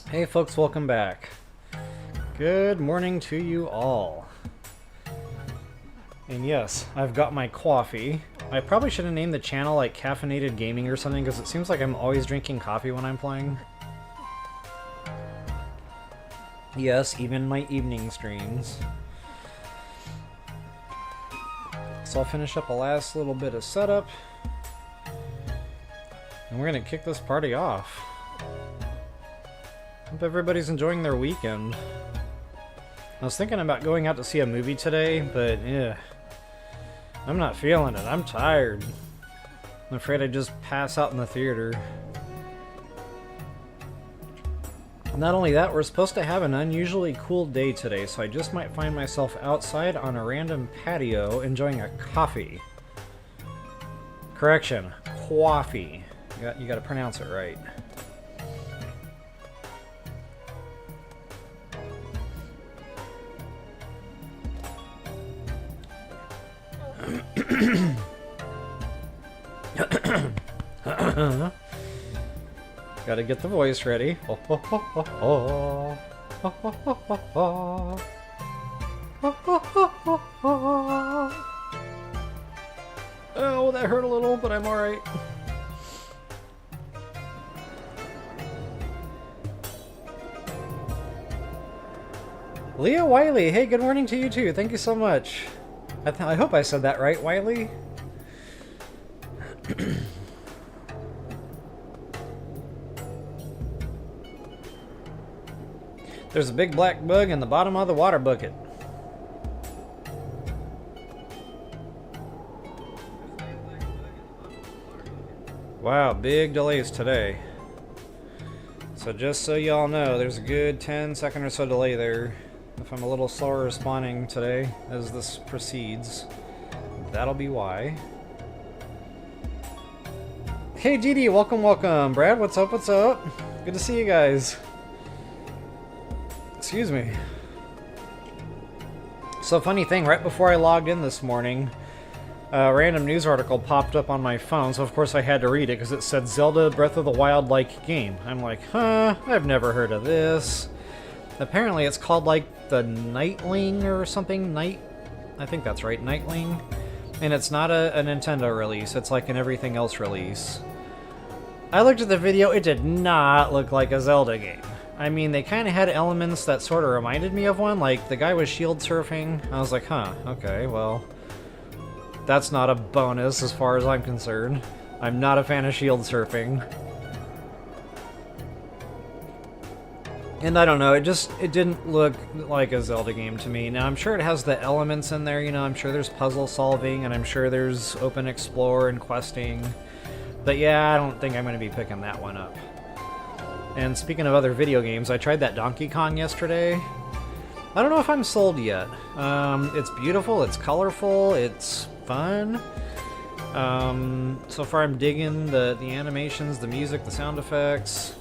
Hey folks, welcome back. Good morning to you all. And yes, I've got my coffee. I probably should have named the channel like Caffeinated Gaming or something, because it seems like I'm always drinking coffee when I'm playing. Yes, even my evening streams. So I'll finish up a last little bit of setup. And we're gonna kick this party off. Hope everybody's enjoying their weekend. I was thinking about going out to see a movie today, but yeah, I'm not feeling it. I'm tired. I'm afraid I'd just pass out in the theater. Not only that, we're supposed to have an unusually cool day today, so I just might find myself outside on a random patio enjoying a coffee. Correction, coffee. You gotta pronounce it right. Gotta get the voice ready. Oh, that hurt a little, but I'm alright. Leah Wiley, hey, good morning to you too. Thank you so much. I hope I said that right, Wiley. There's a big black bug in the bottom of the water bucket. Wow, big delays today. So just so y'all know, there's a good 10-second or so delay there. If I'm a little slower responding today as this proceeds, that'll be why. Hey GD, welcome, welcome. Brad, what's up, what's up? Good to see you guys. Excuse me. So funny thing, right before I logged in this morning, a random news article popped up on my phone, so of course I had to read it because it said Zelda Breath of the Wild-like game. I'm like, huh, I've never heard of this. Apparently it's called like the Nightling or something. I think that's right, Nightling. And it's not a Nintendo release, it's like an everything else release. I looked at the video, it did not look like a Zelda game. I mean, they kind of had elements that sort of reminded me of one, like the guy was shield surfing. I was like, huh, okay, well, that's not a bonus as far as I'm concerned. I'm not a fan of shield surfing. And I don't know, it didn't look like a Zelda game to me. Now, I'm sure it has the elements in there, you know, I'm sure there's puzzle solving, and I'm sure there's open explore and questing. But yeah, I don't think I'm going to be picking that one up. And speaking of other video games, I tried that Donkey Kong yesterday. I don't know if I'm sold yet. It's beautiful, it's colorful, it's fun. So far I'm digging the animations, the music, the sound effects.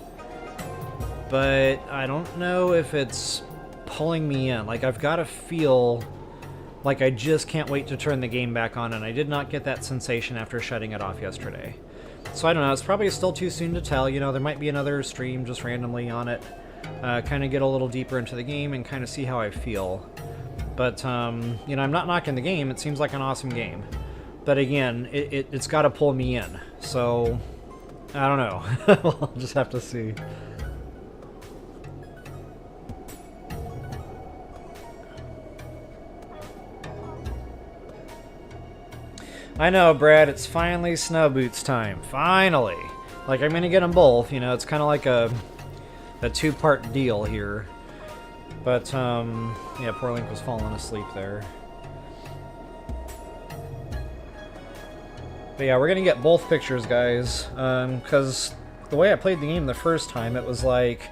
But I don't know if it's pulling me in. Like, I've got to feel like I just can't wait to turn the game back on, and I did not get that sensation after shutting it off yesterday. So I don't know, it's probably still too soon to tell. You know, there might be another stream just randomly on it. Kind of get a little deeper into the game and kind of see how I feel. But, you know, I'm not knocking the game. It seems like an awesome game. But again, it's got to pull me in. So, I don't know. We'll just have to see. I know, Brad, it's finally snow boots time. Finally! Like, I'm gonna get them both, you know, it's kind of like a two-part deal here. But, yeah, poor Link was falling asleep there. But yeah, we're gonna get both pictures, guys, because the way I played the game the first time, it was like,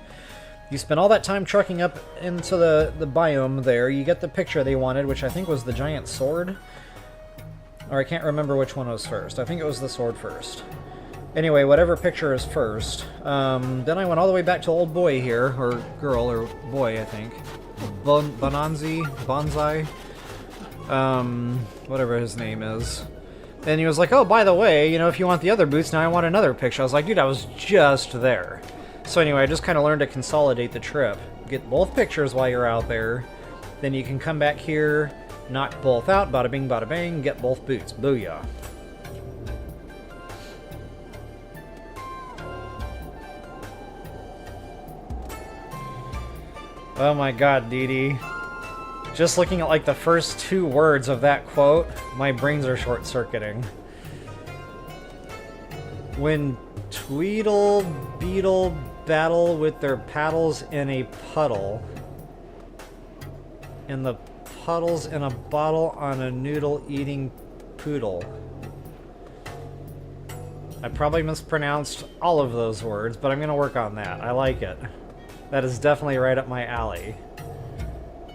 you spend all that time trucking up into the biome there, you get the picture they wanted, which I think was the giant sword. Or I can't remember which one was first. I think it was the sword first. Anyway, whatever picture is first. Then I went all the way back to old boy here, or girl, or boy, I think. Bonanzi? Bonsai? Whatever his name is. And he was like, oh, by the way, you know, if you want the other boots, now I want another picture. I was like, dude, I was just there. So anyway, I just kind of learned to consolidate the trip. Get both pictures while you're out there. Then you can come back here, knock both out, bada bing, bada bang, get both boots. Booyah. Oh my god, Dee Dee. Just looking at like the first 2 words of that quote, my brains are short-circuiting. When Tweedle Beetle battle with their paddles in a puddle, and the puddles in a bottle on a noodle-eating poodle. I probably mispronounced all of those words, but I'm going to work on that. I like it. That is definitely right up my alley.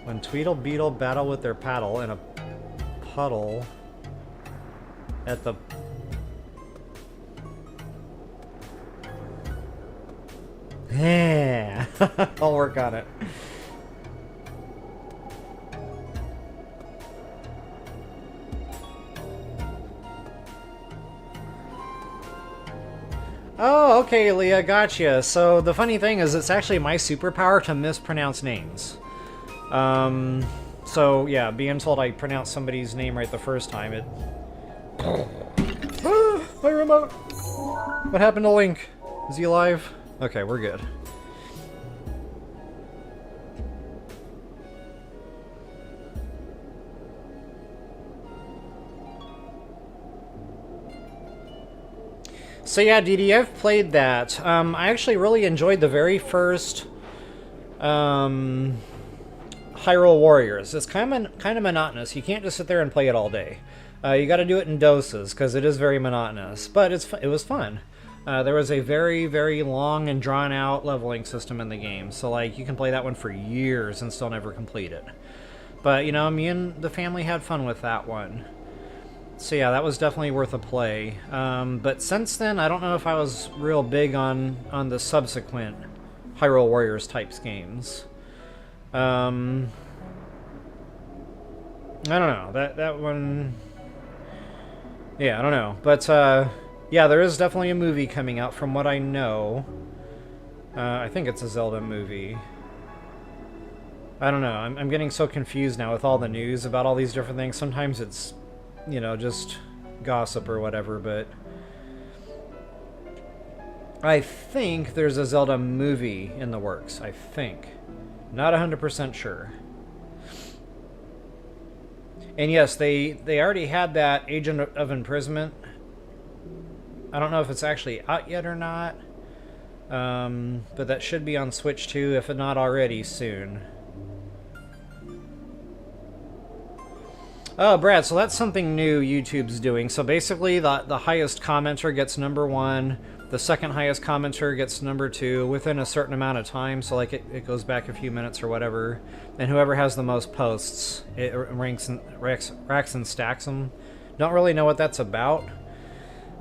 When Tweedle Beetle battle with their paddle in a puddle at the... Yeah, I'll work on it. Oh, okay, Leah, gotcha. So the funny thing is, it's actually my superpower to mispronounce names. So yeah, being told I pronounced somebody's name right the first time, it... My remote! What happened to Link? Is he alive? Okay, we're good. So yeah, Dee Dee, I've played that. I actually really enjoyed the very first Hyrule Warriors. It's kind of monotonous. You can't just sit there and play it all day. You got to do it in doses because it is very monotonous. But it was fun. There was a very, very long and drawn-out leveling system in the game. So like you can play that one for years and still never complete it. But you know, me and the family had fun with that one. So yeah, that was definitely worth a play. But since then, I don't know if I was real big on the subsequent Hyrule Warriors types games. I don't know. That one... Yeah, I don't know. But, yeah, there is definitely a movie coming out from what I know. I think it's a Zelda movie. I don't know. I'm getting so confused now with all the news about all these different things. Sometimes it's, you know, just gossip or whatever, but I think there's a Zelda movie in the works. I think. Not 100% sure. And yes, they already had that Agent of Imprisonment. I don't know if it's actually out yet or not. But that should be on Switch too, if not already, soon. Oh, Brad, so that's something new YouTube's doing. So basically, the highest commenter gets #1. The second highest commenter gets #2 within a certain amount of time. So like it goes back a few minutes or whatever. And whoever has the most posts, it racks and stacks them. Don't really know what that's about.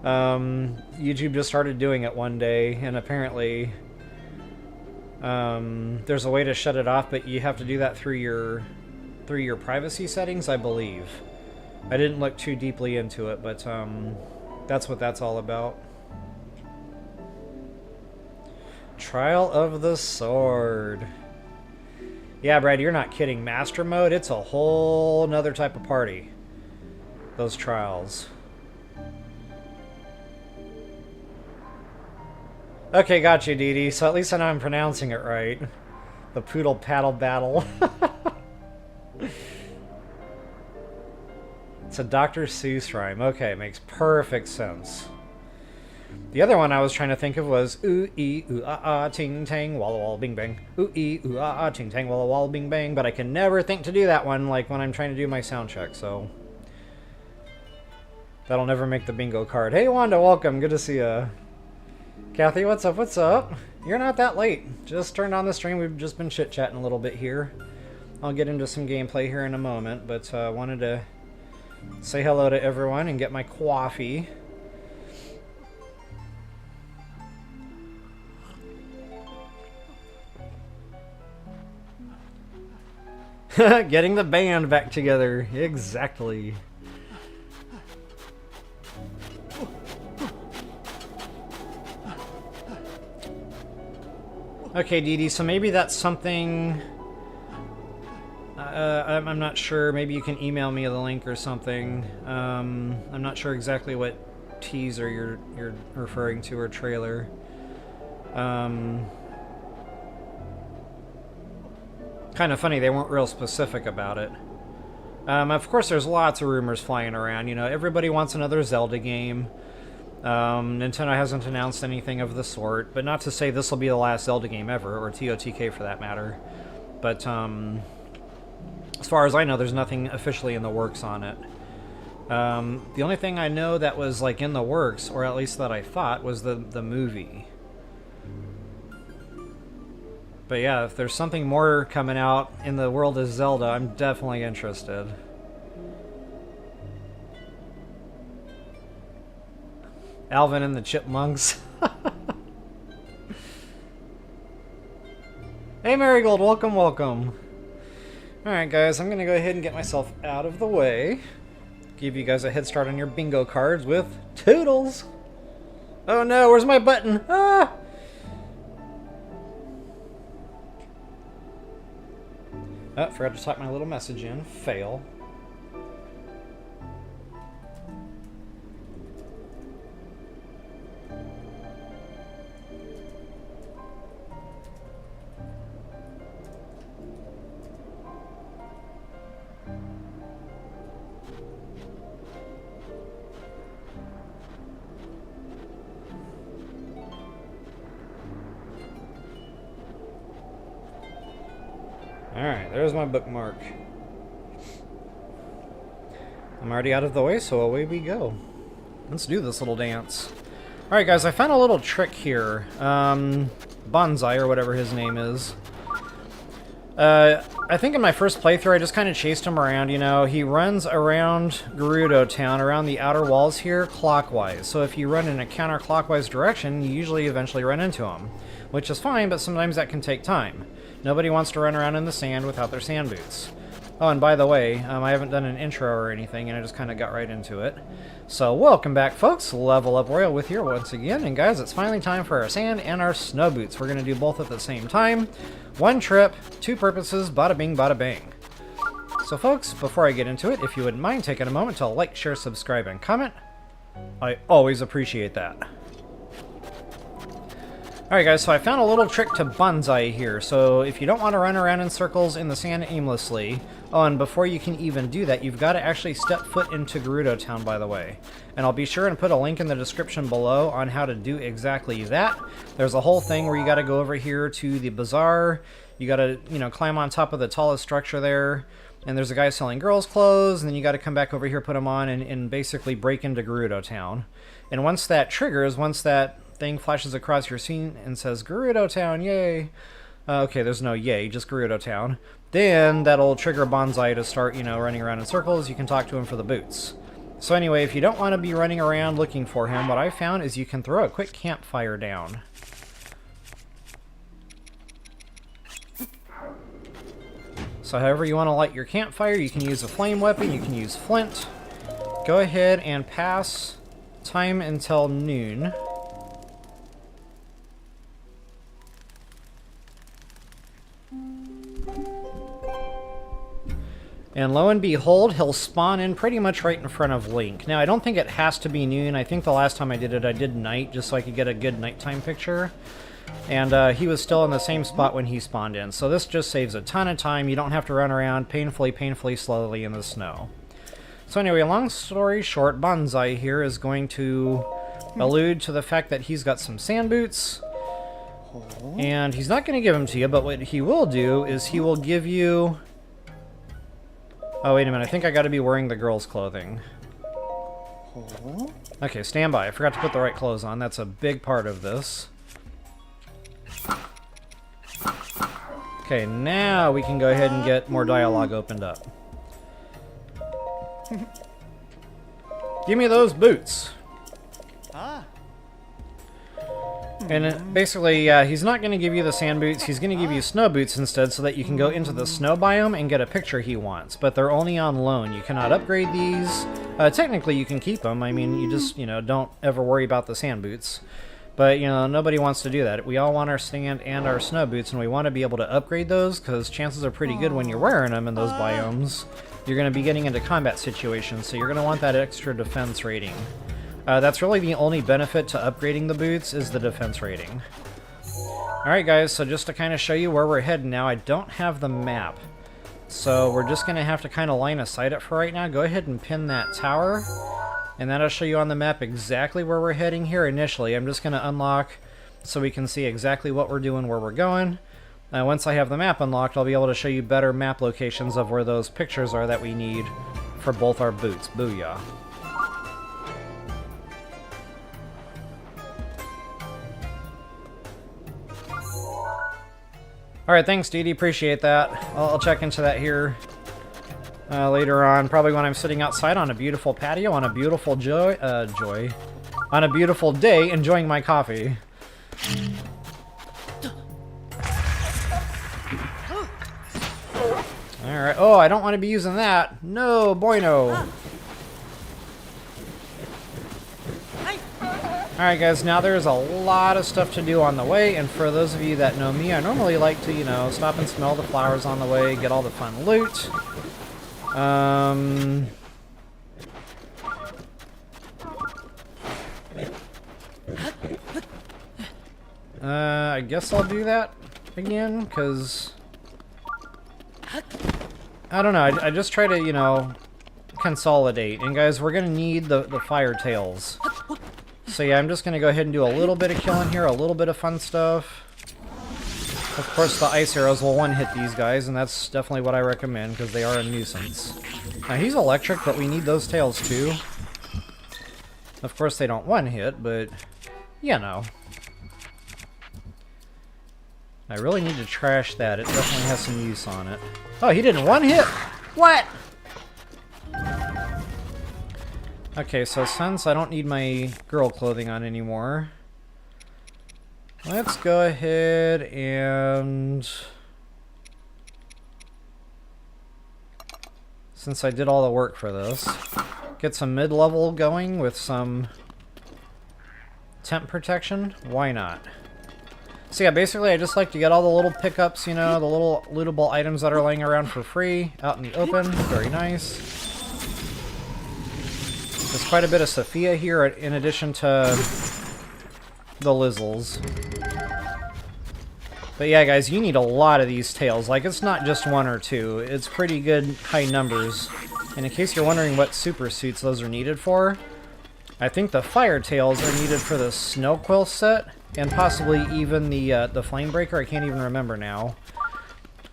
YouTube just started doing it one day, and apparently there's a way to shut it off, but you have to do that through your privacy settings, I believe. I didn't look too deeply into it, but that's what that's all about. Trial of the Sword. Yeah, Brad, you're not kidding. Master Mode, it's a whole nother type of party. Those trials. Okay, got you, Dee Dee. So at least I know I'm pronouncing it right. The Poodle Paddle Battle. It's a Dr. Seuss rhyme. Okay, makes perfect sense. The other one I was trying to think of was ooh ee ooh ah ah ting tang walla walla bing bang. Ooh ee ooh ah ah ting tang walla walla bing bang. But I can never think to do that one like when I'm trying to do my sound check, so that'll never make the bingo card. Hey Wanda, welcome. Good to see ya. Kathy, what's up? What's up? You're not that late. Just turned on the stream. We've just been chit-chatting a little bit here. I'll get into some gameplay here in a moment, but wanted to say hello to everyone and get my coffee. Getting the band back together. Exactly. Okay, Dee Dee, so maybe that's something... I'm not sure. Maybe you can email me the link or something. I'm not sure exactly what teaser you're referring to or trailer. Kind of funny, they weren't real specific about it. Of course, there's lots of rumors flying around. You know, everybody wants another Zelda game. Nintendo hasn't announced anything of the sort, but not to say this will be the last Zelda game ever, or TOTK for that matter. But, as far as I know, there's nothing officially in the works on it. The only thing I know that was, like, in the works, or at least that I thought, was the movie. But yeah, if there's something more coming out in the world of Zelda, I'm definitely interested. Alvin and the Chipmunks. Hey Marigold, welcome, welcome. Alright guys, I'm gonna go ahead and get myself out of the way. Give you guys a head start on your bingo cards with Toodles! Oh no, where's my button? Ah! Oh, forgot to type my little message in. Fail. Alright, there's my bookmark. I'm already out of the way, so away we go. Let's do this little dance. Alright guys, I found a little trick here. Bonsai, or whatever his name is. I think in my first playthrough I just kind of chased him around, you know. He runs around Gerudo Town, around the outer walls here, clockwise. So if you run in a counterclockwise direction, you usually eventually run into him. Which is fine, but sometimes that can take time. Nobody wants to run around in the sand without their sand boots. Oh, and by the way, I haven't done an intro or anything, and I just kind of got right into it. So, welcome back, folks. Level Up Royal with you once again. And guys, it's finally time for our sand and our snow boots. We're going to do both at the same time. One trip, two purposes, bada bing, bada bang. So, folks, before I get into it, if you wouldn't mind taking a moment to like, share, subscribe, and comment, I always appreciate that. Alright guys, so I found a little trick to bonsai here. So if you don't want to run around in circles in the sand aimlessly, oh, and before you can even do that, you've got to actually step foot into Gerudo Town, by the way. And I'll be sure and put a link in the description below on how to do exactly that. There's a whole thing where you got to go over here to the bazaar. You got to, you know, climb on top of the tallest structure there. And there's a guy selling girls' clothes, and then you got to come back over here, put them on, and basically break into Gerudo Town. And once that triggers, once that thing flashes across your scene and says Gerudo Town, yay. Okay, there's no yay, just Gerudo Town. Then that'll trigger Bonsai to start, you know, running around in circles. You can talk to him for the boots. So anyway, if you don't want to be running around looking for him, what I found is you can throw a quick campfire down. So however you want to light your campfire, you can use a flame weapon, you can use flint. Go ahead and pass time until noon. And lo and behold, he'll spawn in pretty much right in front of Link. Now, I don't think it has to be noon. I think the last time I did it, I did night, just so I could get a good nighttime picture. And he was still in the same spot when he spawned in. So this just saves a ton of time. You don't have to run around painfully slowly in the snow. So anyway, long story short, Bonsai here is going to allude to the fact that he's got some sand boots. And he's not going to give them to you, but what he will do is he will give you... Oh, wait a minute. I think I got to be wearing the girl's clothing. Okay, stand by. I forgot to put the right clothes on. That's a big part of this. Okay, now we can go ahead and get more dialogue opened up. Give me those boots. And basically, he's not going to give you the sand boots, he's going to give you snow boots instead so that you can go into the snow biome and get a picture he wants. But they're only on loan. You cannot upgrade these. Technically, you can keep them. I mean, you just, you know, don't ever worry about the sand boots. But, you know, nobody wants to do that. We all want our stand and our snow boots, and we want to be able to upgrade those, because chances are pretty good when you're wearing them in those biomes, you're going to be getting into combat situations, so you're going to want that extra defense rating. That's really the only benefit to upgrading the boots, is the defense rating. Alright guys, so just to kind of show you where we're heading now, I don't have the map. So we're just going to have to kind of line of sight it for right now. Go ahead and pin that tower. And that'll show you on the map exactly where we're heading here initially. I'm just going to unlock so we can see exactly what we're doing, where we're going. Once I have the map unlocked, I'll be able to show you better map locations of where those pictures are that we need for both our boots. Booyah. Alright, thanks, Dee Dee. Appreciate that. I'll check into that here later on, probably when I'm sitting outside on a beautiful patio, on a beautiful on a beautiful day, enjoying my coffee. Alright, oh, I don't want to be using that. No, bueno. Alright guys, now there's a lot of stuff to do on the way, and for those of you that know me, I normally like to, you know, stop and smell the flowers on the way, get all the fun loot. I guess I'll do that again, because I don't know, I just try to, you know, consolidate. And guys, we're gonna need the fire tails. So yeah, I'm just gonna go ahead and do a little bit of killing here, a little bit of fun stuff. Of course, the ice arrows will one-hit these guys, and that's definitely what I recommend, because they are a nuisance. Now, he's electric, but we need those tails, too. Of course, they don't one-hit, but, you know. I really need to trash that. It definitely has some use on it. Oh, he didn't one-hit? What? Okay, so since I don't need my girl clothing on anymore, let's go ahead and, since I did all the work for this, get some mid-level going with some temp protection. Why not? So yeah, basically I just like to get all the little pickups, you know, the little lootable items that are laying around for free, out in the open. Very nice. There's quite a bit of Sophia here in addition to the Lizzles. But yeah, guys, you need a lot of these tails. Like, it's not just one or two. It's pretty good high numbers. And in case you're wondering what super suits those are needed for, I think the fire tails are needed for the snow quill set, and possibly even the flame breaker. I can't even remember now.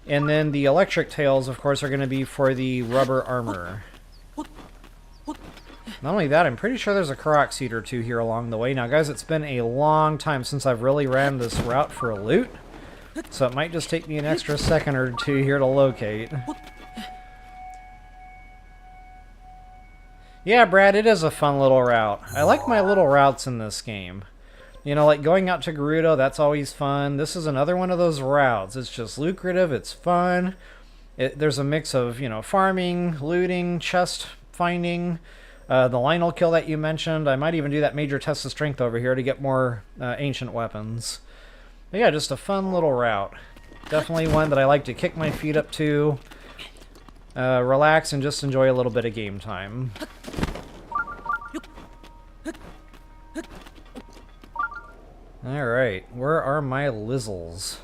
And then the electric tails, of course, are going to be for the rubber armor. Not only that, I'm pretty sure there's a Korok seed or two here along the way. Now, guys, it's been a long time since I've really ran this route for a loot, so it might just take me an extra second or two here to locate. Yeah, Brad, it is a fun little route. I like my little routes in this game. You know, like going out to Gerudo, that's always fun. This is another one of those routes. It's just lucrative, it's fun. There's a mix of, you know, farming, looting, chest finding, the Lynel kill that you mentioned. I might even do that major test of strength over here to get more ancient weapons. But yeah, just a fun little route. Definitely one that I like to kick my feet up to, relax, and just enjoy a little bit of game time. Alright, where are my Lizzles?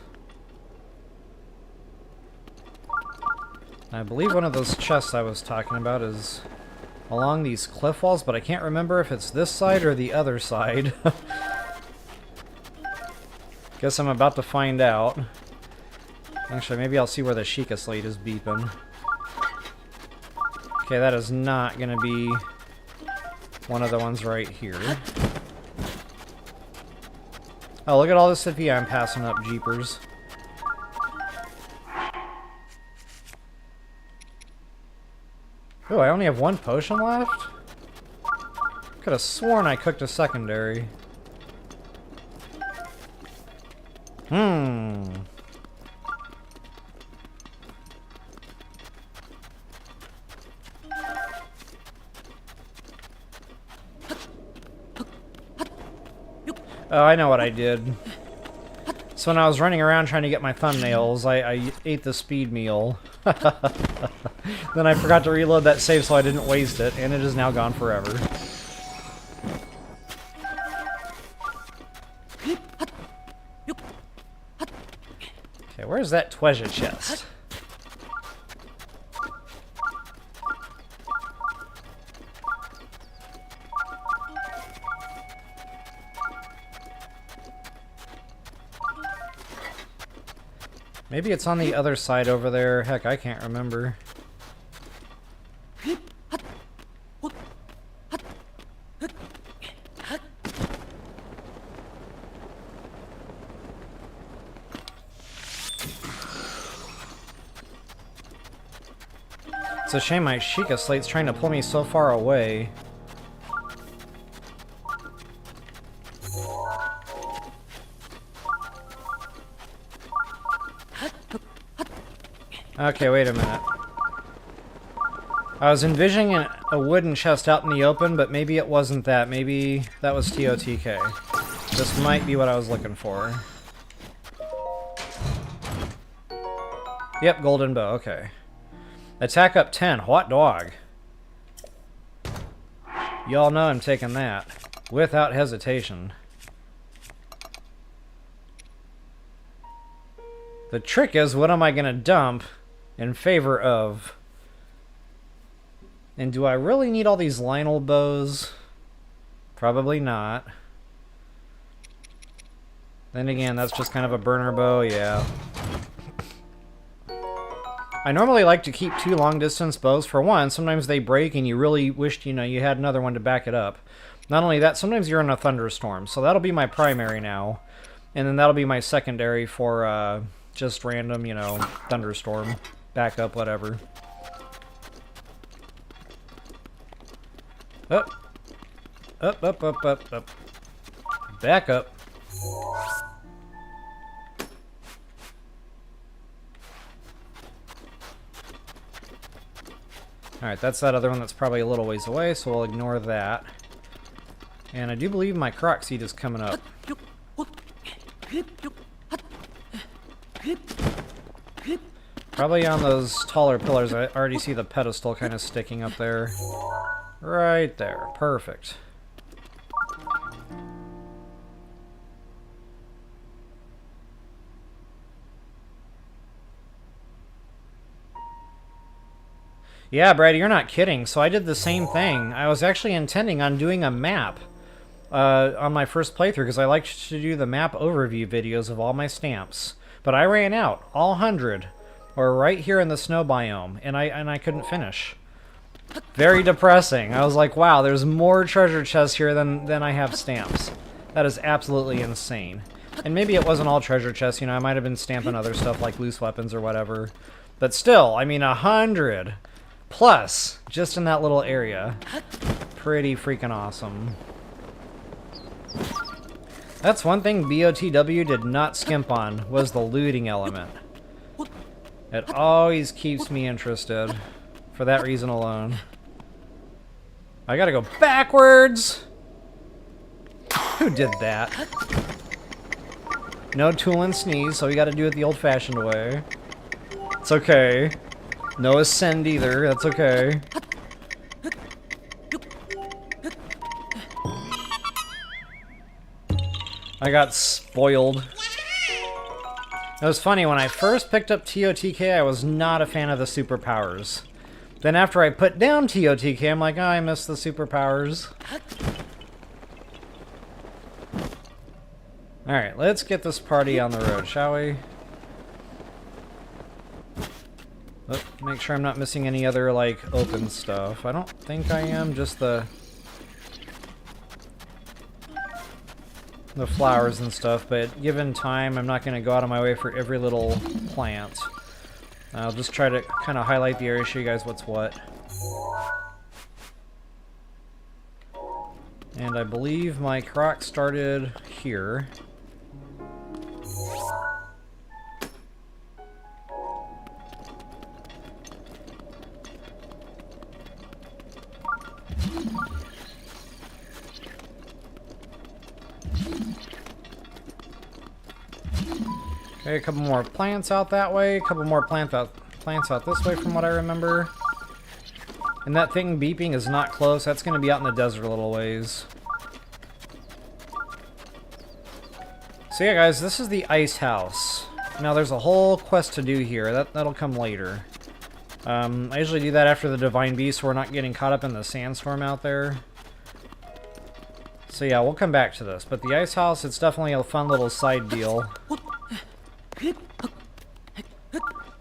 I believe one of those chests I was talking about is along these cliff walls, but I can't remember if it's this side or the other side. Guess I'm about to find out. Actually, maybe I'll see where the Sheikah Slate is beeping. Okay, that is not going to be one of the ones right here. Oh, look at all this Sophia I'm passing up, jeepers. Oh, I only have one potion left? Could have sworn I cooked a secondary. Oh, I know what I did. So when I was running around trying to get my thumbnails, I ate the speed meal. Then I forgot to reload that save so I didn't waste it, and it is now gone forever. Okay, where's that treasure chest? Maybe it's on the other side over there. Heck, I can't remember. It's a shame my Sheikah slate's trying to pull me so far away. Okay, wait a minute. I was envisioning a wooden chest out in the open, but maybe it wasn't that. Maybe that was TOTK. This might be what I was looking for. Yep, golden bow, okay. Attack up 10, hot dog. Y'all know I'm taking that. Without hesitation. The trick is, what am I gonna dump in favor of? And do I really need all these Lynel bows? Probably not. Then again, that's just kind of a burner bow, yeah. I normally like to keep 2 long-distance bows. For one, sometimes they break and you really wished, you know, you had another one to back it up. Not only that, sometimes you're in a thunderstorm, so that'll be my primary now. And then that'll be my secondary for, just random, you know, thunderstorm, backup, whatever. Up. Up, up, up, up, up. Back up. Alright, that's that other one that's probably a little ways away, so we'll ignore that. And I do believe my croc seed is coming up. Probably on those taller pillars. I already see the pedestal kind of sticking up there. Right there. Perfect. Yeah, Brady, you're not kidding. So I did the same thing. I was actually intending on doing a map on my first playthrough because I like to do the map overview videos of all my stamps. But I ran out. All 100 were right here in the snow biome, and I couldn't finish. Very depressing. I was like, wow, there's more treasure chests here than I have stamps. That is absolutely insane. And maybe it wasn't all treasure chests, you know, I might have been stamping other stuff like loose weapons or whatever. But still, I mean, 100 plus just in that little area. Pretty freaking awesome. That's one thing BOTW did not skimp on, was the looting element. It always keeps me interested. For that reason alone. I gotta go backwards! Who did that? No tool and sneeze, so we gotta do it the old-fashioned way. It's okay. No ascend either, that's okay. I got spoiled. It was funny, when I first picked up TOTK, I was not a fan of the superpowers. Then after I put down TOTK, I'm like, oh, I miss the superpowers. Alright, let's get this party on the road, shall we? Make sure I'm not missing any other, like, open stuff. I don't think I am, just the flowers and stuff, but given time, I'm not going to go out of my way for every little plant. I'll just try to kind of highlight the area, show you guys what's what. And I believe my croc started here. Okay, a couple more plants out that way. A couple more plants out this way from what I remember. And that thing beeping is not close. That's going to be out in the desert a little ways. So yeah, guys, this is the ice house. Now, there's a whole quest to do here. That'll come later. I usually do that after the Divine Beast, so we're not getting caught up in the sandstorm out there. So yeah, we'll come back to this. But the ice house, it's definitely a fun little side deal.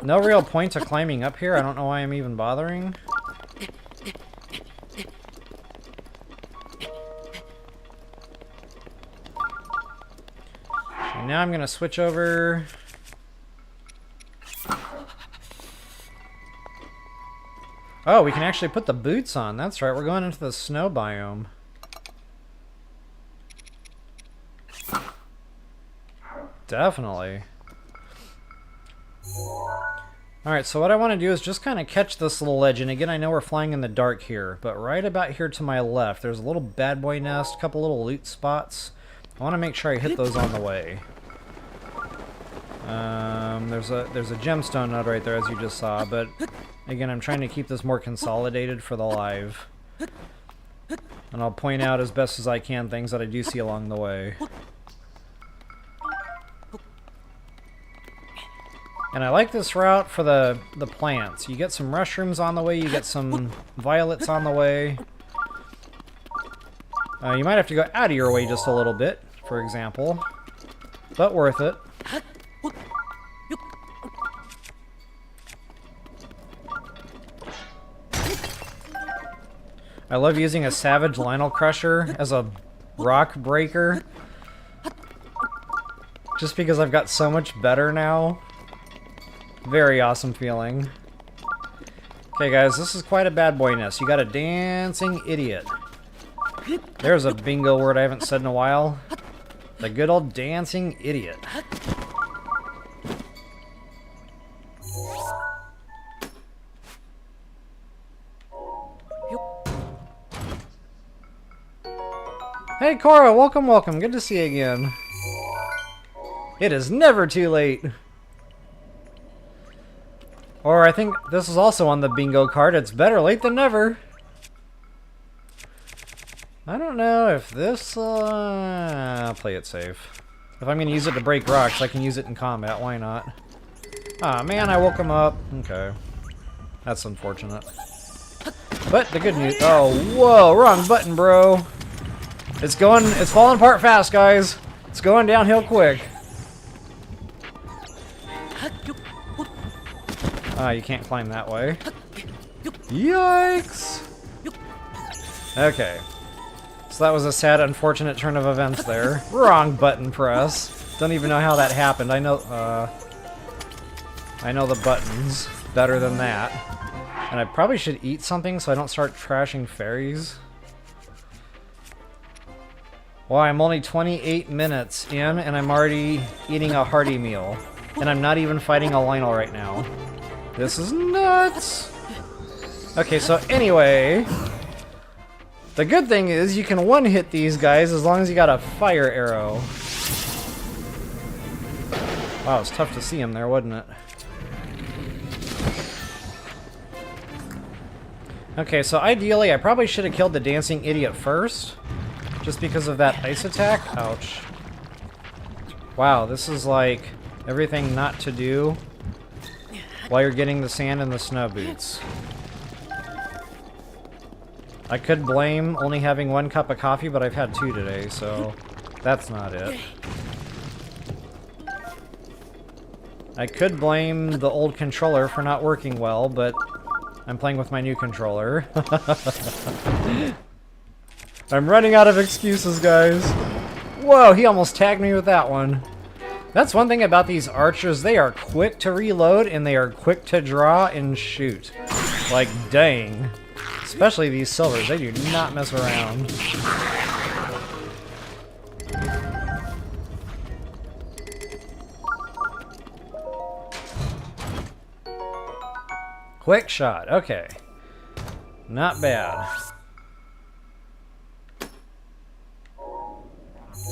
No real point to climbing up here. I don't know why I'm even bothering. And now I'm going to switch over. Oh, we can actually put the boots on. That's right, we're going into the snow biome. Definitely. Alright, so what I want to do is just kind of catch this little ledge. And again, I know we're flying in the dark here, but right about here to my left, there's a little bad boy nest, a couple little loot spots. I want to make sure I hit those on the way. There's a gemstone node right there, as you just saw, but again, I'm trying to keep this more consolidated for the live. And I'll point out as best as I can things that I do see along the way. And I like this route for the plants. You get some mushrooms on the way, you get some violets on the way. You might have to go out of your way just a little bit, for example. But worth it. I love using a Savage Lynel Crusher as a rock breaker. Just because I've got so much better now. Very awesome feeling. Okay guys, this is quite a bad boy nest. You got a dancing idiot. There's a bingo word I haven't said in a while. The good old dancing idiot. Hey Cora, welcome, welcome. Good to see you again. It is never too late. Or I think this is also on the bingo card. It's better late than never. I don't know if this... I'll play it safe. If I'm going to use it to break rocks, I can use it in combat. Why not? Ah, man, I woke him up. Okay. That's unfortunate. But the good news... Oh, whoa, wrong button, bro. It's falling apart fast, guys. It's going downhill quick. Ah, you can't climb that way. Yikes! Okay. So that was a sad, unfortunate turn of events there. Wrong button press. Don't even know how that happened. I know the buttons better than that. And I probably should eat something so I don't start trashing fairies. Well, I'm only 28 minutes in, and I'm already eating a hearty meal. And I'm not even fighting a Lynel right now. This is nuts! Okay, so anyway... The good thing is you can one-hit these guys as long as you got a fire arrow. Wow, it's tough to see him there, wasn't it? Okay, so ideally I probably should have killed the dancing idiot first. Just because of that ice attack? Ouch. Wow, this is like everything not to do while you're getting the sand and the snow boots. I could blame only having 1 cup of coffee, but I've had 2 today, so that's not it. I could blame the old controller for not working well, but I'm playing with my new controller. I'm running out of excuses, guys. Whoa, he almost tagged me with that one. That's one thing about these archers. They are quick to reload, and they are quick to draw and shoot. Like, dang. Especially these silvers. They do not mess around. Quick shot. Okay. Not bad.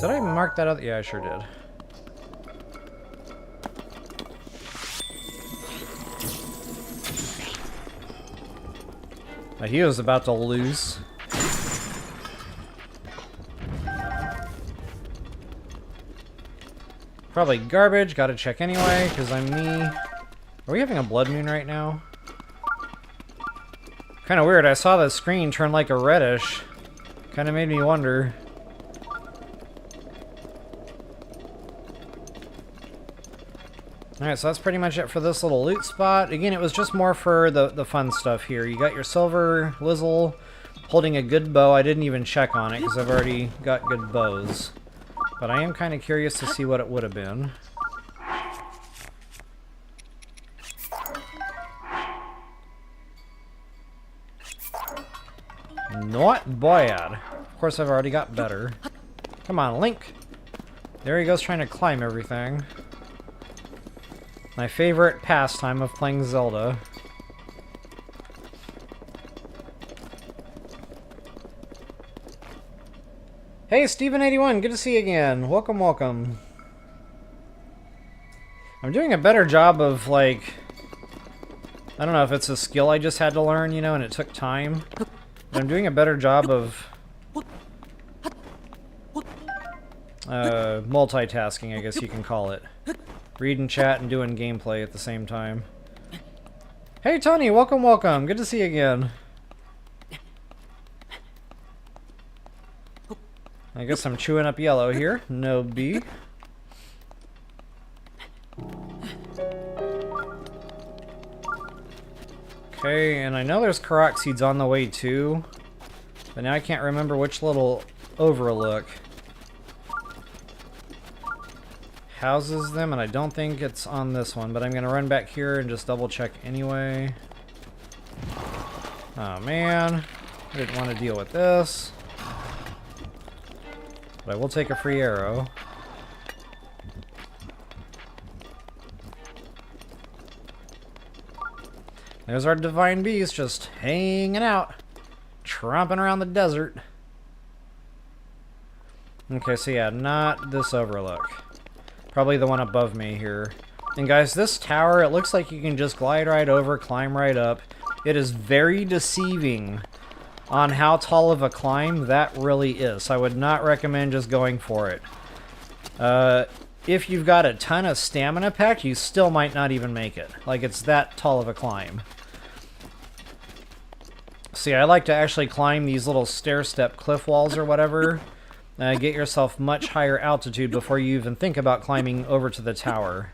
Did I mark that out? Yeah, I sure did. He was about to lose. Probably garbage, gotta check anyway, because I'm me. Are we having a blood moon right now? Kinda weird, I saw the screen turn like a reddish. Kinda made me wonder. Alright, so that's pretty much it for this little loot spot. Again, it was just more for the fun stuff here. You got your silver Lizzle holding a good bow. I didn't even check on it because I've already got good bows. But I am kind of curious to see what it would have been. Not bad. Of course, I've already got better. Come on, Link. There he goes trying to climb everything. My favorite pastime of playing Zelda. Hey, Steven81, good to see you again. Welcome, welcome. I'm doing a better job of, like... I don't know if it's a skill I just had to learn, you know, and it took time. But I'm doing a better job of... multitasking, I guess you can call it. Reading chat and doing gameplay at the same time. Hey, Tony, welcome, welcome. Good to see you again. I guess I'm chewing up yellow here. No B. Okay, and I know there's Korok seeds on the way too, but now I can't remember which little overlook houses them, and I don't think it's on this one, but I'm gonna run back here and just double check anyway. Oh man, I didn't want to deal with this. But I will take a free arrow. There's our divine beast just hanging out, tromping around the desert. Okay, so yeah, not this overlook. Probably the one above me here. And guys, this tower, it looks like you can just glide right over, climb right up. It is very deceiving on how tall of a climb that really is. So I would not recommend just going for it. If you've got a ton of stamina pack, you still might not even make it. Like, it's that tall of a climb. See, I like to actually climb these little stair-step cliff walls or whatever. Get yourself much higher altitude before you even think about climbing over to the tower.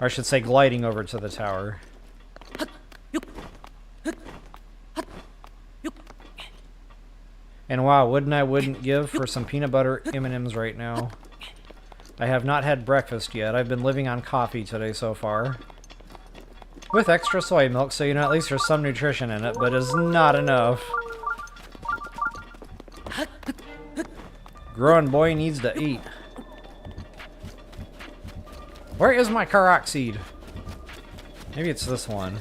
Or I should say gliding over to the tower. And wow, wouldn't give for some peanut butter M&Ms right now. I have not had breakfast yet. I've been living on coffee today so far. With extra soy milk, so you know at least there's some nutrition in it, but it's not enough. Growing boy needs to eat. Where is my Korok seed? Maybe it's this one.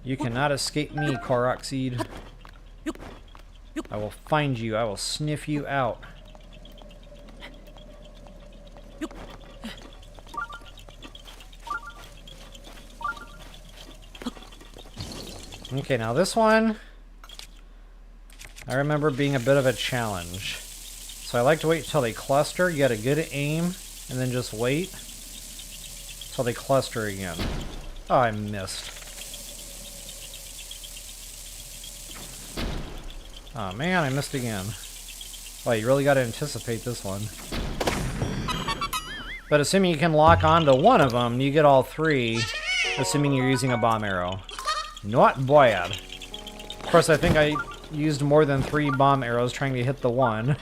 You cannot escape me, Korok seed. I will find you. I will sniff you out. Okay, now this one, I remember being a bit of a challenge. So I like to wait until they cluster, get a good aim, and then just wait until they cluster again. Oh, I missed. Oh man, I missed again. Well, you really got to anticipate this one. But assuming you can lock onto one of them, you get all three, assuming you're using a bomb arrow. Not bad. Of course, I think I used more than 3 bomb arrows trying to hit the one.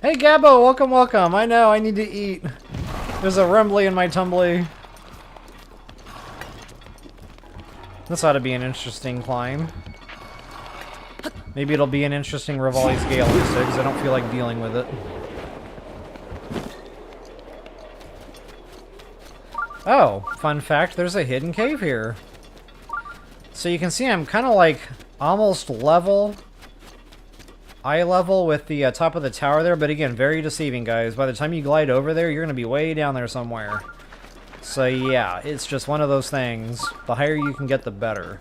Hey Gabbo, welcome, welcome. I know, I need to eat. There's a rumbly in my tumbly. This ought to be an interesting climb. Maybe it'll be an interesting Rivali's Gale instead, because I don't feel like dealing with it. Oh, fun fact, there's a hidden cave here. So you can see I'm kind of like almost level eye level with the top of the tower there, but again, very deceiving, guys. By the time you glide over there, you're going to be way down there somewhere. So yeah, it's just one of those things. The higher you can get, the better.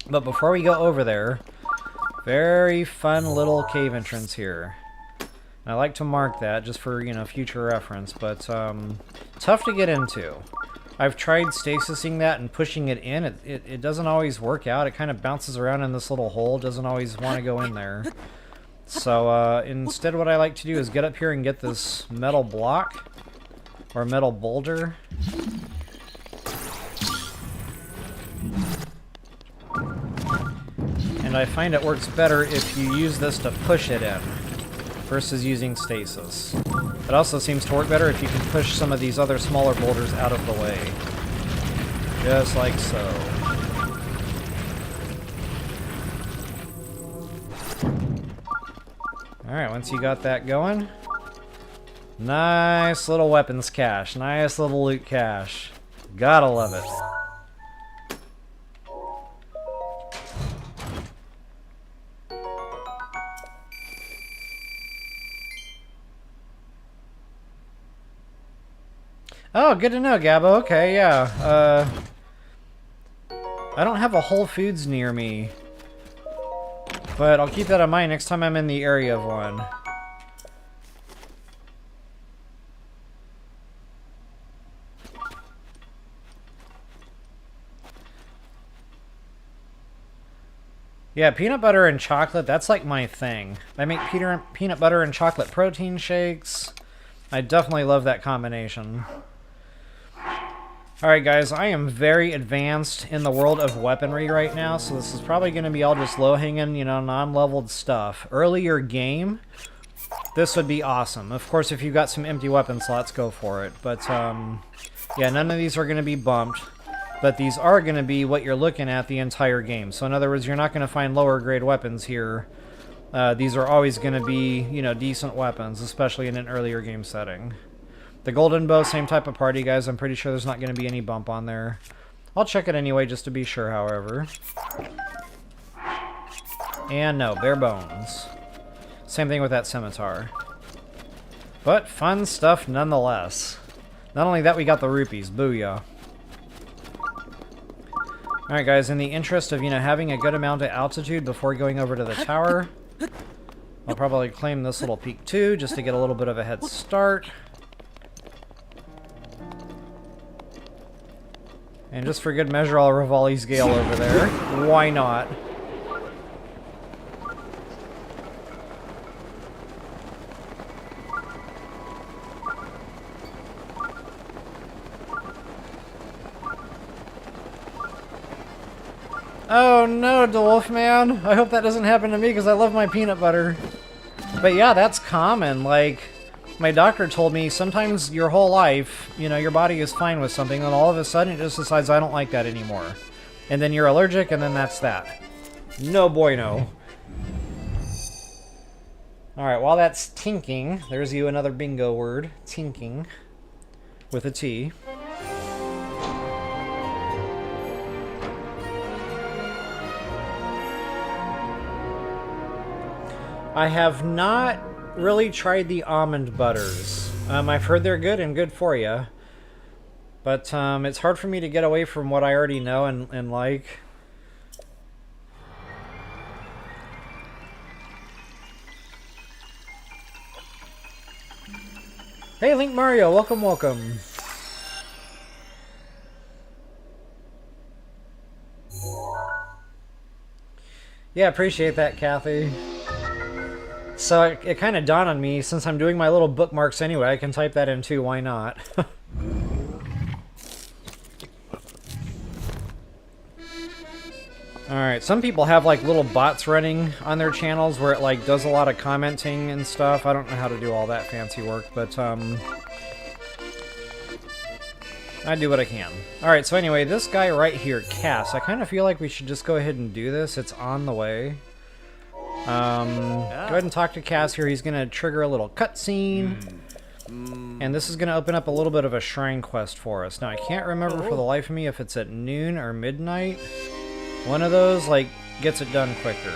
But before we go over there, very fun little cave entrance here. And I like to mark that just for, you know, future reference, but tough to get into. I've tried stasising that and pushing it in. It doesn't always work out. It kind of bounces around in this little hole. Doesn't always want to go in there. So instead what I like to do is get up here and get this metal block. Or metal boulder. And I find it works better if you use this to push it in versus using stasis. It also seems to work better if you can push some of these other smaller boulders out of the way. Just like so. Alright, once you got that going, nice little weapons cache, nice little loot cache. Gotta love it. Oh, good to know, Gabo. Okay, yeah. I don't have a Whole Foods near me, but I'll keep that in mind next time I'm in the area of one. Yeah, peanut butter and chocolate, that's like my thing. I make peanut butter and chocolate protein shakes. I definitely love that combination. Alright guys, I am very advanced in the world of weaponry right now, so this is probably going to be all just low-hanging, you know, non-leveled stuff. Earlier game, this would be awesome. Of course, if you've got some empty weapon slots, go for it. But, yeah, none of these are going to be bumped, but these are going to be what you're looking at the entire game. So in other words, you're not going to find lower-grade weapons here. These are always going to be, you know, decent weapons, especially in an earlier game setting. The golden bow, same type of party, guys. I'm pretty sure there's not going to be any bump on there. I'll check it anyway, just to be sure, however. And no, bare bones. Same thing with that scimitar. But fun stuff nonetheless. Not only that, we got the rupees. Booyah. Alright, guys, in the interest of, you know, having a good amount of altitude before going over to the tower, I'll probably claim this little peak too, just to get a little bit of a head start. And just for good measure, I'll Rivali's Gale over there. Why not? Oh no, DeWolf man. I hope that doesn't happen to me because I love my peanut butter. But yeah, that's common. Like, my doctor told me sometimes your whole life, you know, your body is fine with something, and all of a sudden it just decides, I don't like that anymore. And then you're allergic, and then that's that. No bueno. Alright, while that's tinking, there's you another bingo word. Tinking. With a T. I have not really tried the almond butters. I've heard they're good and good for you. But it's hard for me to get away from what I already know and like. Hey, Link Mario, welcome, welcome. Yeah, appreciate that, Kathy. So it kind of dawned on me, since I'm doing my little bookmarks anyway, I can type that in too, why not? Alright, some people have like little bots running on their channels where it like does a lot of commenting and stuff. I don't know how to do all that fancy work, but I do what I can. Alright, so anyway, this guy right here, Cass, I kind of feel like we should just go ahead and do this. It's on the way. Go ahead and talk to Cass here. He's going to trigger a little cutscene. And this is going to open up a little bit of a shrine quest for us. Now, I can't remember for the life of me if it's at noon or midnight. One of those, like, gets it done quicker.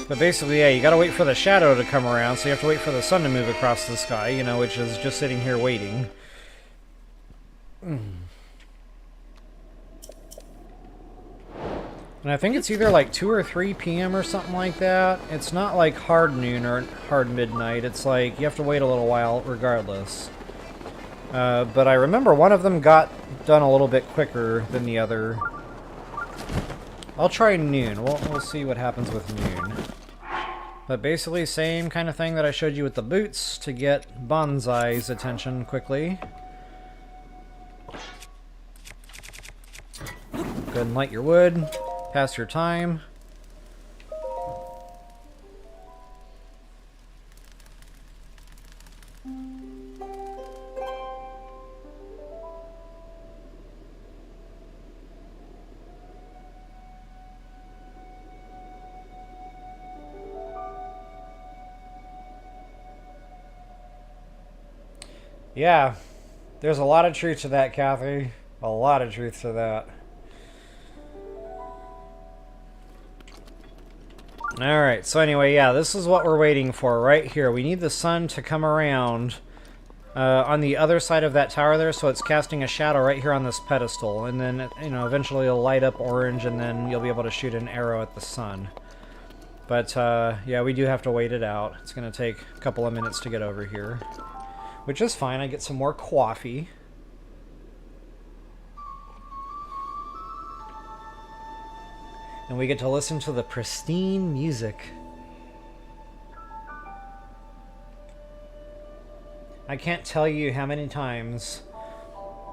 But basically, yeah, you gotta wait for the shadow to come around, so you have to wait for the sun to move across the sky, you know, which is just sitting here waiting. And I think it's either like 2 or 3 p.m. or something like that. It's not like hard noon or hard midnight. It's like you have to wait a little while regardless. But I remember one of them got done a little bit quicker than the other. I'll try noon. We'll see what happens with noon. But basically, same kind of thing that I showed you with the boots to get Bonsai's attention quickly. Go ahead and light your wood. Pass your time. Yeah, there's a lot of truth to that, Kathy. A lot of truth to that. Alright, so anyway, yeah, this is what we're waiting for right here. We need the sun to come around on the other side of that tower there, so it's casting a shadow right here on this pedestal. And then, you know, eventually it'll light up orange, and then you'll be able to shoot an arrow at the sun. But, yeah, we do have to wait it out. It's going to take a couple of minutes to get over here. Which is fine. I get some more coffee. And we get to listen to the pristine music. I can't tell you how many times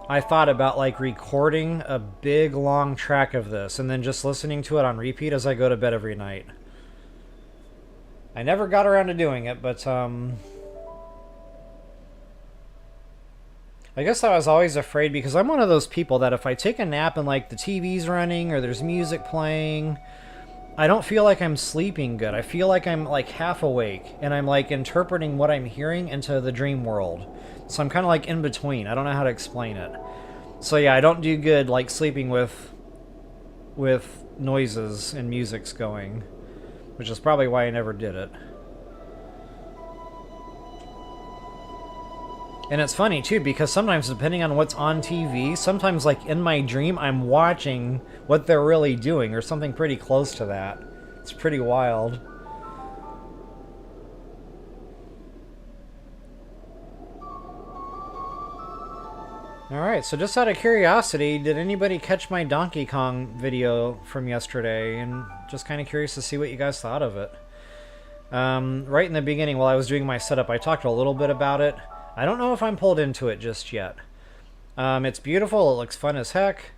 I thought about like recording a big long track of this and then just listening to it on repeat as I go to bed every night. I never got around to doing it, but I guess I was always afraid because I'm one of those people that if I take a nap and like the TV's running or there's music playing, I don't feel like I'm sleeping good. I feel like I'm like half awake and I'm like interpreting what I'm hearing into the dream world. So I'm kind of like in between. I don't know how to explain it. So yeah, I don't do good like sleeping with noises and music's going, which is probably why I never did it. And it's funny, too, because sometimes, depending on what's on TV, sometimes, like, in my dream, I'm watching what they're really doing, or something pretty close to that. It's pretty wild. Alright, so just out of curiosity, did anybody catch my Donkey Kong video from yesterday? And just kind of curious to see what you guys thought of it. Right in the beginning, while I was doing my setup, I talked a little bit about it. I don't know if I'm pulled into it just yet. It's beautiful. It looks fun as heck.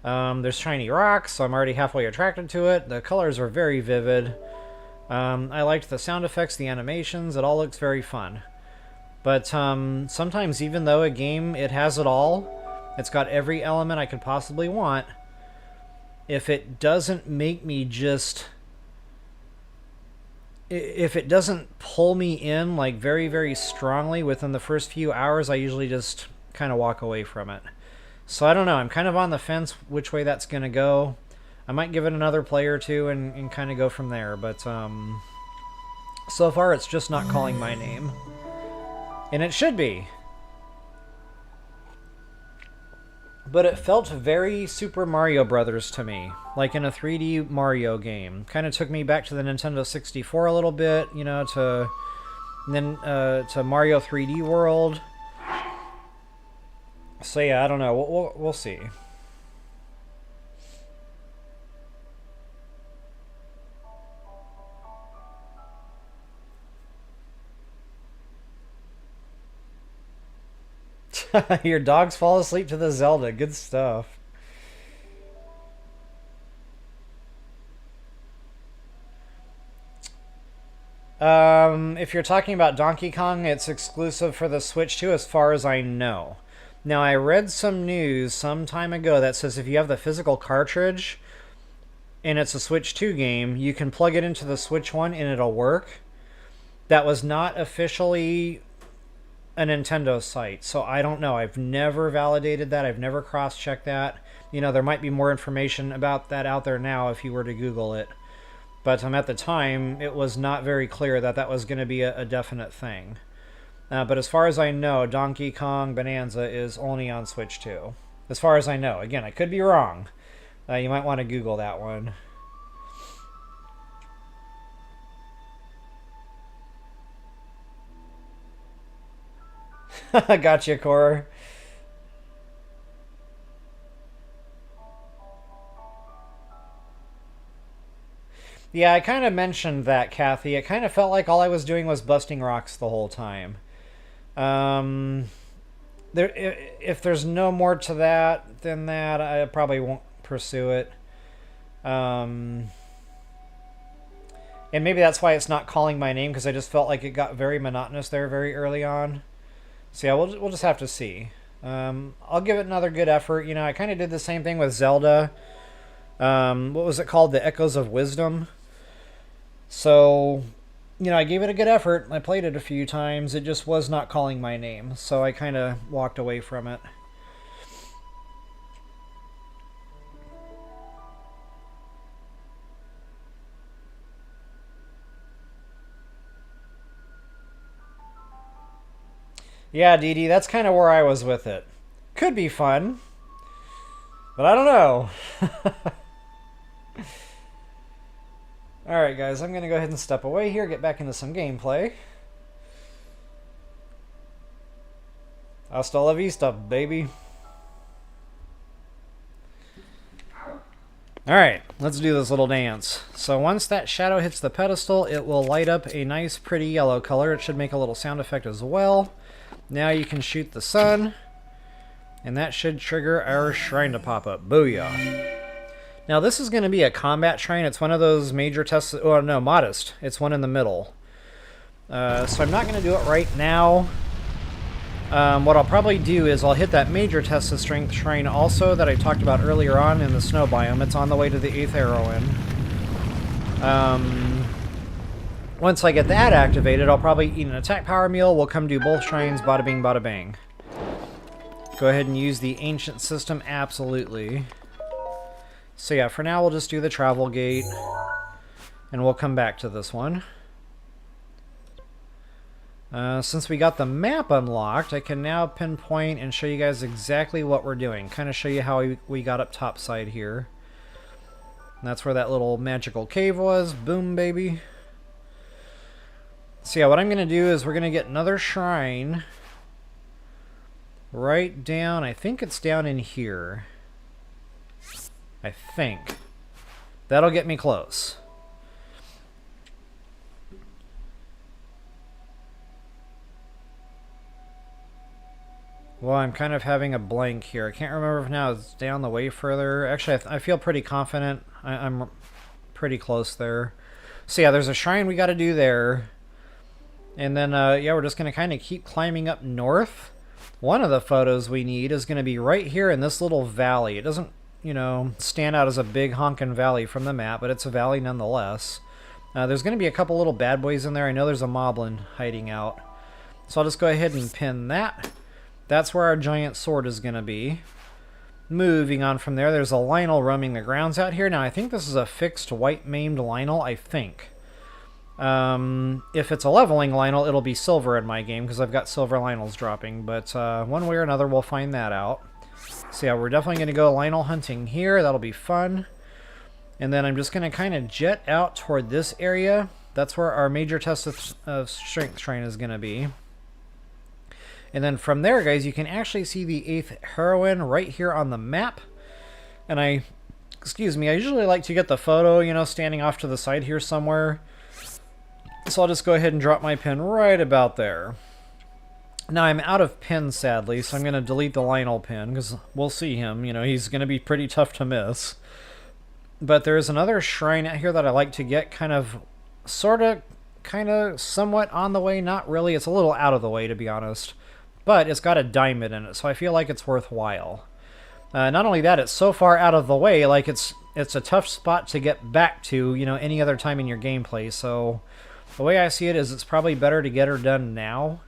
There's shiny rocks, so I'm already halfway attracted to it. The colors are very vivid. I liked the sound effects, the animations. It all looks very fun. But sometimes, even though a game, it has it all, it's got every element I could possibly want, if it doesn't make me just... If it doesn't pull me in like very, very strongly within the first few hours, I usually just kind of walk away from it. So I don't know. I'm kind of on the fence which way that's going to go. I might give it another play or two and kind of go from there. But so far, it's just not calling my name. And it should be. But it felt very Super Mario Brothers to me, like in a 3D Mario game. Kind of took me back to the Nintendo 64 a little bit, you know, to Mario 3D World. So yeah, I don't know. We'll see. Your dogs fall asleep to the Zelda. Good stuff. If you're talking about Donkey Kong, it's exclusive for the Switch too, as far as I know. Now, I read some news some time ago that says if you have the physical cartridge and it's a Switch 2 game, you can plug it into the Switch 1 and it'll work. That was not officially a Nintendo site, so I don't know. I've never validated that. I've never cross-checked that. You know, there might be more information about that out there now if you were to Google it. But at the time, it was not very clear that that was going to be a definite thing. But as far as I know, Donkey Kong Bonanza is only on Switch 2. As far as I know. Again, I could be wrong. You might want to Google that one. Gotcha, Core. Yeah, I kind of mentioned that, Kathy. It kind of felt like all I was doing was busting rocks the whole time. If there's no more to that than that, I probably won't pursue it. And maybe that's why it's not calling my name, because I just felt like it got very monotonous there very early on. So yeah, we'll just have to see. I'll give it another good effort. You know, I kind of did the same thing with Zelda. What was it called? The Echoes of Wisdom. So, you know, I gave it a good effort. I played it a few times. It just was not calling my name. So I kind of walked away from it. Yeah, Dee Dee, that's kind of where I was with it. Could be fun, but I don't know. Alright, guys, I'm going to go ahead and step away here, get back into some gameplay. Hasta la vista, baby. Alright, let's do this little dance. So once that shadow hits the pedestal, it will light up a nice, pretty yellow color. It should make a little sound effect as well. Now you can shoot the sun, and that should trigger our shrine to pop up. Booyah. Now this is going to be a combat shrine. It's one of those major tests. Oh no, modest. It's one in the middle. So I'm not going to do it right now. What I'll probably do is I'll hit that major test of strength shrine also that I talked about earlier on in the snow biome. It's on the way to the 8th Heroine. Once I get that activated, I'll probably eat an attack power meal. We'll come do both shrines, bada bing, bada bang. Go ahead and use the ancient system, absolutely. So yeah, for now we'll just do the travel gate, and we'll come back to this one. Since we got the map unlocked, I can now pinpoint and show you guys exactly what we're doing. Kind of show you how we got up top side here. And that's where that little magical cave was. Boom, baby. So yeah, what I'm going to do is we're going to get another shrine right down. I think it's down in here. I think. That'll get me close. Well, I'm kind of having a blank here. I can't remember if now it's down the way further. Actually, I feel pretty confident. I'm pretty close there. So yeah, there's a shrine we got to do there. And then, yeah, we're just going to kind of keep climbing up north. One of the photos we need is going to be right here in this little valley. It doesn't, you know, stand out as a big honkin' valley from the map, but it's a valley nonetheless. There's going to be a couple little bad boys in there. I know there's a moblin hiding out. So I'll just go ahead and pin that. That's where our giant sword is going to be. Moving on from there, there's a Lynel roaming the grounds out here. Now, I think this is a fixed white-maimed Lynel, I think. If it's a leveling Lynel, it'll be silver in my game, because I've got silver Lynels dropping. But one way or another, we'll find that out. So yeah, we're definitely going to go Lynel hunting here. That'll be fun. And then I'm just going to kind of jet out toward this area. That's where our major test of strength shrine is going to be. And then from there, guys, you can actually see the 8th Heroine right here on the map. And excuse me, I usually like to get the photo, you know, standing off to the side here somewhere. So I'll just go ahead and drop my pin right about there. Now I'm out of pins, sadly, so I'm going to delete the Lynel pin, because we'll see him. You know, he's going to be pretty tough to miss. But there's another shrine out here that I like to get kind of, somewhat on the way. Not really. It's a little out of the way, to be honest. But it's got a diamond in it, so I feel like it's worthwhile. Not only that, it's so far out of the way, like it's a tough spot to get back to, you know, any other time in your gameplay. So the way I see it is it's probably better to get her done now.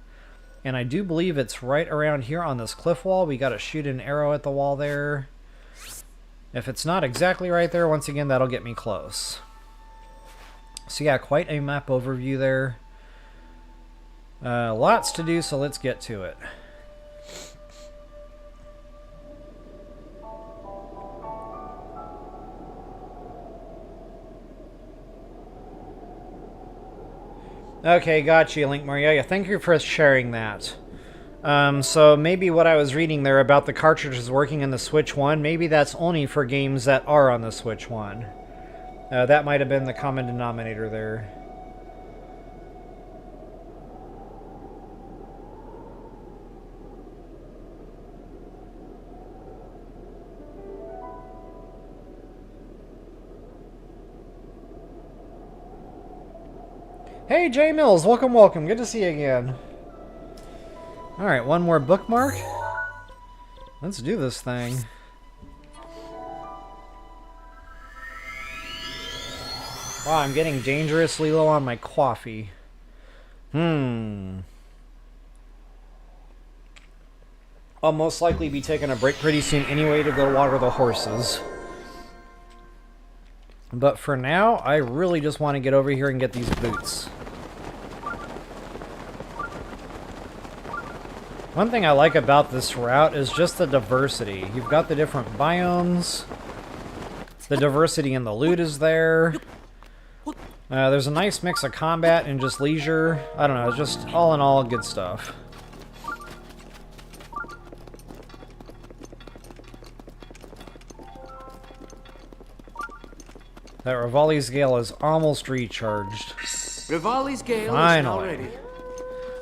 And I do believe it's right around here on this cliff wall. We got to shoot an arrow at the wall there. If it's not exactly right there, once again, that'll get me close. So yeah, quite a map overview there. Lots to do, so let's get to it. Okay, got you, Link Mario. Yeah, thank you for sharing that. So maybe what I was reading there about the cartridges working in the Switch 1, maybe that's only for games that are on the Switch 1. That might have been the common denominator there. Hey, Jay Mills, welcome, welcome. Good to see you again. Alright, one more bookmark. Let's do this thing. Wow, I'm getting dangerously low on my coffee. I'll most likely be taking a break pretty soon anyway to go water the horses. But for now, I really just want to get over here and get these boots. One thing I like about this route is just the diversity. You've got the different biomes. The diversity in the loot is there. There's a nice mix of combat and just leisure. I don't know, it's just all in all good stuff. That Rivali's Gale is almost recharged. Rivali's Gale Finally. is now ready.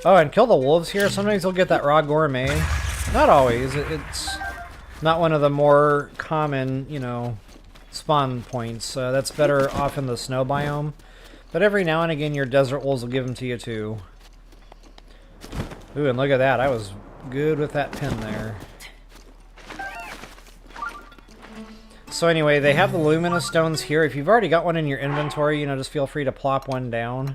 Oh, and kill the wolves here. Sometimes you'll get that raw gourmet. Not always. It's not one of the more common, you know, spawn points. That's better off in the snow biome. But every now and again, your desert wolves will give them to you too. Ooh, and look at that. I was good with that pin there. So anyway, they have the luminous stones here. If you've already got one in your inventory, you know, just feel free to plop one down.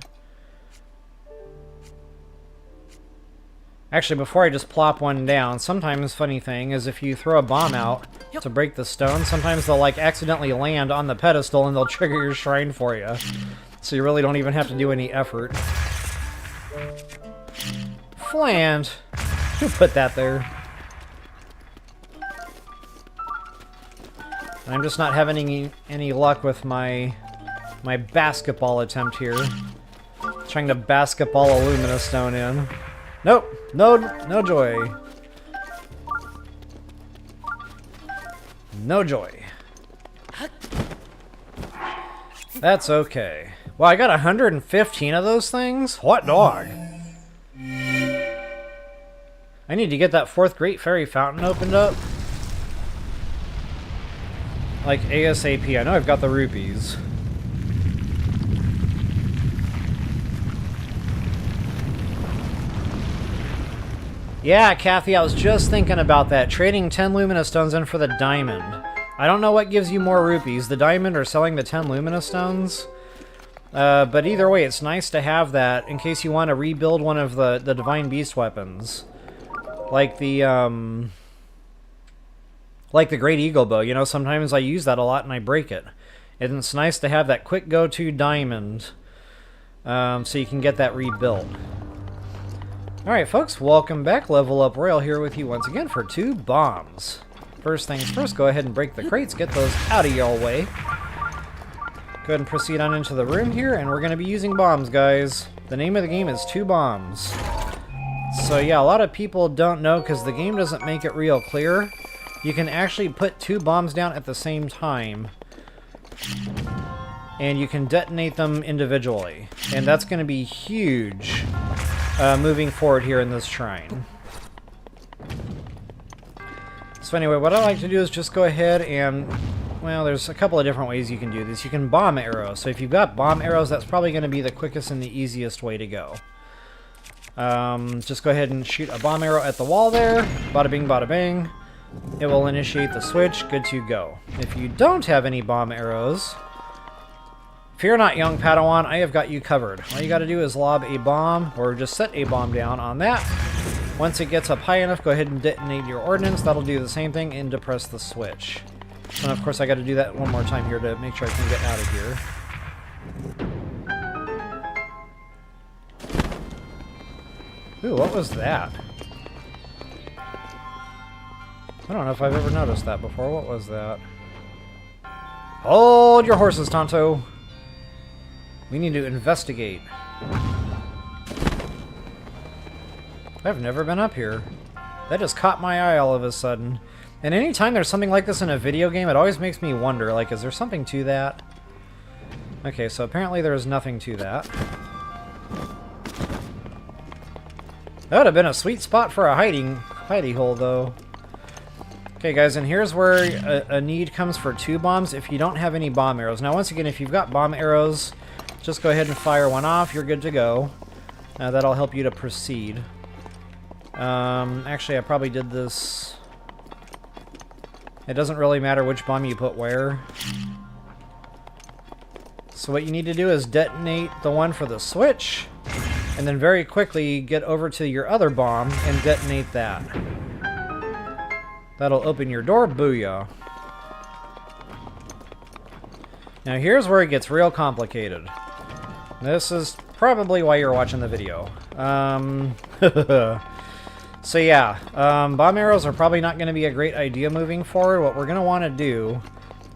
Actually, before I just plop one down, sometimes funny thing is if you throw a bomb out to break the stone, sometimes they'll like accidentally land on the pedestal and they'll trigger your shrine for you. So you really don't even have to do any effort. Fland. Who put that there? I'm just not having any luck with my basketball attempt here. Trying to basketball a luminous stone in. Nope. No joy. No joy. That's okay. Well, I got 115 of those things? Hot dog. I need to get that 4th Great Fairy Fountain opened up. Like ASAP. I know I've got the rupees. Yeah, Kathy, I was just thinking about that. Trading 10 Luminous Stones in for the diamond. I don't know what gives you more rupees, the diamond or selling the 10 Luminous Stones. But either way, it's nice to have that in case you want to rebuild one of the Divine Beast weapons. Like the Great Eagle Bow. You know, sometimes I use that a lot and I break it. And it's nice to have that quick go-to diamond so you can get that rebuilt. Alright folks, welcome back. Level Up Royal here with you once again for 2 bombs. First things first, go ahead and break the crates, get those out of your way. Go ahead and proceed on into the room here, and we're going to be using bombs, guys. The name of the game is 2 bombs. So yeah, a lot of people don't know because the game doesn't make it real clear. You can actually put 2 bombs down at the same time. And you can detonate them individually. And that's going to be huge. Moving forward here in this shrine. So anyway, what I like to do is just go ahead and, well, there's a couple of different ways you can do this. You can bomb arrows. So if you've got bomb arrows, that's probably going to be the quickest and the easiest way to go. Just go ahead and shoot a bomb arrow at the wall there. Bada bing, bada bang. It will initiate the switch. Good to go. If you don't have any bomb arrows, fear not, young Padawan, I have got you covered. All you gotta do is lob a bomb, or just set a bomb down on that. Once it gets up high enough, go ahead and detonate your ordnance. That'll do the same thing and depress the switch. And of course I gotta do that one more time here to make sure I can get out of here. Ooh, what was that? I don't know if I've ever noticed that before. What was that? Hold your horses, Tonto. We need to investigate. I've never been up here. That just caught my eye all of a sudden. And anytime there's something like this in a video game, it always makes me wonder, like, is there something to that? Okay, so apparently there's nothing to that. That would have been a sweet spot for a hidey hole, though. Okay, guys, and here's where a need comes for 2 bombs if you don't have any bomb arrows. Now, once again, if you've got bomb arrows, just go ahead and fire one off. You're good to go. That'll help you to proceed. Actually, I probably did this... It doesn't really matter which bomb you put where. So what you need to do is detonate the one for the switch, and then very quickly get over to your other bomb and detonate that. That'll open your door, booyah. Now here's where it gets real complicated. This is probably why you're watching the video. So yeah, bomb arrows are probably not going to be a great idea moving forward. What we're going to want to do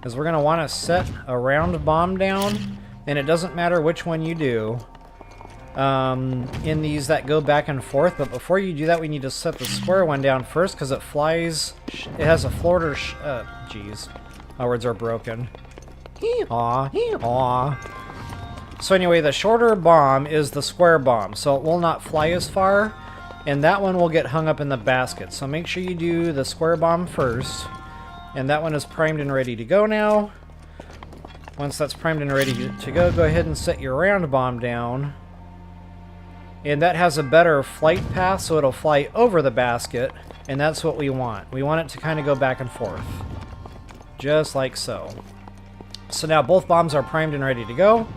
is we're going to want to set a round bomb down, and it doesn't matter which one you do in these that go back and forth, but before you do that we need to set the square one down first because it flies, it has a floater, jeez, my words are broken. Hee-haw, hee-haw. So anyway, the shorter bomb is the square bomb, so it will not fly as far, and that one will get hung up in the basket. So make sure you do the square bomb first, and that one is primed and ready to go now. Once that's primed and ready to go, go ahead and set your round bomb down. And that has a better flight path, so it'll fly over the basket, and that's what we want. We want it to kind of go back and forth. Just like so. So now both bombs are primed and ready to go.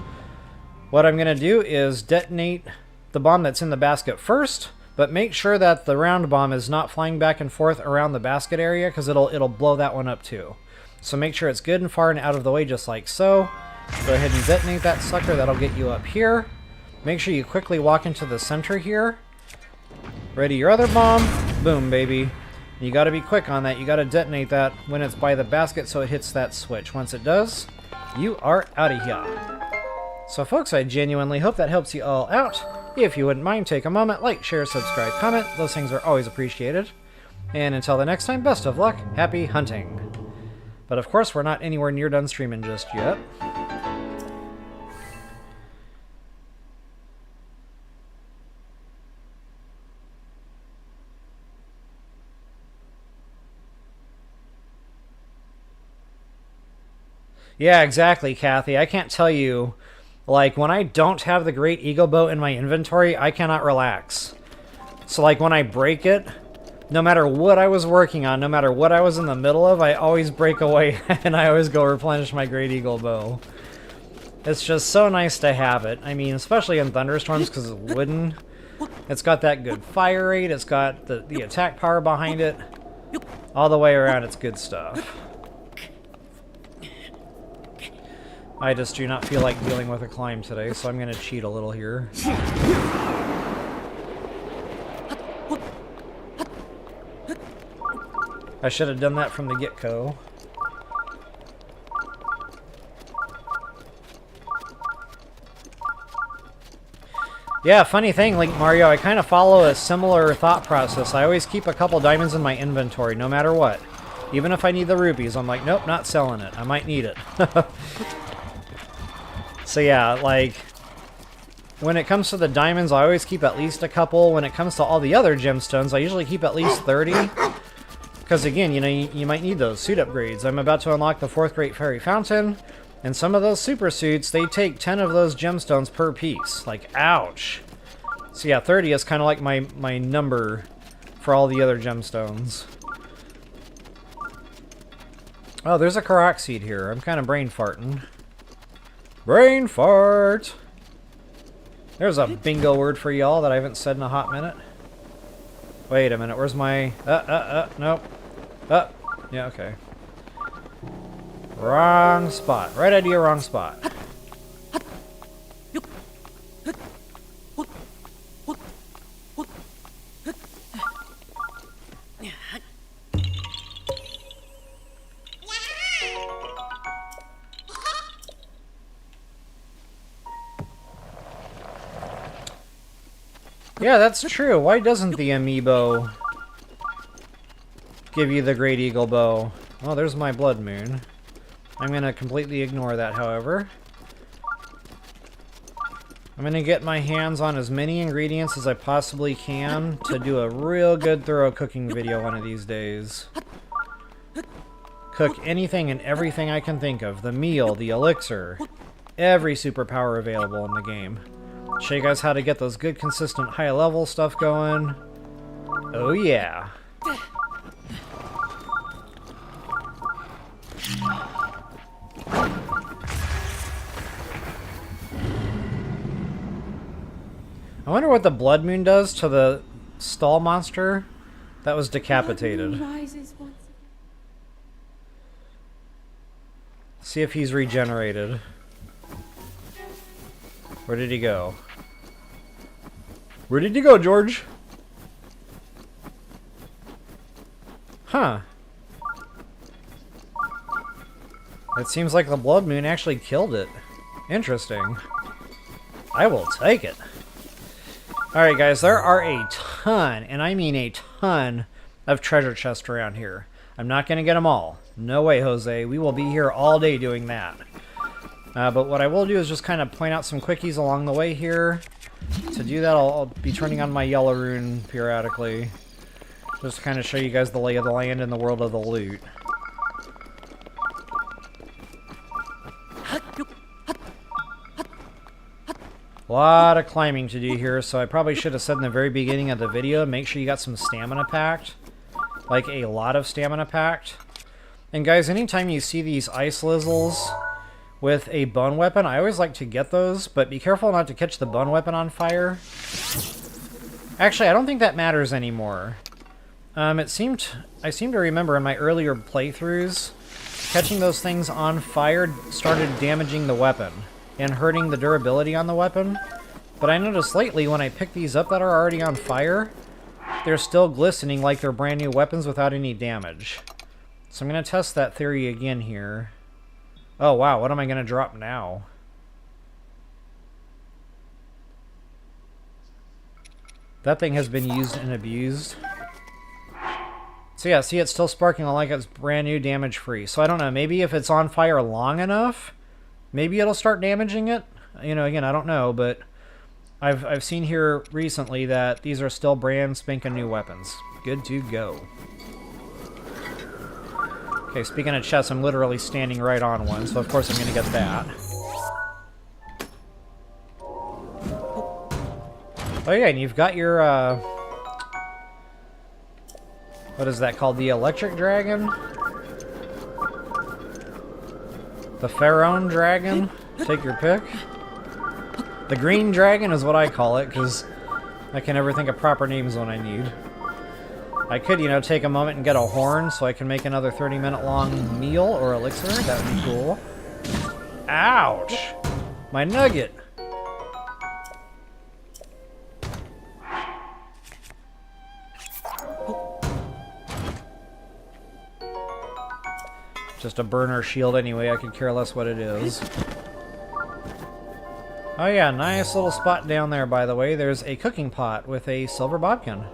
What I'm going to do is detonate the bomb that's in the basket first, but make sure that the round bomb is not flying back and forth around the basket area, because it'll blow that one up too. So make sure it's good and far and out of the way, just like so. Go ahead and detonate that sucker. That'll get you up here. Make sure you quickly walk into the center here. Ready your other bomb. Boom, baby. You got to be quick on that. You got to detonate that when it's by the basket so it hits that switch. Once it does, you are out of here. So folks, I genuinely hope that helps you all out. If you wouldn't mind, take a moment, like, share, subscribe, comment. Those things are always appreciated. And until the next time, best of luck, happy hunting. But of course, we're not anywhere near done streaming just yet. Yeah, exactly, Kathy. I can't tell you, like, when I don't have the Great Eagle Bow in my inventory, I cannot relax. So, like, when I break it, no matter what I was working on, no matter what I was in the middle of, I always break away and I always go replenish my Great Eagle Bow. It's just so nice to have it. I mean, especially in thunderstorms because it's wooden. It's got that good fire rate. It's got the attack power behind it. All the way around, it's good stuff. I just do not feel like dealing with a climb today, so I'm going to cheat a little here. I should have done that from the get-go. Yeah, funny thing, Link Mario, I kind of follow a similar thought process. I always keep a couple diamonds in my inventory, no matter what. Even if I need the rupees, I'm like, nope, not selling it. I might need it. So yeah, like, when it comes to the diamonds, I always keep at least a couple. When it comes to all the other gemstones, I usually keep at least 30. Because again, you know, you might need those suit upgrades. I'm about to unlock the 4th Great Fairy Fountain, and some of those super suits, they take 10 of those gemstones per piece. Like, ouch. So yeah, 30 is kind of like my number for all the other gemstones. Oh, there's a Karak seed here. I'm kind of brain farting. Brain fart! There's a bingo word for y'all that I haven't said in a hot minute. Wait a minute, where's my... nope. Yeah, okay. Wrong spot. Right idea, wrong spot. Yeah, that's true. Why doesn't the amiibo give you the Great Eagle Bow? Oh, there's my Blood Moon. I'm going to completely ignore that, however. I'm going to get my hands on as many ingredients as I possibly can to do a real good, thorough cooking video one of these days. Cook anything and everything I can think of. The meal, the elixir, every superpower available in the game. Show you guys how to get those good, consistent, high-level stuff going. Oh, yeah. I wonder what the Blood Moon does to the stall monster that was decapitated. See if he's regenerated. Where did he go? Where did you go, George? Huh. It seems like the Blood Moon actually killed it. Interesting. I will take it. Alright guys, there are a ton, and I mean a ton, of treasure chests around here. I'm not going to get them all. No way, Jose. We will be here all day doing that. But what I will do is just kind of point out some quickies along the way here. To do that, I'll be turning on my yellow rune periodically. Just to kind of show you guys the lay of the land in the world of the loot. A lot of climbing to do here, so I probably should have said in the very beginning of the video, make sure you got some stamina packed. Like, a lot of stamina packed. And guys, anytime you see these ice lizzles with a bone weapon, I always like to get those, but be careful not to catch the bone weapon on fire. Actually, I don't think that matters anymore. I seem to remember in my earlier playthroughs, catching those things on fire started damaging the weapon and hurting the durability on the weapon. But I noticed lately when I pick these up that are already on fire, they're still glistening like they're brand new weapons without any damage. So I'm going to test that theory again here. Oh wow, what am I going to drop now? That thing has been used and abused. So yeah, see, it's still sparking like it's brand new, damage free. So I don't know, maybe if it's on fire long enough, maybe it'll start damaging it. You know, again, I don't know, but I've seen here recently that these are still brand spanking new weapons. Good to go. Okay, speaking of chests, I'm literally standing right on one, so of course I'm going to get that. Oh yeah, and you've got your, what is that called? The electric dragon? The pharaoh dragon? Take your pick. The green dragon is what I call it, because I can never think of proper names when I need. I could, you know, take a moment and get a horn so I can make another 30-minute long meal or elixir. That would be cool. Ouch! My nugget! Just a burner shield anyway, I could care less what it is. Oh yeah, nice little spot down there, by the way. There's a cooking pot with a silver bodkin.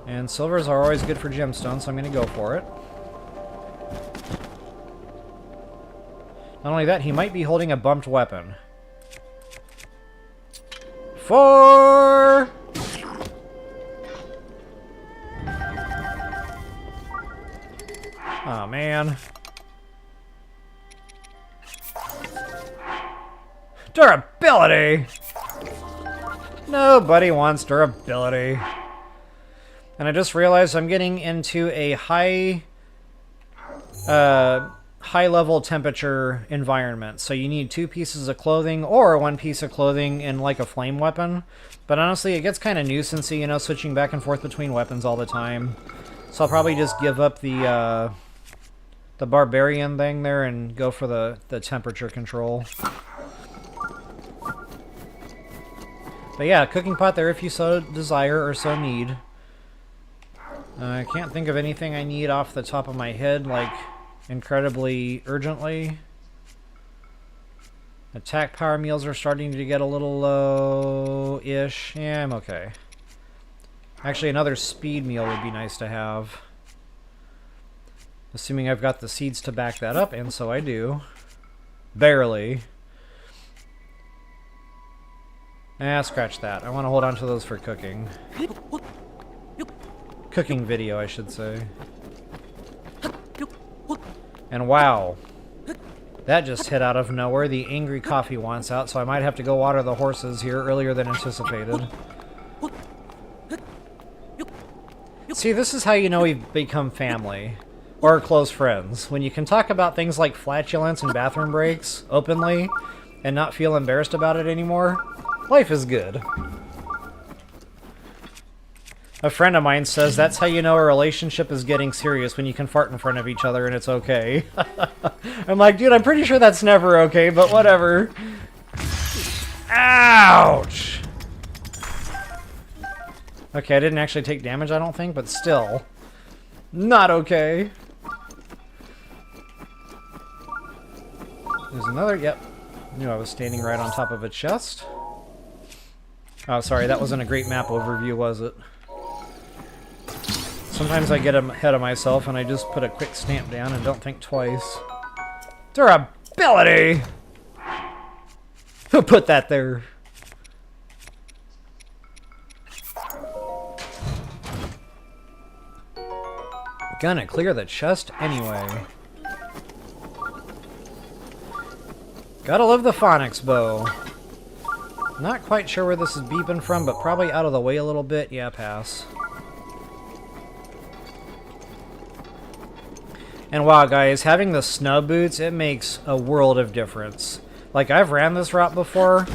And silvers are always good for gemstones, so I'm going to go for it. Not only that, he might be holding a bumped weapon. 4! Oh man. Durability! Nobody wants durability. And I just realized I'm getting into a high level temperature environment. So you need 2 pieces of clothing or 1 piece of clothing in like a flame weapon. But honestly, it gets kind of nuisancey, you know, switching back and forth between weapons all the time. So I'll probably just give up the barbarian thing there and go for the temperature control. But yeah, cooking pot there if you so desire or so need. I can't think of anything I need off the top of my head, like, incredibly urgently. Attack power meals are starting to get a little low. ish. Yeah, I'm okay. Actually, another speed meal would be nice to have. Assuming I've got the seeds to back that up, and so I do. Barely. Scratch that. I want to hold on to those for cooking. Cooking video, I should say. And wow. That just hit out of nowhere. The angry coffee wants out, so I might have to go water the horses here earlier than anticipated. See, this is how you know we've become family. Or close friends. When you can talk about things like flatulence and bathroom breaks openly and not feel embarrassed about it anymore, life is good. A friend of mine says that's how you know a relationship is getting serious, when you can fart in front of each other and it's okay. I'm like, dude, I'm pretty sure that's never okay, but whatever. Ouch! Okay, I didn't actually take damage, I don't think, but still. Not okay. There's another, yep. Knew I was standing right on top of a chest. Oh, sorry, that wasn't a great map overview, was it? Sometimes I get ahead of myself and I just put a quick stamp down and don't think twice. Durability! Who put that there? Gonna clear the chest anyway. Gotta love the phonics bow. Not quite sure where this is beeping from, but probably out of the way a little bit. Yeah, pass. And wow, guys, having the snub boots, it makes a world of difference. Like, I've ran this route before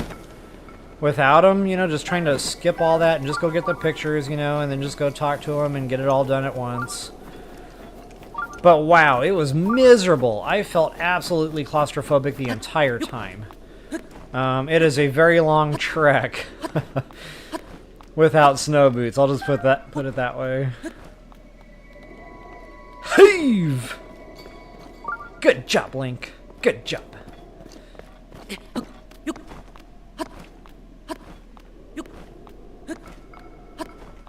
without them, you know, just trying to skip all that and just go get the pictures, you know, and then just go talk to them and get it all done at once. But wow, it was miserable. I felt absolutely claustrophobic the entire time. It is a very long trek without snow boots. I'll just put it that way. Heave! Good job, Link. Good job.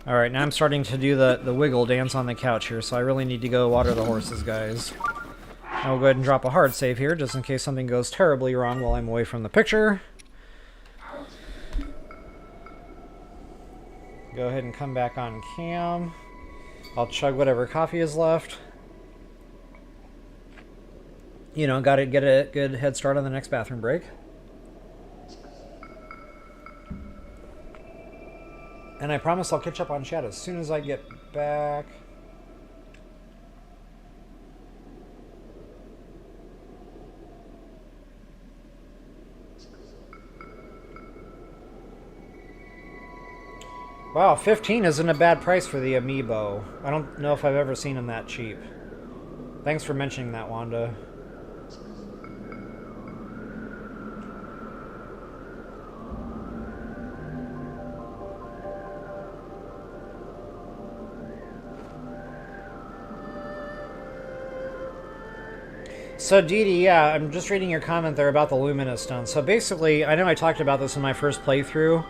Alright, now I'm starting to do the wiggle dance on the couch here, so I really need to go water the horses, guys. I'll go ahead and drop a hard save here, just in case something goes terribly wrong while I'm away from the picture. Go ahead and come back on cam. I'll chug whatever coffee is left. You know, gotta get a good head start on the next bathroom break. And I promise I'll catch up on chat as soon as I get back. Wow, 15 isn't a bad price for the amiibo. I don't know if I've ever seen them that cheap. Thanks for mentioning that, Wanda. So, Dee Dee, yeah, I'm just reading your comment there about the Luminous Stone. So basically, I know I talked about this in my first playthrough.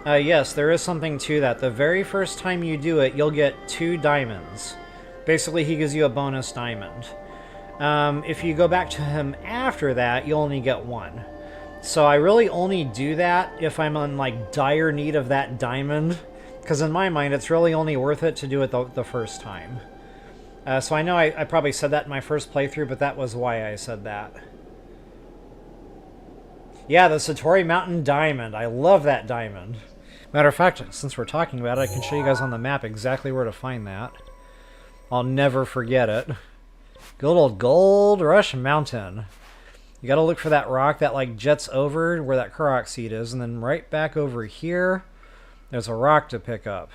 Yes, there is something to that. The very first time you do it, you'll get 2 diamonds. Basically, he gives you a bonus diamond. If you go back to him after that, you'll only get 1. So I really only do that if I'm in, like, dire need of that diamond. Because in my mind, it's really only worth it to do it the first time. So I know I probably said that in my first playthrough, but that was why I said that. Yeah, the Satori Mountain Diamond. I love that diamond. Matter of fact, since we're talking about it, I can show you guys on the map exactly where to find that. I'll never forget it. Good old Gold Rush Mountain. You gotta look for that rock that like jets over where that Korok seed is, and then right back over here, there's a rock to pick up.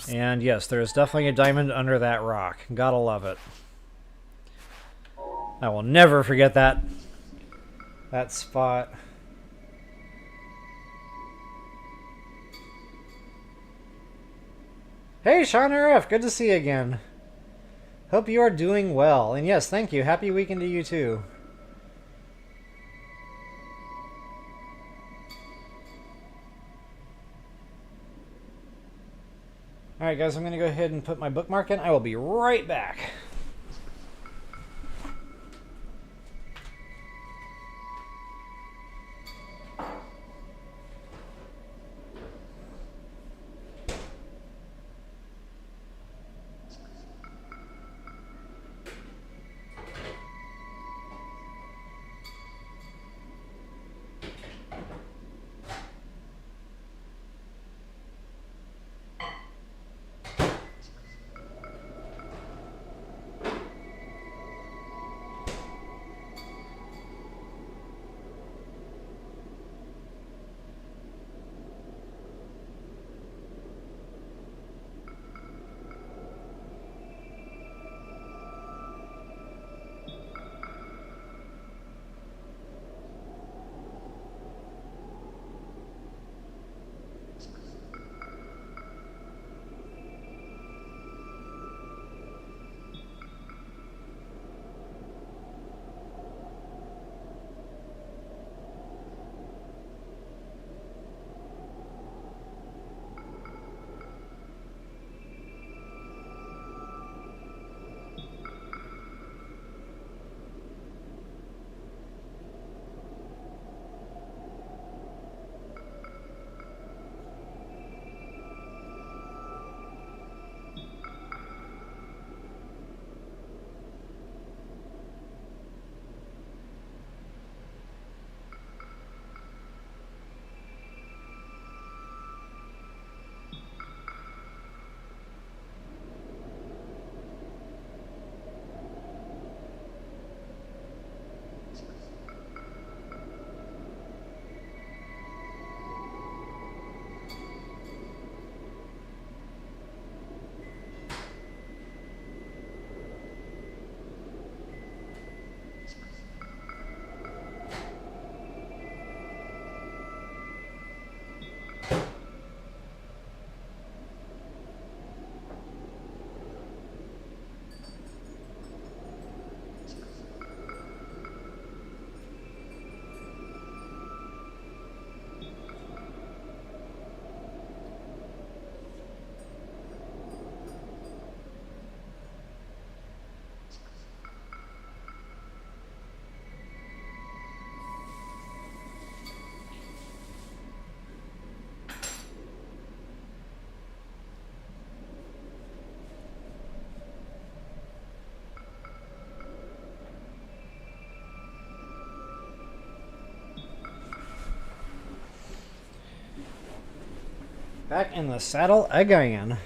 And yes, there is definitely a diamond under that rock. Gotta love it. I will never forget that spot. Hey, Sean RF, good to see you again. Hope you are doing well. And yes, thank you. Happy weekend to you too. Alright guys, I'm going to go ahead and put my bookmark in. I will be right back. Back in the saddle again.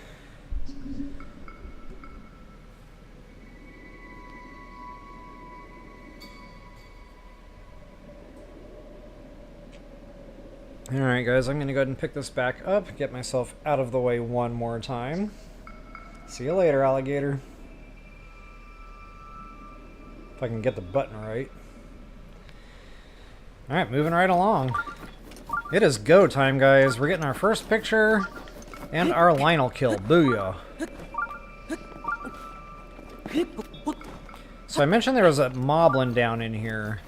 Alright guys, I'm going to go ahead and pick this back up, get myself out of the way one more time. See you later, alligator. If I can get the button right. Alright, moving right along. It is go time, guys. We're getting our first picture and our Lynel kill. Booyah. So I mentioned there was a moblin down in here.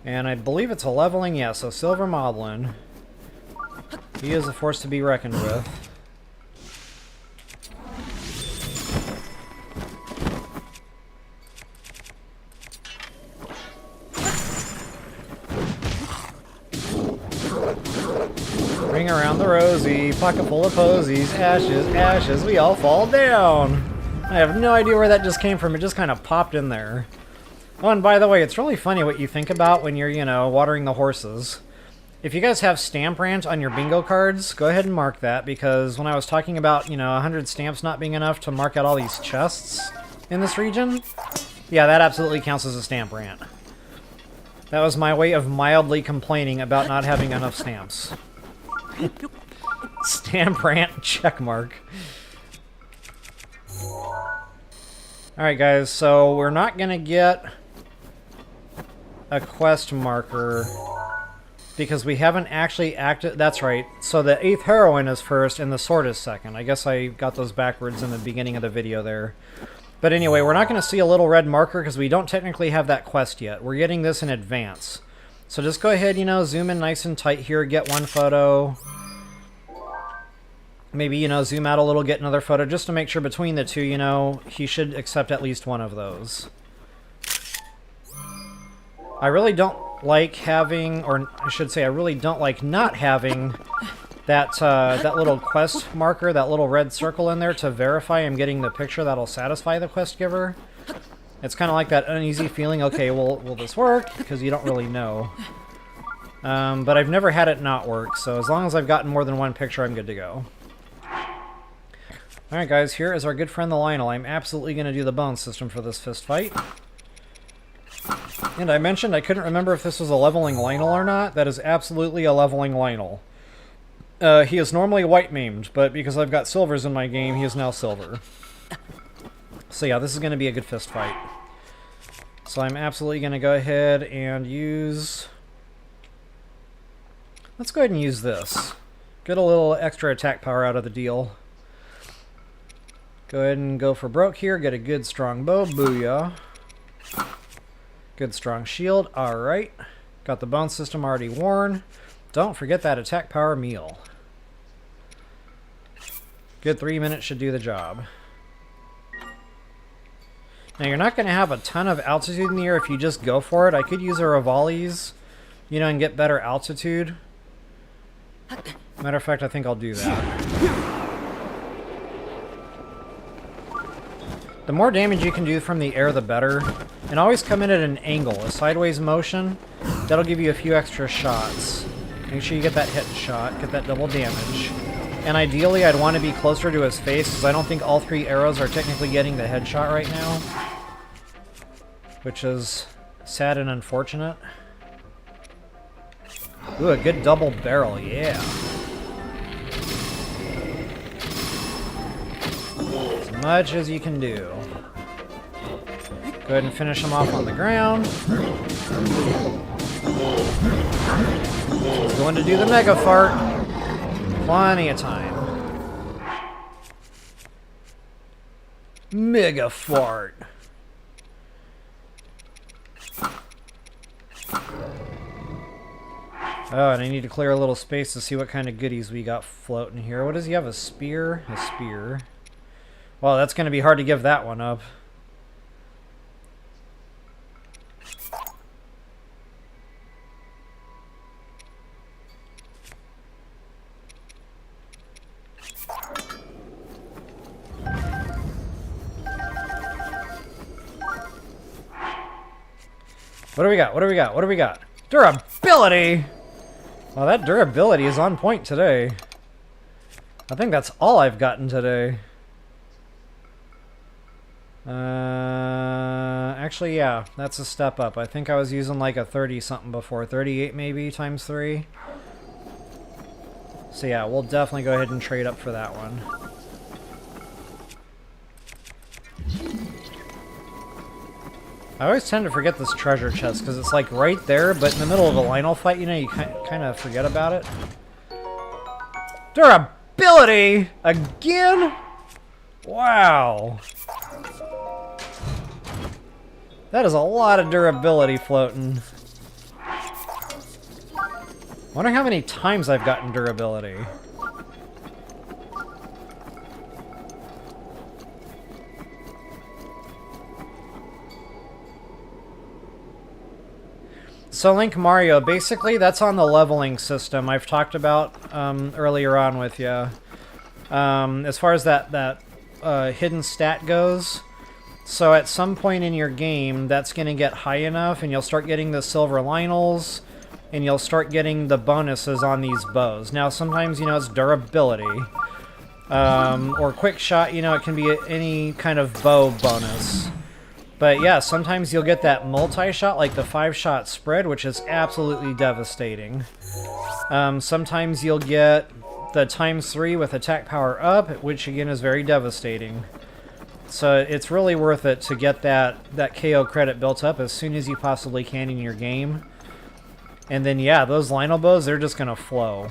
And I believe it's a leveling, yeah, so silver moblin. He is a force to be reckoned with. Ring around the rosy, pocket full of posies, ashes, ashes, we all fall down. I have no idea where that just came from, it just kind of popped in there. Oh, and by the way, it's really funny what you think about when you're, you know, watering the horses. If you guys have stamp ranch on your bingo cards, go ahead and mark that, because when I was talking about, you know, 100 stamps not being enough to mark out all these chests in this region, yeah, that absolutely counts as a stamp rant. That was my way of mildly complaining about not having enough stamps. Stamp rant checkmark. Alright guys, so we're not gonna get a quest marker because we haven't actually acted. That's right, so the 8th Heroine is first and the sword is second. I guess I got those backwards in the beginning of the video there. But anyway, we're not going to see a little red marker because we don't technically have that quest yet. We're getting this in advance. So just go ahead, you know, zoom in nice and tight here, get one photo. maybe, you know, zoom out a little, get another photo, just to make sure between the two, you know, he should accept at least one of those. I really don't like having, or I should say I really don't like not having that, that little quest marker, that little red circle in there to verify I'm getting the picture that'll satisfy the quest giver. It's kind of like that uneasy feeling, okay, well, will this work? Because you don't really know. But I've never had it not work, so as long as I've gotten more than one picture, I'm good to go. Alright guys, here is our good friend the Lynel. I'm absolutely going to do the bone system for this fist fight. And I mentioned I couldn't remember if this was a leveling Lynel or not. That is absolutely a leveling Lynel. He is normally white maimed, but because I've got silvers in my game, he is now silver. So yeah, this is going to be a good fist fight. So I'm absolutely going to go ahead and use... Let's go ahead and use this. Get a little extra attack power out of the deal. Go ahead and go for broke here. Get a good strong bow. Booyah. Good strong shield. Alright. Got the bone system already worn. Don't forget that attack power meal. Good 3 minutes should do the job. Now you're not going to have a ton of altitude in the air if you just go for it. I could use a Rivali's, you know, and get better altitude. Matter of fact, I think I'll do that. The more damage you can do from the air, the better. And always come in at an angle, a sideways motion. That'll give you a few extra shots. Make sure you get that hit shot, get that double damage. And ideally, I'd want to be closer to his face, because I don't think all 3 arrows are technically getting the headshot right now. Which is sad and unfortunate. Ooh, a good double barrel, yeah. As much as you can do. Go ahead and finish him off on the ground. He's going to do the mega fart. Plenty of time. Mega fart. Oh, and I need to clear a little space to see what kind of goodies we got floating here. What does he have? A spear? A spear. Well, that's going to be hard to give that one up. What do we got? What do we got? What do we got? Durability! Well, that durability is on point today. I think that's all I've gotten today. Actually, yeah, that's a step up. I think I was using like a 30-something before. 38 maybe, times 3. So yeah, we'll definitely go ahead and trade up for that one. I always tend to forget this treasure chest, because it's like right there, but in the middle of a Lynel fight, you know, you kind of forget about it. Durability! Again? Wow. That is a lot of durability floating. Wonder how many times I've gotten durability. So Link Mario, basically that's on the leveling system I've talked about earlier on with you. As far as that hidden stat goes, so at some point in your game that's going to get high enough and you'll start getting the silver Lynels and you'll start getting the bonuses on these bows. Now sometimes, you know, it's durability or quick shot, you know, it can be any kind of bow bonus. But yeah, sometimes you'll get that multi-shot, like the 5-shot spread, which is absolutely devastating. Sometimes you'll get the ×3 with attack power up, which again is very devastating. So it's really worth it to get that KO credit built up as soon as you possibly can in your game. And then yeah, those Lynel bows, they're just going to flow.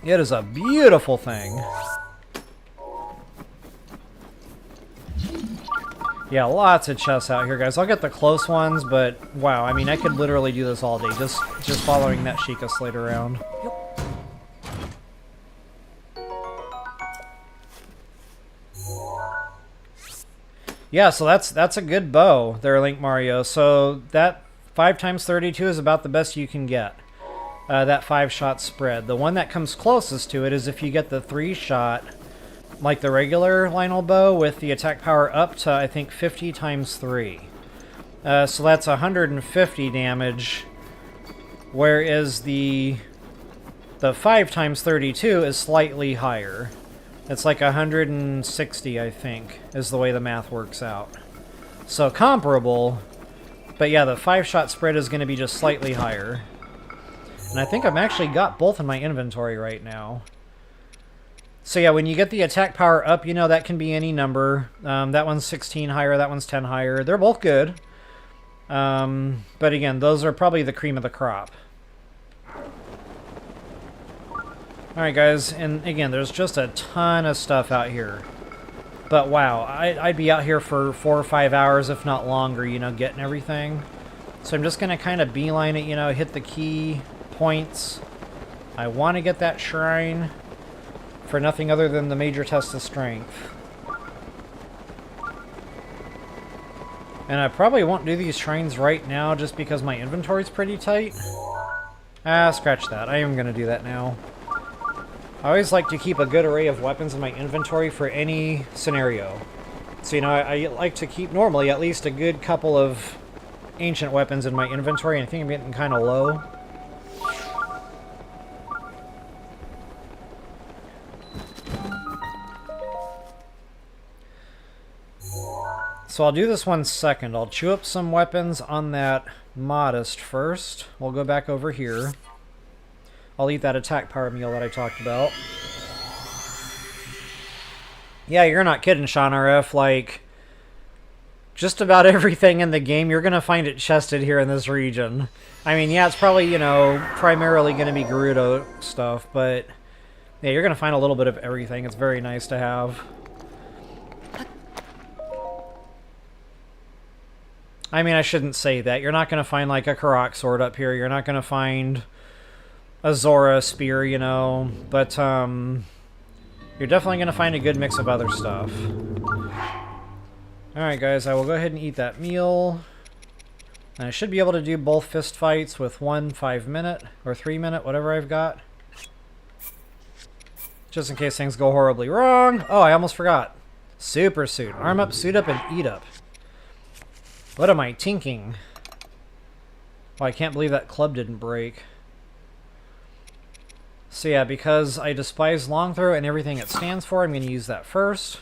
It is a beautiful thing. Yeah, lots of chests out here, guys. I'll get the close ones, but wow, I mean, I could literally do this all day, just following that Sheikah Slate around. Yeah, so that's a good bow there, Link Mario. So that 5x32 is about the best you can get. That 5-shot spread. The one that comes closest to it is if you get the 3-shot, like the regular Lynel bow, with the attack power up to, I think, 50 times 3. So that's 150 damage, whereas the 5x32 is slightly higher. It's like 160, I think, is the way the math works out. So comparable, but yeah, the 5-shot spread is going to be just slightly higher. And I think I've actually got both in my inventory right now. So yeah, when you get the attack power up, you know, that can be any number. That one's 16 higher, that one's 10 higher. They're both good. But again, those are probably the cream of the crop. Alright guys, and again, there's just a ton of stuff out here. But wow, I'd be out here for 4 or 5 hours, if not longer, you know, getting everything. So I'm just going to kind of beeline it, you know, hit the key points. I want to get that shrine for nothing other than the major test of strength. And I probably won't do these shrines right now just because my inventory's pretty tight. Ah, scratch that. I am going to do that now. I always like to keep a good array of weapons in my inventory for any scenario. So, you know, I like to keep normally at least a good couple of ancient weapons in my inventory, and I think I'm getting kind of low. So I'll do this one second. I'll chew up some weapons on that modest first. We'll go back over here. I'll eat that attack power meal that I talked about. Yeah, you're not kidding, Sean RF. Like, just about everything in the game, you're going to find it chested here in this region. I mean, yeah, it's probably, you know, primarily going to be Gerudo stuff, but yeah, you're going to find a little bit of everything. It's very nice to have. I mean, I shouldn't say that. You're not going to find, like, a Karak sword up here. You're not going to find a Zora spear, you know. But, you're definitely going to find a good mix of other stuff. Alright, guys, I will go ahead and eat that meal. And I should be able to do both fist fights with one 5-minute or 3-minute, whatever I've got. Just in case things go horribly wrong. Oh, I almost forgot. Super suit. Arm up, suit up, and eat up. What am I tinking? Oh, I can't believe that club didn't break. So yeah, because I despise long throw and everything it stands for, I'm going to use that first.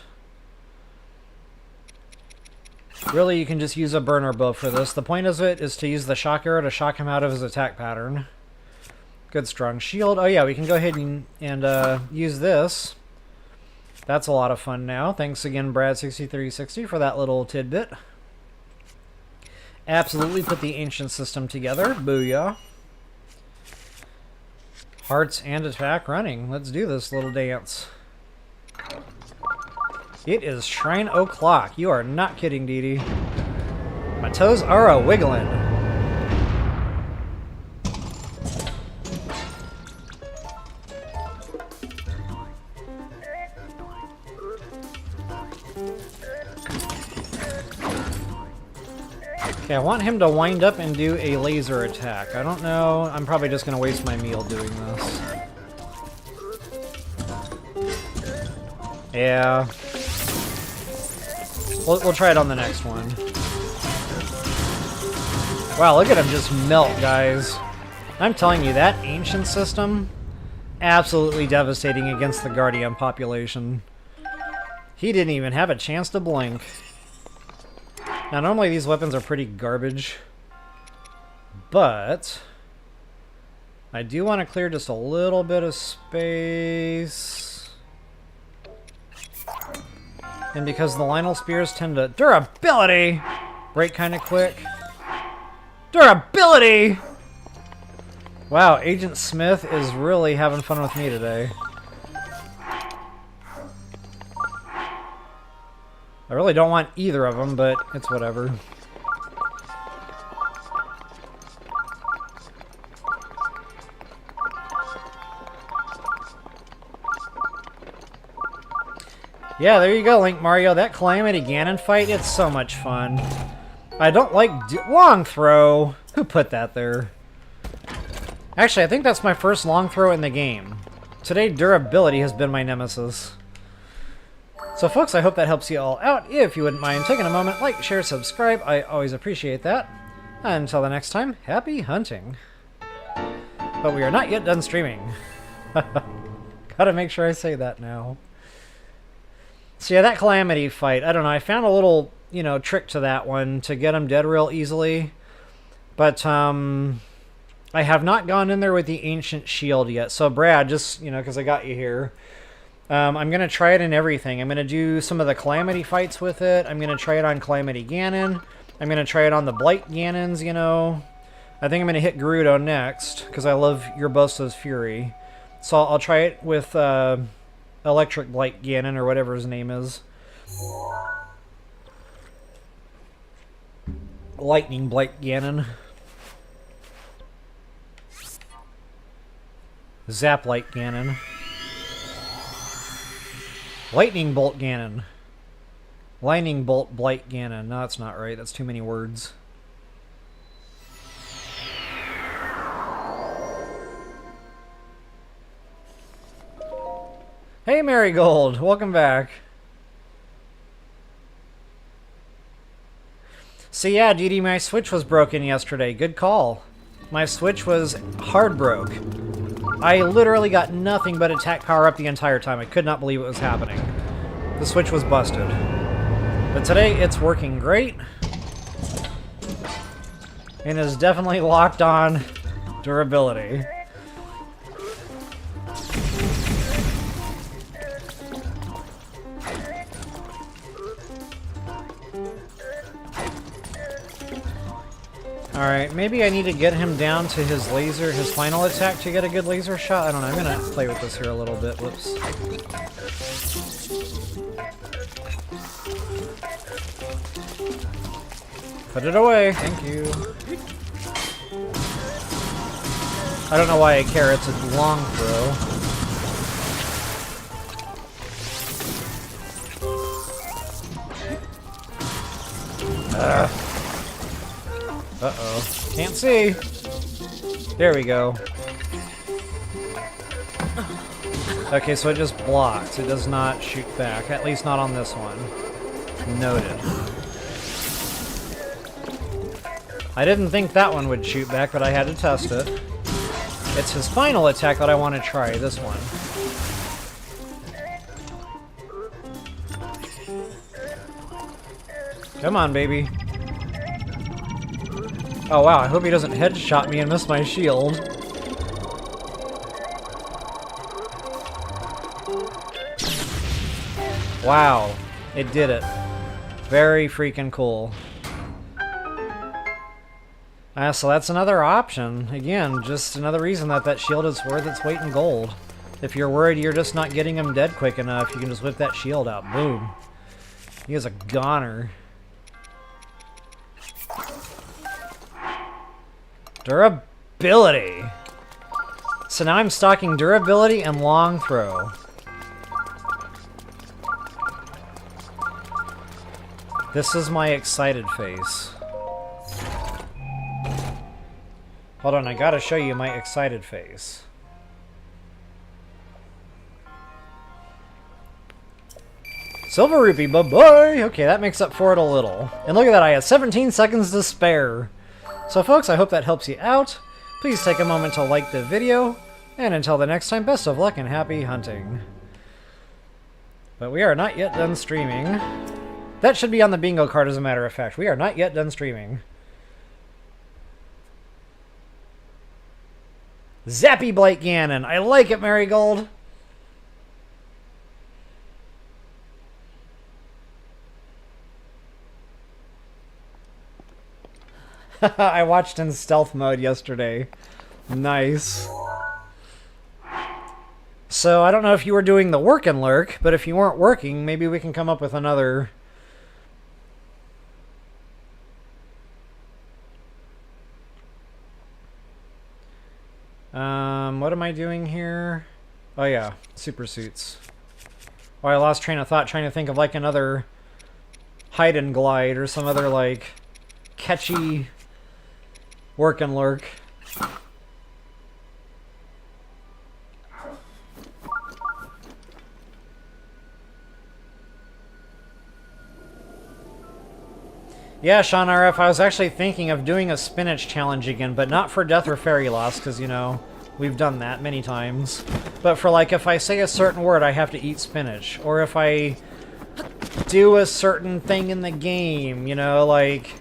Really, you can just use a burner bow for this. The point of it is to use the shock arrow to shock him out of his attack pattern. Good strong shield. Oh yeah, we can go ahead and use this. That's a lot of fun now. Thanks again, Brad6360, for that little tidbit. Absolutely put the ancient system together. Booyah. Hearts and attack running. Let's do this little dance. It is shrine o'clock. You are not kidding, Dee Dee. My toes are a-wiggling. Okay, I want him to wind up and do a laser attack. I don't know. I'm probably just going to waste my meal doing this. Yeah. We'll try it on the next one. Wow, look at him just melt, guys. I'm telling you, that ancient system, absolutely devastating against the Guardian population. He didn't even have a chance to blink. Now, normally these weapons are pretty garbage, but I do want to clear just a little bit of space. And because the Lynel spears tend to... Durability! Break kind of quick. Durability! Wow, Agent Smith is really having fun with me today. I really don't want either of them, but it's whatever. Yeah, there you go, Link Mario. That Calamity Ganon fight, it's so much fun. I don't like long throw. Who put that there? Actually, I think that's my first long throw in the game. Today, durability has been my nemesis. So folks, I hope that helps you all out. If you wouldn't mind taking a moment, like, share, subscribe. I always appreciate that. Until the next time, happy hunting. But we are not yet done streaming. Gotta make sure I say that now. So yeah, that Calamity fight, I don't know, I found a little, you know, trick to that one to get him dead real easily. But, I have not gone in there with the Ancient Shield yet. So Brad, just, you know, because I got you here, I'm going to try it in everything. I'm going to do some of the Calamity fights with it. I'm going to try it on Calamity Ganon. I'm going to try it on the Blight Ganons, you know. I think I'm going to hit Gerudo next, because I love Urbosa's Fury. So I'll try it with, Electric Blight Ganon, or whatever his name is. Lightning Blight Ganon. Zap Light Ganon. Lightning Bolt Ganon. Lightning Bolt Blight Ganon. No, that's not right. That's too many words. Hey Marigold, welcome back. So yeah, Dee, my Switch was broken yesterday. Good call. My Switch was hard broke. I literally got nothing but attack power up the entire time. I could not believe it was happening. The Switch was busted. But today it's working great. And is definitely locked on durability. Alright, maybe I need to get him down to his laser, his final attack to get a good laser shot. I don't know, I'm gonna play with this here a little bit. Whoops. Put it away, thank you. I don't know why I care, it's a long throw. Uh-oh. Can't see. There we go. Okay, so it just blocks. It does not shoot back. At least not on this one. Noted. I didn't think that one would shoot back, but I had to test it. It's his final attack that I want to try, this one. Come on, baby. Oh wow, I hope he doesn't headshot me and miss my shield. Wow, it did it. Very freaking cool. So that's another option. Again, just another reason that that shield is worth its weight in gold. If you're worried you're just not getting him dead quick enough, you can just whip that shield out. Boom. He is a goner. Durability. So now I'm stocking durability and long throw. This is my excited face. Hold on, I gotta show you my excited face. Silver rupee, bye-bye! Okay, that makes up for it a little. And look at that, I had 17 seconds to spare. So folks, I hope that helps you out. Please take a moment to like the video. And until the next time, best of luck and happy hunting. But we are not yet done streaming. That should be on the bingo card as a matter of fact. We are not yet done streaming. Zappy Blight Ganon. I like it, Marigold. I watched in stealth mode yesterday. Nice. So, I don't know if you were doing the work and lurk, but if you weren't working, maybe we can come up with another... what am I doing here? Oh yeah, super suits. Oh, I lost train of thought trying to think of like another hide and glide or some other like catchy work and lurk. Yeah, Sean RF, I was actually thinking of doing a spinach challenge again, but not for Death or Fairy Loss, because, you know, we've done that many times. But for, like, if I say a certain word, I have to eat spinach. Or if I do a certain thing in the game, you know, like...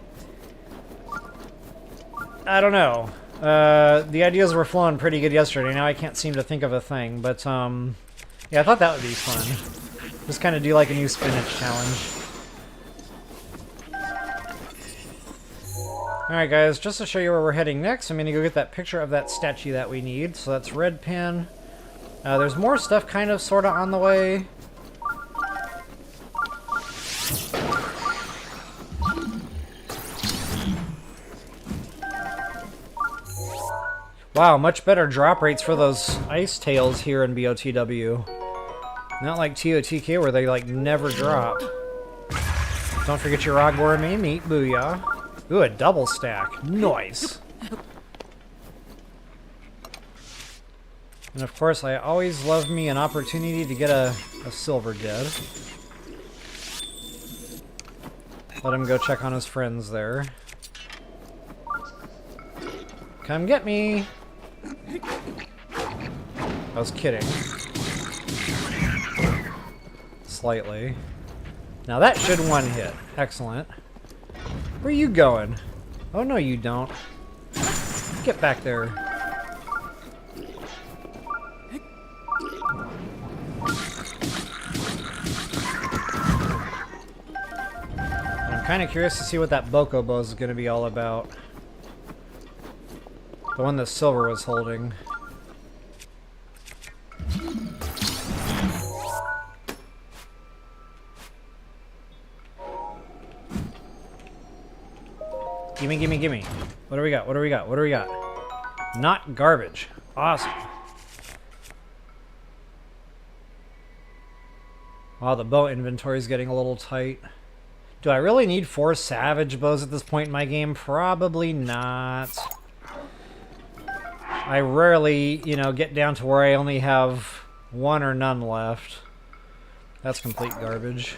I don't know. The ideas were flowing pretty good yesterday. Now I can't seem to think of a thing, but, yeah, I thought that would be fun. Just kind of do, like, a new spinach challenge. Alright guys, just to show you where we're heading next, I'm going to go get that picture of that statue that we need. So that's red pin. There's more stuff kind of sort of on the way. Wow, much better drop rates for those ice tails here in BOTW. Not like TOTK where they like never drop. Don't forget your Rogboar main meat, booyah. Ooh, a double stack. Nice. And of course, I always love me an opportunity to get a silver dead. Let him go check on his friends there. Come get me! I was kidding. Slightly. Now that should one hit. Excellent. Where are you going? Oh, no, you don't. Get back there. I'm kind of curious to see what that Bokobo is going to be all about. The one that Silver was holding. Gimme, gimme, gimme. What do we got? What do we got? What do we got? Not garbage. Awesome. Wow, the bow inventory is getting a little tight. Do I really need 4 Savage bows at this point in my game? Probably not. I rarely, you know, get down to where I only have 1 or none left. That's complete garbage.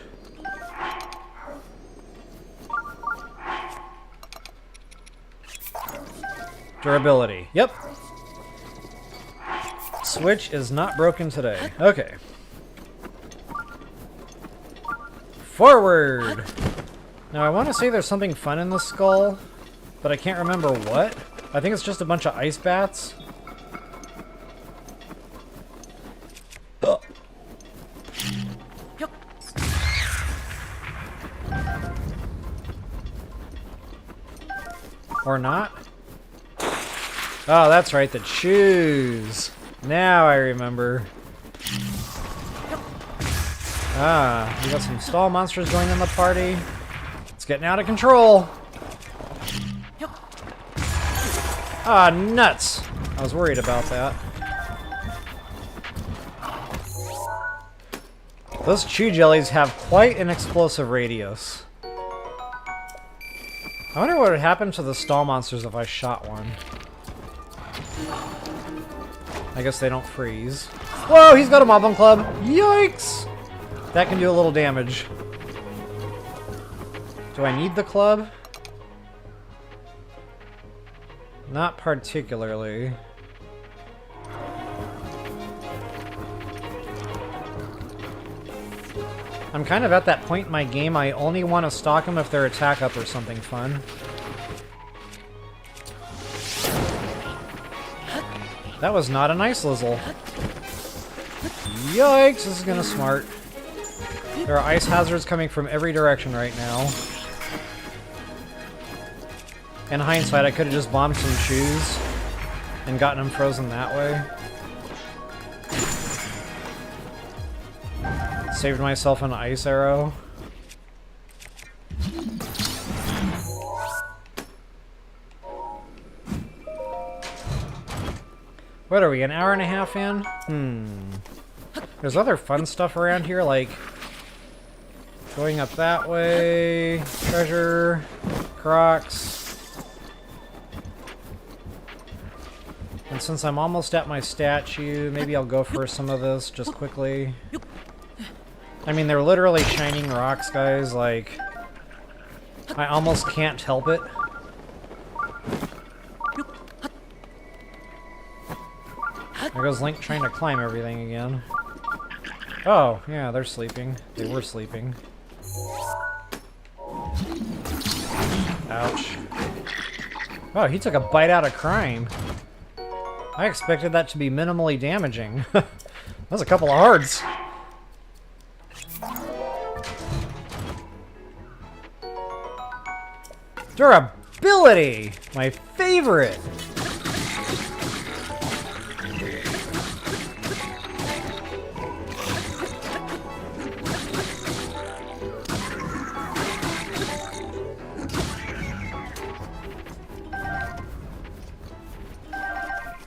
Durability. Yep. Switch is not broken today. Okay. Forward! Now I want to say there's something fun in the skull, but I can't remember what. I think it's just a bunch of ice bats. Or not? Oh, that's right, the shoes. Now I remember. Ah, we got some stall monsters joining the party. It's getting out of control. Ah, nuts. I was worried about that. Those chew jellies have quite an explosive radius. I wonder what would happen to the stall monsters if I shot one. I guess they don't freeze. Whoa, he's got a Moblin Club! Yikes! That can do a little damage. Do I need the club? Not particularly. I'm kind of at that point in my game I only want to stalk them if they're attack up or something fun. That was not a nice Lizzle. Yikes, this is gonna smart. There are ice hazards coming from every direction right now. In hindsight, I could have just bombed some shoes and gotten them frozen that way. Saved myself an ice arrow. What are we, an hour and a half in? There's other fun stuff around here, like going up that way, treasure, crocs. And since I'm almost at my statue, maybe I'll go for some of this just quickly. I mean, they're literally shining rocks, guys, like, I almost can't help it. There goes Link trying to climb everything again. Oh, yeah, they're sleeping. They were sleeping. Ouch. Oh, he took a bite out of crime. I expected that to be minimally damaging. That was a couple of hearts. Durability! My favorite!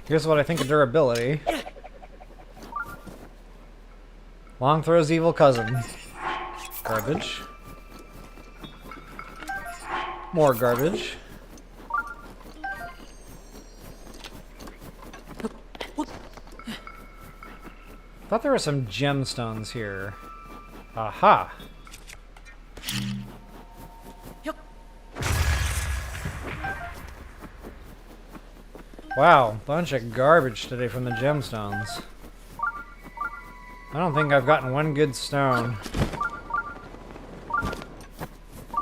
Here's what I think of durability. Long throw's evil cousin. Garbage. More garbage. Thought there were some gemstones here. Aha! Wow, bunch of garbage today from the gemstones. I don't think I've gotten one good stone.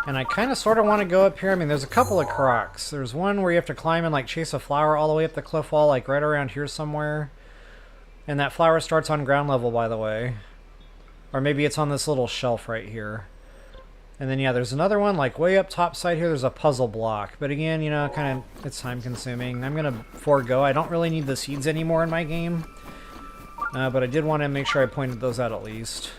And I kind of sort of want to go up here. I mean, there's a couple of crocs. There's one where you have to climb and like chase a flower all the way up the cliff wall, like right around here somewhere. And that flower starts on ground level, by the way. Or maybe it's on this little shelf right here. And then, yeah, there's another one, like, way up top side here, there's a puzzle block. But again, you know, kind of, it's time-consuming. I'm going to forego. I don't really need the seeds anymore in my game. But I did want to make sure I pointed those out at least.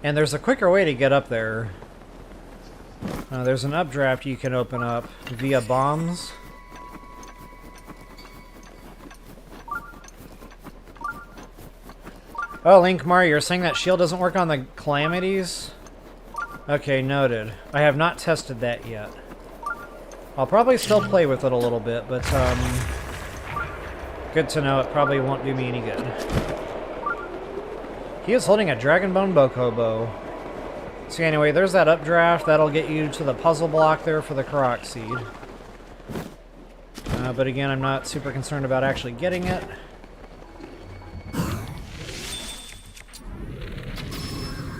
And there's a quicker way to get up there. There's an updraft you can open up via bombs. Oh, Link Mario, you're saying that shield doesn't work on the calamities? Okay, noted. I have not tested that yet. I'll probably still play with it a little bit, but, good to know. It probably won't do me any good. He is holding a Dragon Bone Bokobo. So anyway, there's that updraft. That'll get you to the puzzle block there for the Korok Seed. But again, I'm not super concerned about actually getting it.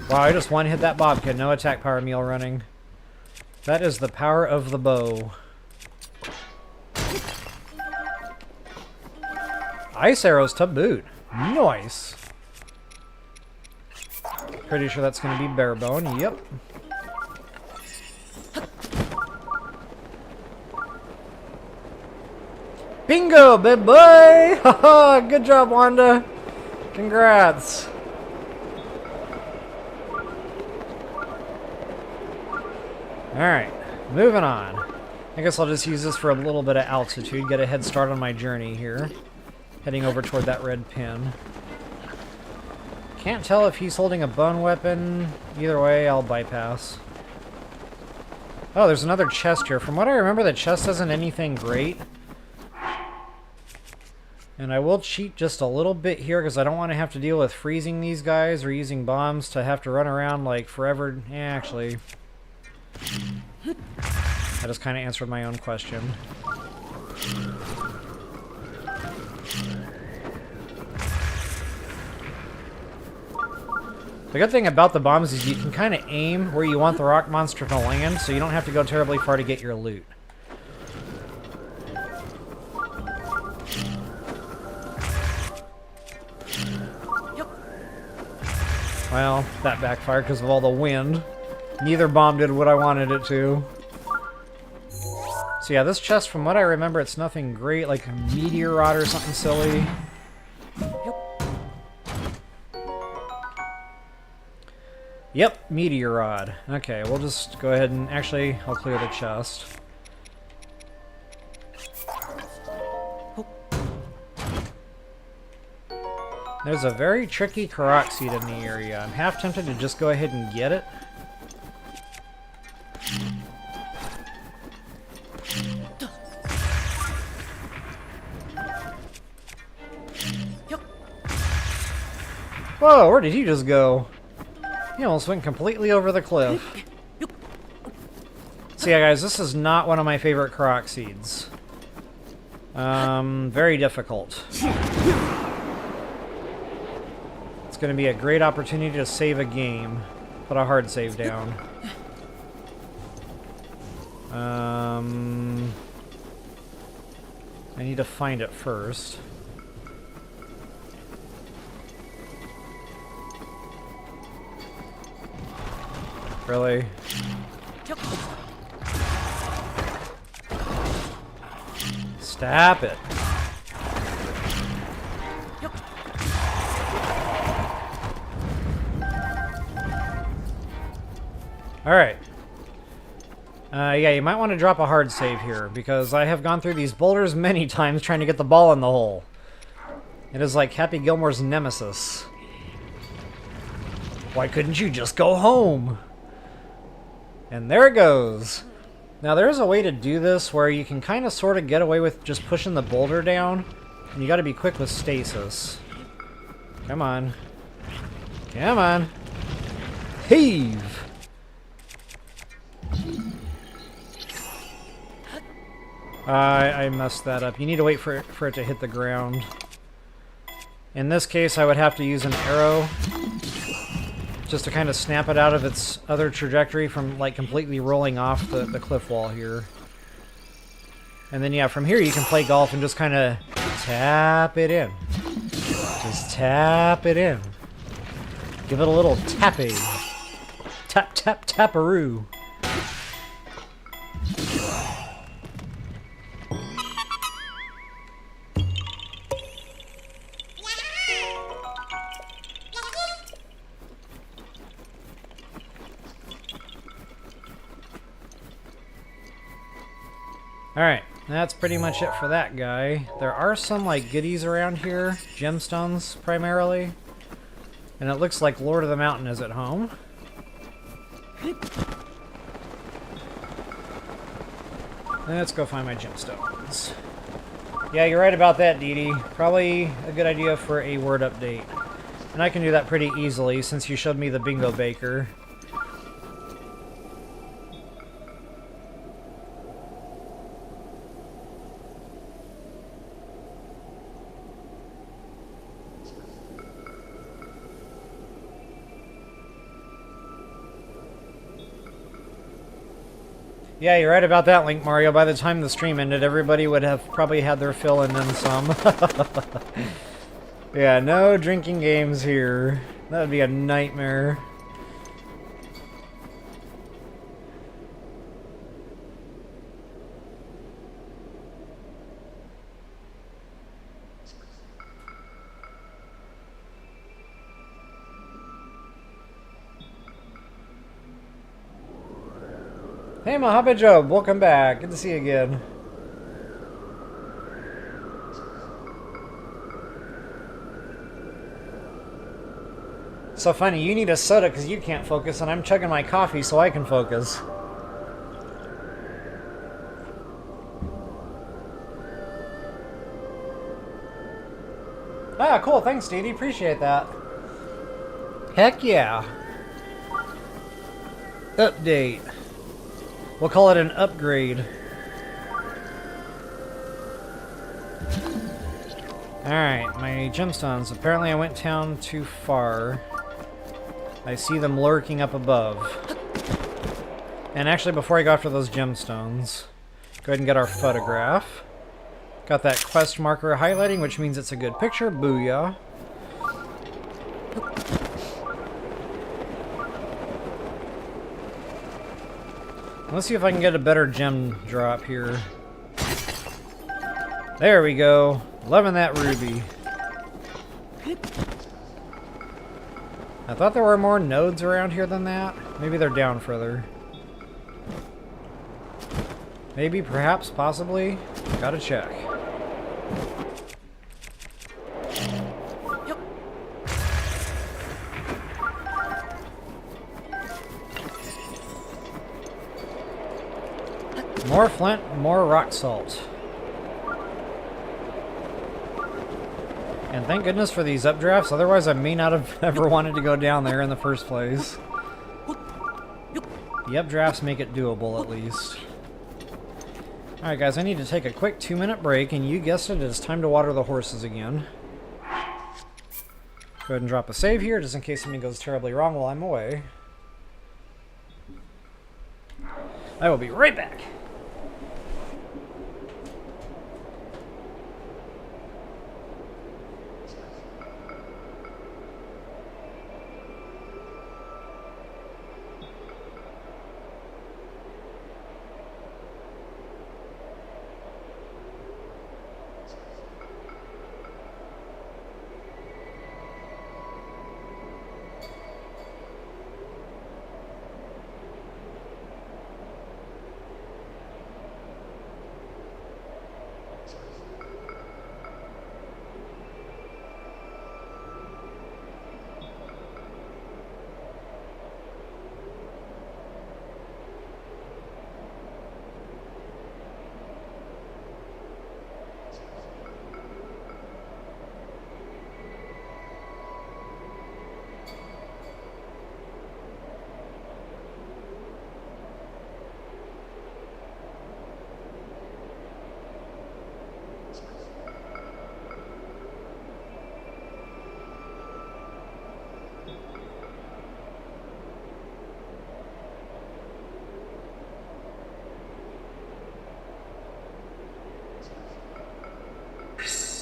Wow, I just one-hit that Bobcat. No attack power meal running. That is the power of the bow. Ice arrows to boot. Nice. Pretty sure that's going to be bare bone. Yep. Bingo, big boy! Haha, good job, Wanda. Congrats. Alright, moving on. I guess I'll just use this for a little bit of altitude, get a head start on my journey here. Heading over toward that red pin. Can't tell if he's holding a bone weapon. Either way, I'll bypass. Oh, there's another chest here. From what I remember, the chest isn't anything great. And I will cheat just a little bit here because I don't want to have to deal with freezing these guys or using bombs to have to run around like forever. Actually... I just kind of answered my own question. The good thing about the bombs is you can kind of aim where you want the rock monster to land, so you don't have to go terribly far to get your loot. Well, that backfired because of all the wind. Neither bomb did what I wanted it to. So yeah, this chest, from what I remember, it's nothing great, like a meteor rod or something silly. Yep, meteor rod. Okay, we'll just go ahead and actually, I'll clear the chest. There's a very tricky Korok seed in the area. I'm half tempted to just go ahead and get it. Whoa, where did he just go? He almost went completely over the cliff. So yeah, guys, this is not one of my favorite Korok seeds. Very difficult. It's going to be a great opportunity to save a game. Put a hard save down. I need to find it first. Really? Stop it. Alright. Yeah, you might want to drop a hard save here, because I have gone through these boulders many times trying to get the ball in the hole. It is like Happy Gilmore's nemesis. Why couldn't you just go home? And there it goes. Now there is a way to do this where you can kind of sort of get away with just pushing the boulder down. And you got to be quick with stasis. Come on. Come on. Heave! I messed that up. You need to wait for it to hit the ground. In this case, I would have to use an arrow just to kind of snap it out of its other trajectory from like completely rolling off the cliff wall here. And then yeah, from here you can play golf and just kind of tap it in. Just tap it in. Give it a little tappy. Tap, tap, taparoo. Alright, that's pretty much it for that guy. There are some like goodies around here, gemstones primarily. And it looks like Lord of the Mountain is at home. Let's go find my gemstones. Yeah, you're right about that, Dee Dee. Probably a good idea for a word update. And I can do that pretty easily since you showed me the bingo baker. Yeah, you're right about that, Link Mario. By the time the stream ended, everybody would have probably had their fill and then some. Yeah, no drinking games here. That would be a nightmare. Hey, Mahaba Job, welcome back. Good to see you again. So funny, you need a soda because you can't focus, and I'm chugging my coffee so I can focus. Ah, cool. Thanks, Dee Dee. Appreciate that. Heck yeah. Update. We'll call it an upgrade. Alright, my gemstones. Apparently I went down too far. I see them lurking up above. And actually, before I go after those gemstones, go ahead and get our photograph. Got that quest marker highlighting, which means it's a good picture. Booyah. Let's see if I can get a better gem drop here. There we go. Loving that ruby. I thought there were more nodes around here than that. Maybe they're down further. Maybe, perhaps, possibly. Gotta check. More flint, more rock salt. And thank goodness for these updrafts, otherwise I may not have ever wanted to go down there in the first place. The updrafts make it doable, at least. Alright guys, I need to take a quick 2-minute break, and you guessed it, it's time to water the horses again. Go ahead and drop a save here, just in case something goes terribly wrong while I'm away. I will be right back.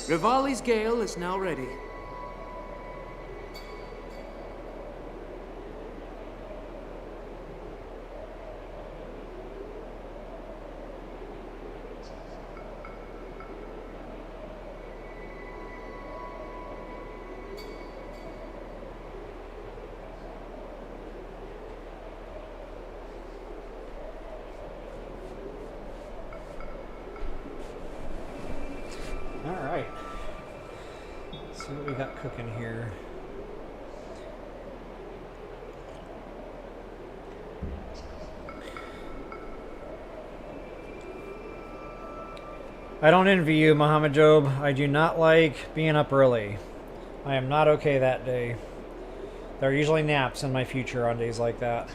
Rivali's gale is now ready. Alright. See what we got cooking here. I don't envy you, Muhammad Job. I do not like being up early. I am not okay that day. There are usually naps in my future on days like that.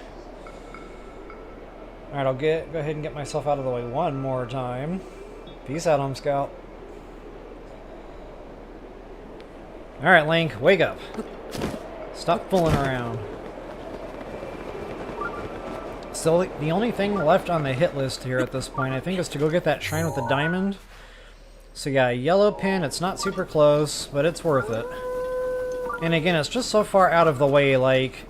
Alright, I'll go ahead and get myself out of the way one more time. Peace out, Home Scout. Alright, Link, wake up. Stop fooling around. Still, the only thing left on the hit list here at this point, I think, is to go get that shrine with the diamond. So yeah, yellow pin, it's not super close, but it's worth it. And again, it's just so far out of the way, like,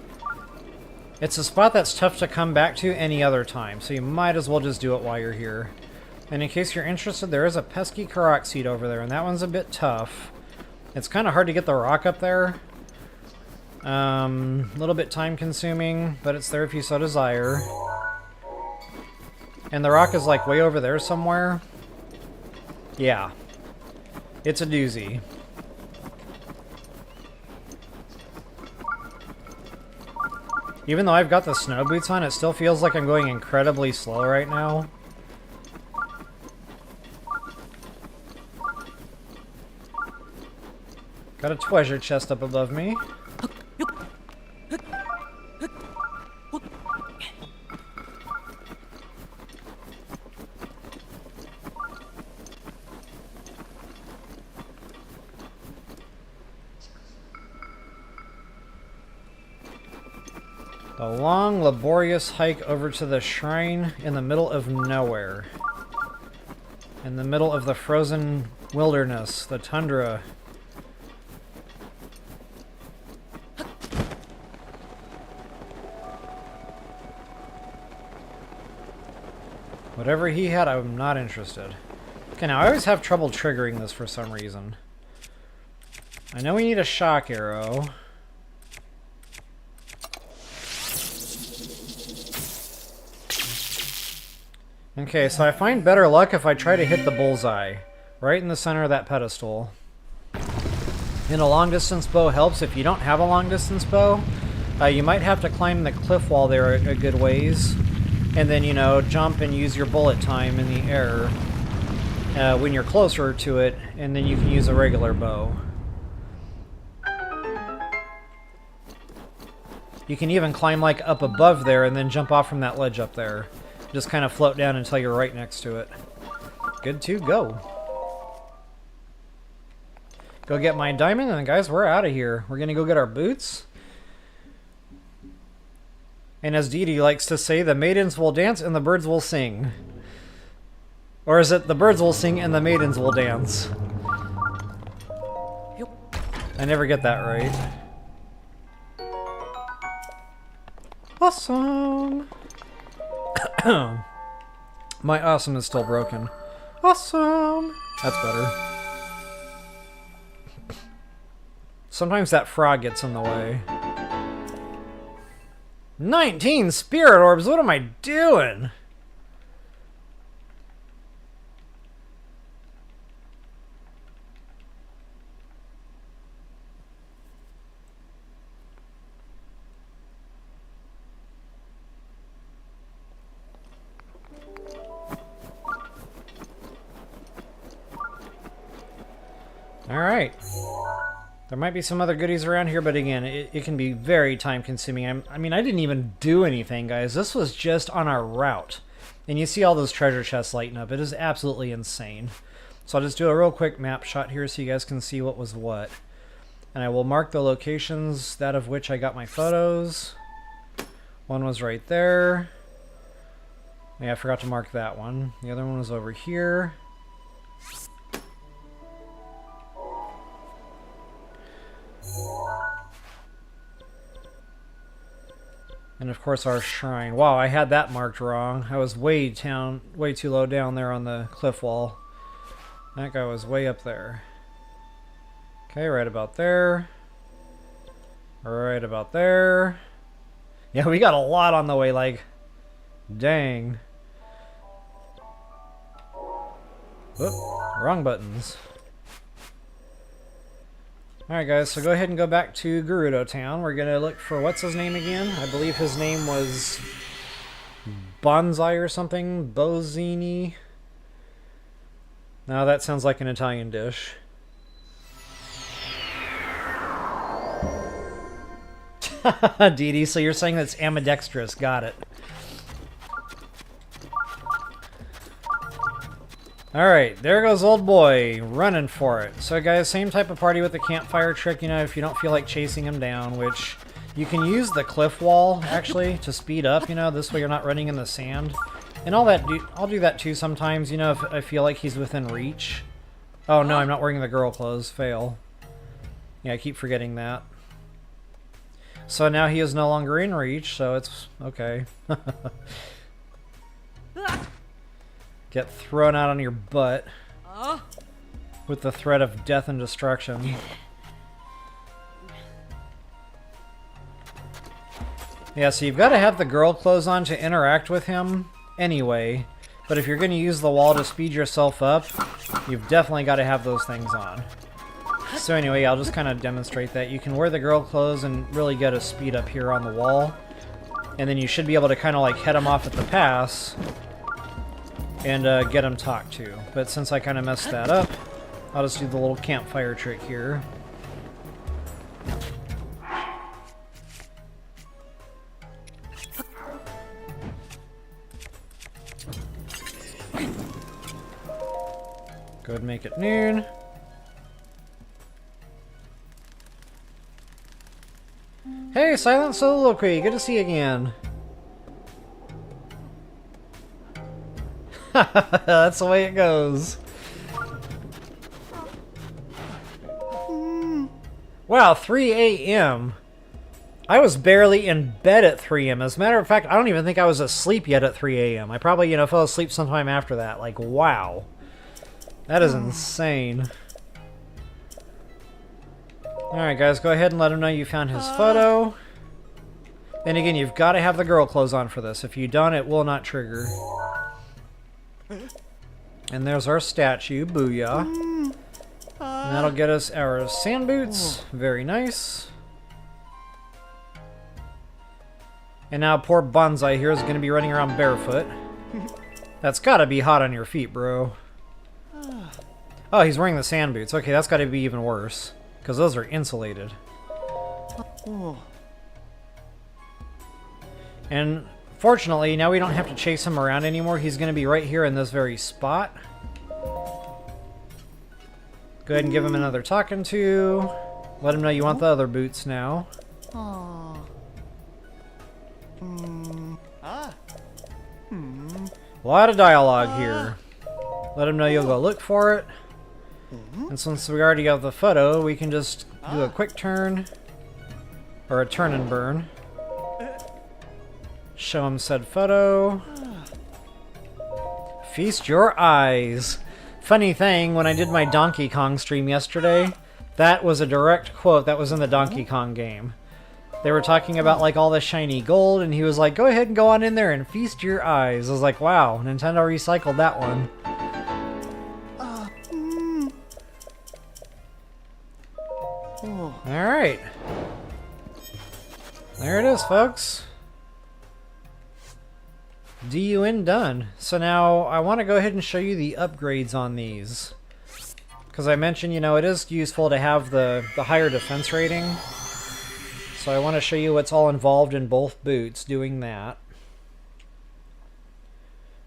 it's a spot that's tough to come back to any other time, so you might as well just do it while you're here. And in case you're interested, there is a pesky Korok seed over there, and that one's a bit tough. It's kind of hard to get the rock up there. A little bit time consuming, but it's there if you so desire. And the rock is like way over there somewhere. Yeah. It's a doozy. Even though I've got the snow boots on, it still feels like I'm going incredibly slow right now. Got a treasure chest up above me. A long, laborious hike over to the shrine in the middle of nowhere. In the middle of the frozen wilderness, the tundra. Whatever he had, I'm not interested. Okay, now I always have trouble triggering this for some reason. I know we need a shock arrow. Okay, so I find better luck if I try to hit the bullseye. Right in the center of that pedestal. And a long distance bow helps if you don't have a long distance bow. You might have to climb the cliff wall there a good ways. and then, you know, jump and use your bullet time in the air when you're closer to it, and then you can use a regular bow. You can even climb like up above there and then jump off from that ledge up there. Just kind of float down until you're right next to it. Good to go. Go get my diamond, and guys, we're out of here. We're gonna go get our boots. And as Dee Dee likes to say, the maidens will dance and the birds will sing. Or is it the birds will sing and the maidens will dance? I never get that right. Awesome! My awesome is still broken. Awesome! That's better. Sometimes that frog gets in the way. 19 spirit orbs? What am I doing? Alright. There might be some other goodies around here, but again, it can be very time-consuming. I mean, I didn't even do anything, guys. This was just on our route. And you see all those treasure chests lighting up. It is absolutely insane. So I'll just do a real quick map shot here so you guys can see what was what. And I will mark the locations, that of which I got my photos. One was right there. Yeah, I forgot to mark that one. The other one was over here. And of course our shrine. Wow, I had that marked wrong. I was way too low down there on the cliff wall. That guy was way up there. Okay, right about there. Right about there. Yeah, we got a lot on the way, like, dang. Whoop, wrong buttons. Alright guys, so go ahead and go back to Gerudo Town. We're going to look for, what's his name again? I believe his name was Bonsai or something? Bozzini? No, that sounds like an Italian dish. Dee Dee, so you're saying that's ambidextrous. Got it. Alright, there goes old boy, running for it. So guys, same type of party with the campfire trick, you know, if you don't feel like chasing him down, which you can use the cliff wall, actually, to speed up, you know, this way you're not running in the sand. And all that, I'll do that too sometimes, you know, if I feel like he's within reach. Oh no, I'm not wearing the girl clothes, fail. Yeah, I keep forgetting that. So now he is no longer in reach, so it's okay. Get thrown out on your butt with the threat of death and destruction. Yeah, so you've got to have the girl clothes on to interact with him anyway, but if you're going to use the wall to speed yourself up, you've definitely got to have those things on. So anyway, I'll just kind of demonstrate that. You can wear the girl clothes and really get a speed up here on the wall, and then you should be able to kind of like head him off at the pass and get him talked to. But since I kind of messed that up, I'll just do the little campfire trick here. Go ahead and make it noon. Hey, Silent Soliloquy, good to see you again. That's the way it goes. Wow, 3 a.m. I was barely in bed at 3 a.m. As a matter of fact, I don't even think I was asleep yet at 3 a.m. I probably, you know, fell asleep sometime after that. Like, wow. That is insane. Alright, guys, go ahead and let him know you found his photo. And again, you've got to have the girl clothes on for this. If you don't, it will not trigger. And there's our statue, booyah. And that'll get us our sand boots. Very nice. And now poor Bonsai here is going to be running around barefoot. That's got to be hot on your feet, bro. Oh, he's wearing the sand boots. Okay, that's got to be even worse. Because those are insulated. And fortunately, now we don't have to chase him around anymore. He's going to be right here in this very spot. Go ahead and give him another talking to. Let him know you want the other boots now. A lot of dialogue here. Let him know you'll go look for it. And since we already have the photo, we can just do a quick turn. Or a turn and burn. Show him said photo. Feast your eyes. Funny thing, when I did my Donkey Kong stream yesterday, that was a direct quote that was in the Donkey Kong game. They were talking about like all the shiny gold, and he was like, go ahead and go on in there and feast your eyes. I was like, wow, Nintendo recycled that one. Alright. There it is, folks. DUN done. So now I want to go ahead and show you the upgrades on these. Because I mentioned, you know, it is useful to have the higher defense rating. So I want to show you what's all involved in both boots doing that.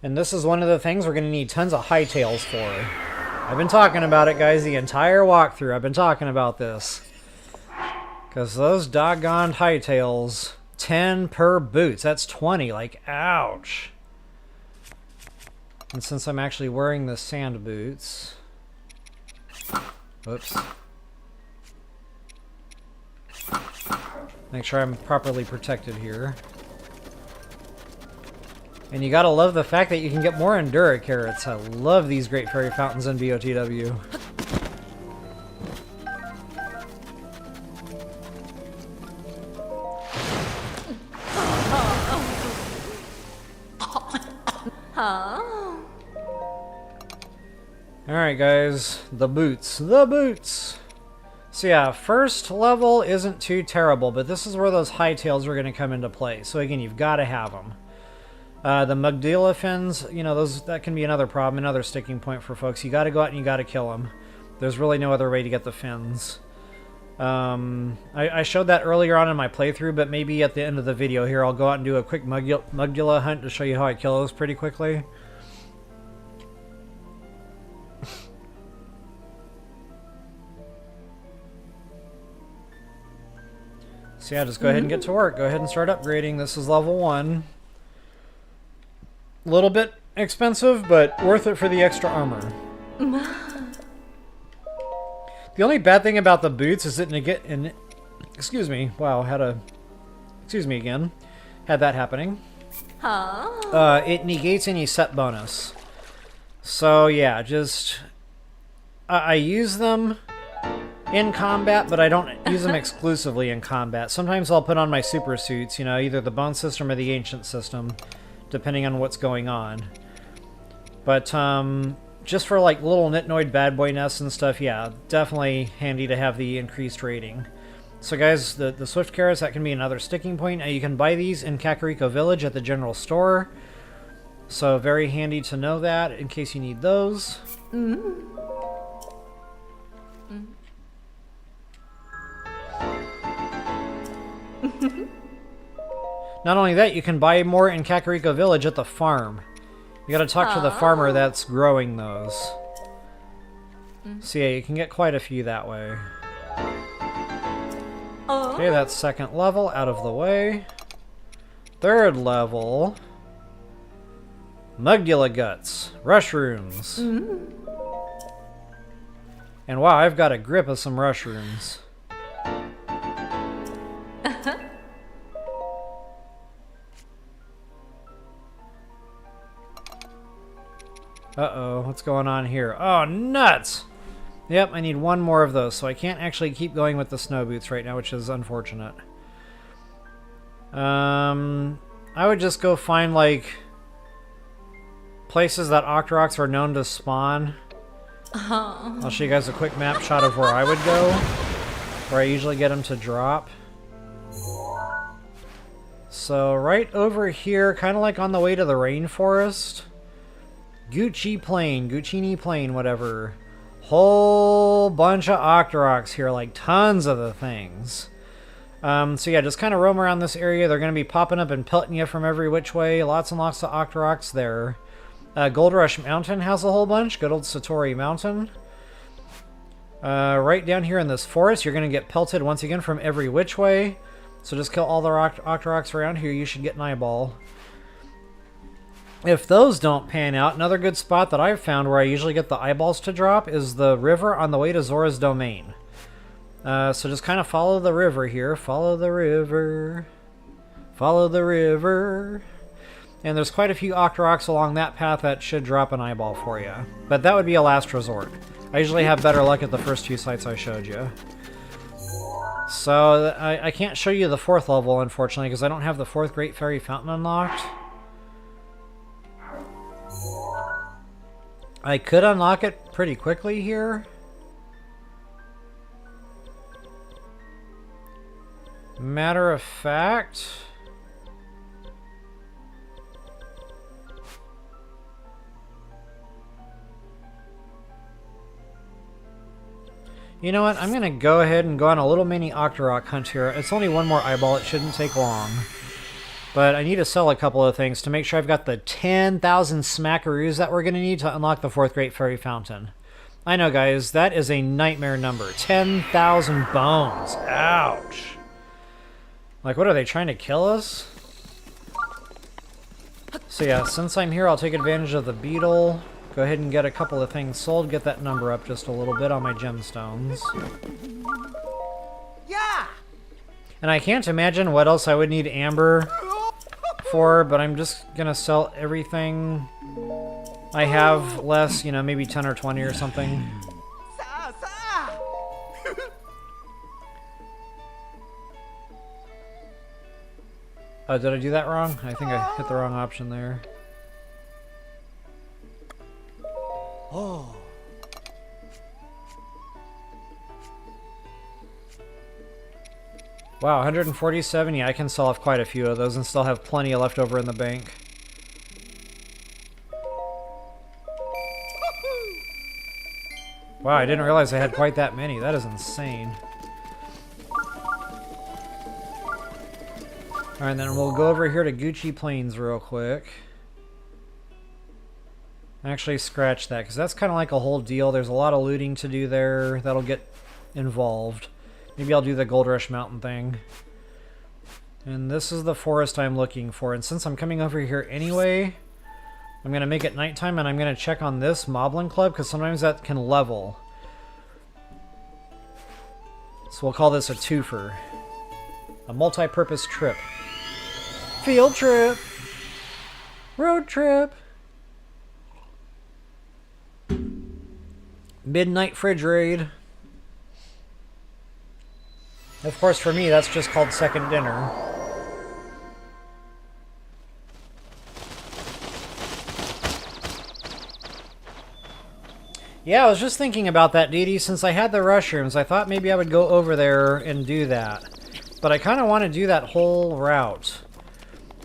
And this is one of the things we're going to need tons of hightails for. I've been talking about it, guys, the entire walkthrough. I've been talking about this. Because those doggone hightails, 10 per boots. That's 20. Like, ouch. And since I'm actually wearing the sand boots... Oops. Make sure I'm properly protected here. And you gotta love the fact that you can get more Endura carrots. I love these Great Fairy Fountains in BOTW. Alright guys, the boots. The boots! So yeah, first level isn't too terrible, but this is where those hightails are going to come into play. So again, you've got to have them. The Molduga fins, you know, that can be another problem, another sticking point for folks. You got to go out and you got to kill them. There's really no other way to get the fins. I showed that earlier on in my playthrough, but maybe at the end of the video here, I'll go out and do a quick Molduga hunt to show you how I kill those pretty quickly. So yeah, just go ahead and get to work. Go ahead and start upgrading. This is level 1. A little bit expensive, but worth it for the extra armor. The only bad thing about the boots is that excuse me. Wow, excuse me again. Had that happening. It negates any set bonus. So yeah, just... I use them in combat, but I don't use them exclusively in combat. Sometimes I'll put on my super suits, you know, either the bone system or the ancient system, depending on what's going on. But just for like little nitnoid bad boy nests and stuff, yeah, definitely handy to have the increased rating. So guys, the Swift Carrots, that can be another sticking point. You can buy these in Kakariko Village at the general store. So very handy to know that in case you need those. Not only that, you can buy more in Kakariko Village at the farm. You gotta talk to the farmer that's growing those. So yeah, you can get quite a few that way. Okay, that's second level out of the way. Third level. Molduga guts. Rushrooms. And wow, I've got a grip of some rushrooms. Uh-oh, what's going on here? Oh, nuts! Yep, I need one more of those, so I can't actually keep going with the snow boots right now, which is unfortunate. I would just go find, like, places that Octoroks are known to spawn. I'll show you guys a quick map shot of where I would go, where I usually get them to drop. So right over here, kind of like on the way to the rainforest. Gucci Plain, whatever. Whole bunch of Octoroks here, like tons of the things. So yeah, just kind of roam around this area. They're going to be popping up and pelting you from every which way. Lots and lots of Octoroks there. Gold Rush Mountain has a whole bunch. Good old Satori Mountain. Right down here in this forest, you're going to get pelted once again from every which way. So just kill all the Octoroks around here. You should get an eyeball. If those don't pan out, another good spot that I've found where I usually get the eyeballs to drop is the river on the way to Zora's Domain. So just kind of follow the river here. Follow the river. Follow the river. And there's quite a few Octoroks along that path that should drop an eyeball for you. But that would be a last resort. I usually have better luck at the first two sites I showed you. So I can't show you the 4th level, unfortunately, because I don't have the 4th Great Fairy Fountain unlocked. I could unlock it pretty quickly here. Matter of fact... You know what? I'm going to go ahead and go on a little mini Octorok hunt here. It's only one more eyeball. It shouldn't take long. But I need to sell a couple of things to make sure I've got the 10,000 smackaroos that we're going to need to unlock the 4th Great Fairy Fountain. I know, guys. That is a nightmare number. 10,000 bones. Ouch. Like, what are they trying to kill us? So yeah, since I'm here, I'll take advantage of the beetle. Go ahead and get a couple of things sold. Get that number up just a little bit on my gemstones. Yeah. And I can't imagine what else I would need amber for, but I'm just gonna sell everything I have less, you know, maybe 10 or 20 or something. Oh, did I do that wrong? I think I hit the wrong option there. Oh. Wow, 147. Yeah, I can sell off quite a few of those and still have plenty left over in the bank. Wow, I didn't realize I had quite that many. That is insane. Alright, then we'll go over here to Gucci Plains real quick. Actually, scratch that, because that's kind of like a whole deal. There's a lot of looting to do there that'll get involved. Maybe I'll do the Gold Rush Mountain thing. And this is the forest I'm looking for. And since I'm coming over here anyway, I'm going to make it nighttime and I'm going to check on this Moblin Club, because sometimes that can level. So we'll call this a twofer. A multi-purpose trip. Field trip! Road trip! Midnight fridge raid. Of course, for me, that's just called second dinner. Yeah, I was just thinking about that, Dee Dee. Since I had the rushrooms, I thought maybe I would go over there and do that. But I kind of want to do that whole route.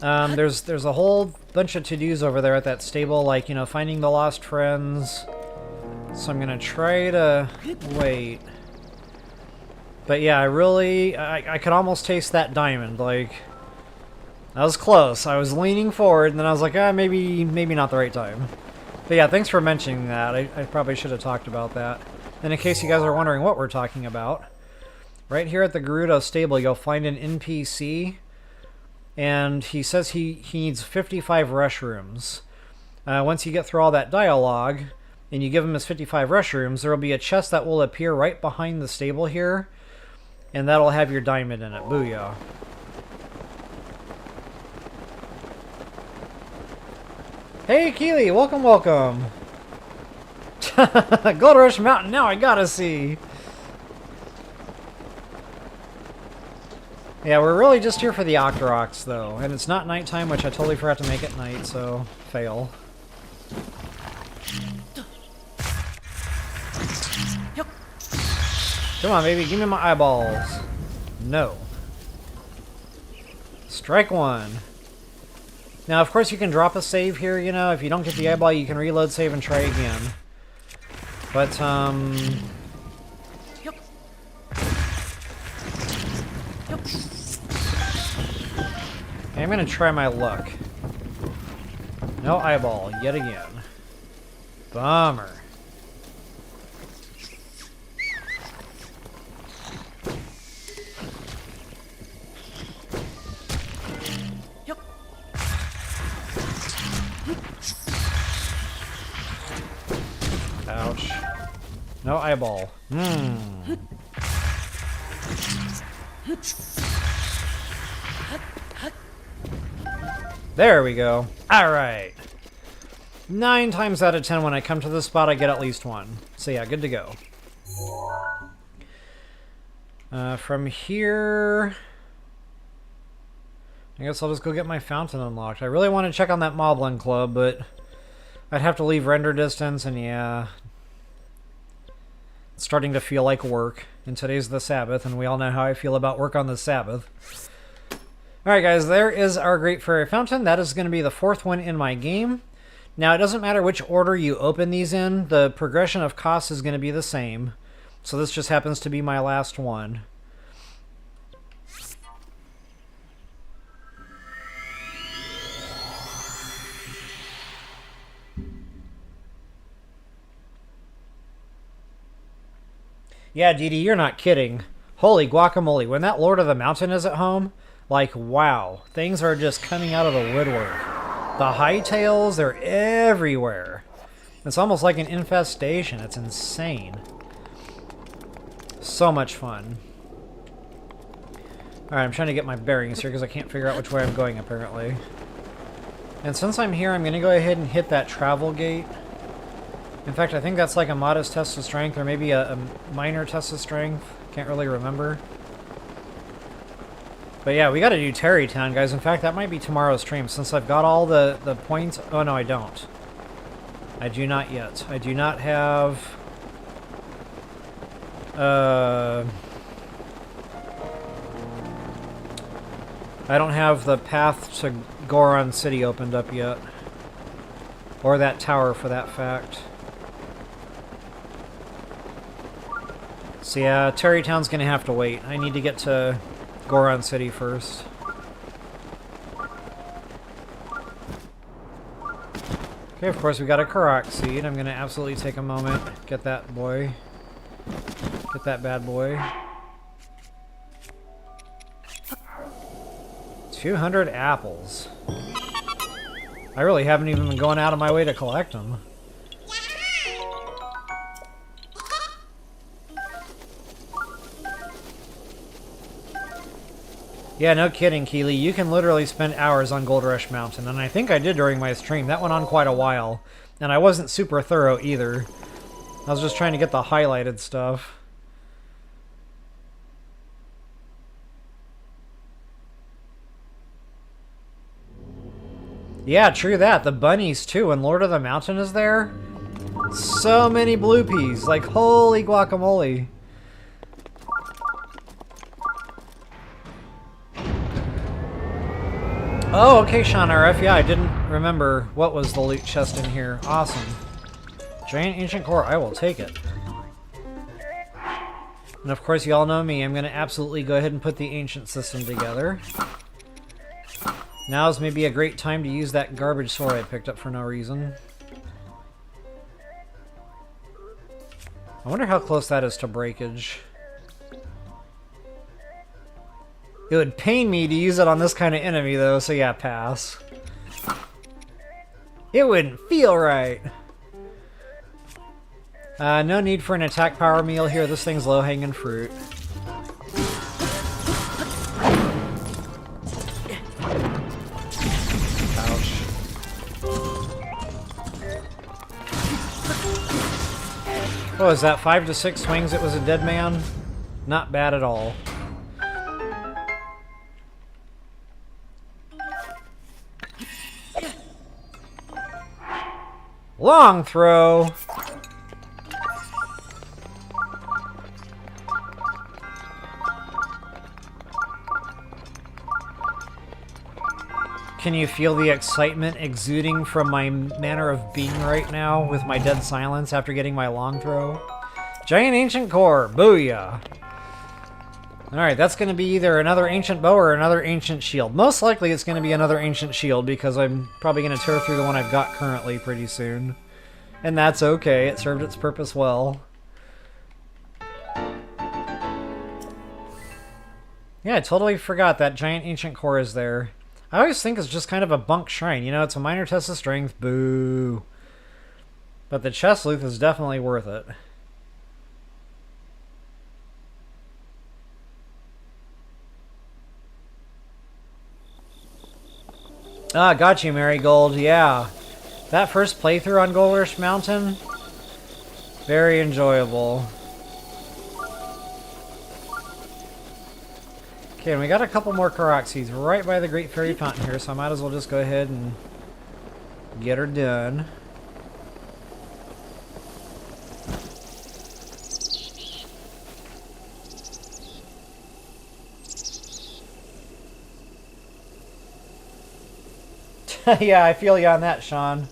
There's a whole bunch of to-dos over there at that stable, like, you know, finding the lost friends. So I'm gonna try to wait. But yeah, I could almost taste that diamond. Like, that was close. I was leaning forward, and then I was like, maybe not the right time. But yeah, thanks for mentioning that. I probably should have talked about that. And in case you guys are wondering what we're talking about, right here at the Gerudo stable, you'll find an NPC, and he says he needs 55 rush rooms. Once you get through all that dialogue, and you give him his 55 rush rooms, there will be a chest that will appear right behind the stable here, and that'll have your diamond in it. Booyah. Hey, Keely, welcome, welcome. Gold Rush Mountain, now I gotta see. Yeah, we're really just here for the Octoroks, though, and it's not nighttime, which I totally forgot to make it night, so fail. Come on, baby, give me my eyeballs. No. Strike one. Now, of course, you can drop a save here, you know. If you don't get the eyeball, you can reload save and try again. But, I'm gonna try my luck. No eyeball, yet again. Bummer. Ouch. No eyeball. There we go. Alright. 9 times out of 10 when I come to this spot I get at least one. So yeah, good to go. From here... I guess I'll just go get my fountain unlocked. I really want to check on that Moblin Club, but I'd have to leave render distance, and yeah... It's starting to feel like work. And today's the Sabbath, and we all know how I feel about work on the Sabbath. Alright guys, there is our Great Fairy Fountain. That is going to be the 4th one in my game. Now, it doesn't matter which order you open these in. The progression of cost is going to be the same. So this just happens to be my last one. Yeah, Dee Dee, you're not kidding. Holy guacamole, when that Lord of the Mountain is at home, like, wow. Things are just coming out of the woodwork. The hightails, they're everywhere. It's almost like an infestation. It's insane. So much fun. Alright, I'm trying to get my bearings here because I can't figure out which way I'm going, apparently. And since I'm here, I'm going to go ahead and hit that travel gate. In fact, I think that's like a modest test of strength, or maybe a minor test of strength. Can't really remember. But yeah, we gotta do Terrytown, guys. In fact, that might be tomorrow's stream, since I've got all the points. Oh, no, I don't. I do not yet. I do not have... I don't have the path to Goron City opened up yet. Or that tower, for that fact. So yeah, Terrytown's gonna have to wait. I need to get to Goron City first. Okay, of course we got a Karak seed. I'm gonna absolutely take a moment, get that boy. Get that bad boy. 200 apples. I really haven't even been going out of my way to collect them. Yeah, no kidding, Keely. You can literally spend hours on Gold Rush Mountain, and I think I did during my stream. That went on quite a while, and I wasn't super thorough either. I was just trying to get the highlighted stuff. Yeah, true that. The bunnies, too, and Lord of the Mountain is there. So many blue peas. Like, holy guacamole. Oh, okay, Sean RF. Yeah, I didn't remember what was the loot chest in here. Awesome. Giant ancient core. I will take it. And of course, you all know me. I'm going to absolutely go ahead and put the ancient system together. Now is maybe a great time to use that garbage sword I picked up for no reason. I wonder how close that is to breakage. It would pain me to use it on this kind of enemy, though, so yeah, pass. It wouldn't feel right. No need for an attack power meal here. This thing's low-hanging fruit. Ouch. What was that, 5 to 6 swings it was a dead man? Not bad at all. Long throw! Can you feel the excitement exuding from my manner of being right now with my dead silence after getting my long throw? Giant ancient core, booyah! Alright, that's going to be either another ancient bow or another ancient shield. Most likely it's going to be another ancient shield because I'm probably going to tear through the one I've got currently pretty soon. And that's okay, it served its purpose well. Yeah, I totally forgot that giant ancient core is there. I always think it's just kind of a bunk shrine. You know, it's a minor test of strength. Boo. But the chest loot is definitely worth it. Ah, got you, Marigold. Yeah. That first playthrough on Gold Rush Mountain, very enjoyable. Okay, and we got a couple more Korok seeds right by the Great Fairy Fountain here, so I might as well just go ahead and get her done. Yeah, I feel you on that, Sean.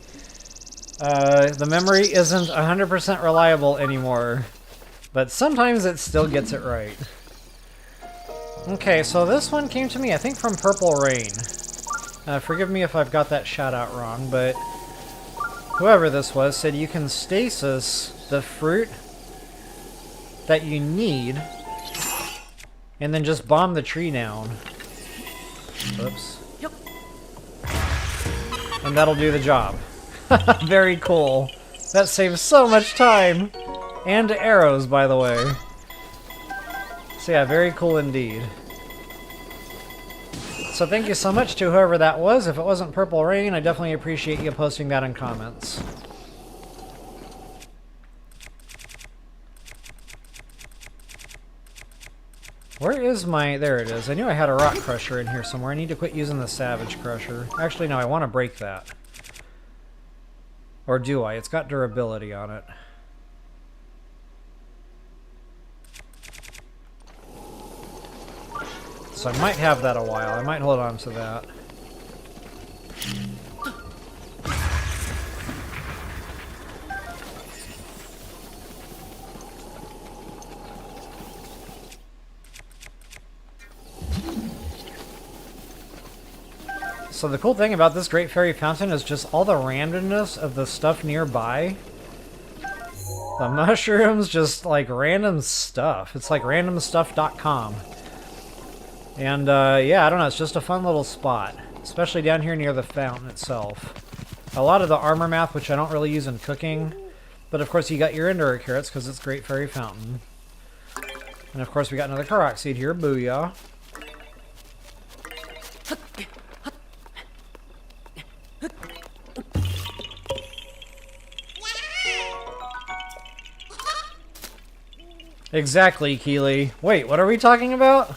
The memory isn't 100% reliable anymore, but sometimes it still gets it right. Okay, so this one came to me, I think, from Purple Rain. Forgive me if I've got that shout out wrong, but whoever this was said you can stasis the fruit that you need and then just bomb the tree down. Oops. And that'll do the job. Very cool. That saves so much time. And arrows, by the way. So yeah, very cool indeed. So thank you so much to whoever that was. If it wasn't Purple Rain, I definitely appreciate you posting that in comments. Where is my... There it is. I knew I had a rock crusher in here somewhere. I need to quit using the Savage Crusher. Actually, no, I want to break that. Or do I? It's got durability on it. So I might have that a while. I might hold on to that. So the cool thing about this Great Fairy Fountain is just all the randomness of the stuff nearby. The mushrooms, just like random stuff. It's like randomstuff.com. And yeah, I don't know, it's just a fun little spot. Especially down here near the fountain itself. A lot of the armor math, which I don't really use in cooking. But of course you got your Endura carrots because it's Great Fairy Fountain. And of course we got another Korok seed here, booyah. Exactly, Keely. Wait, what are we talking about?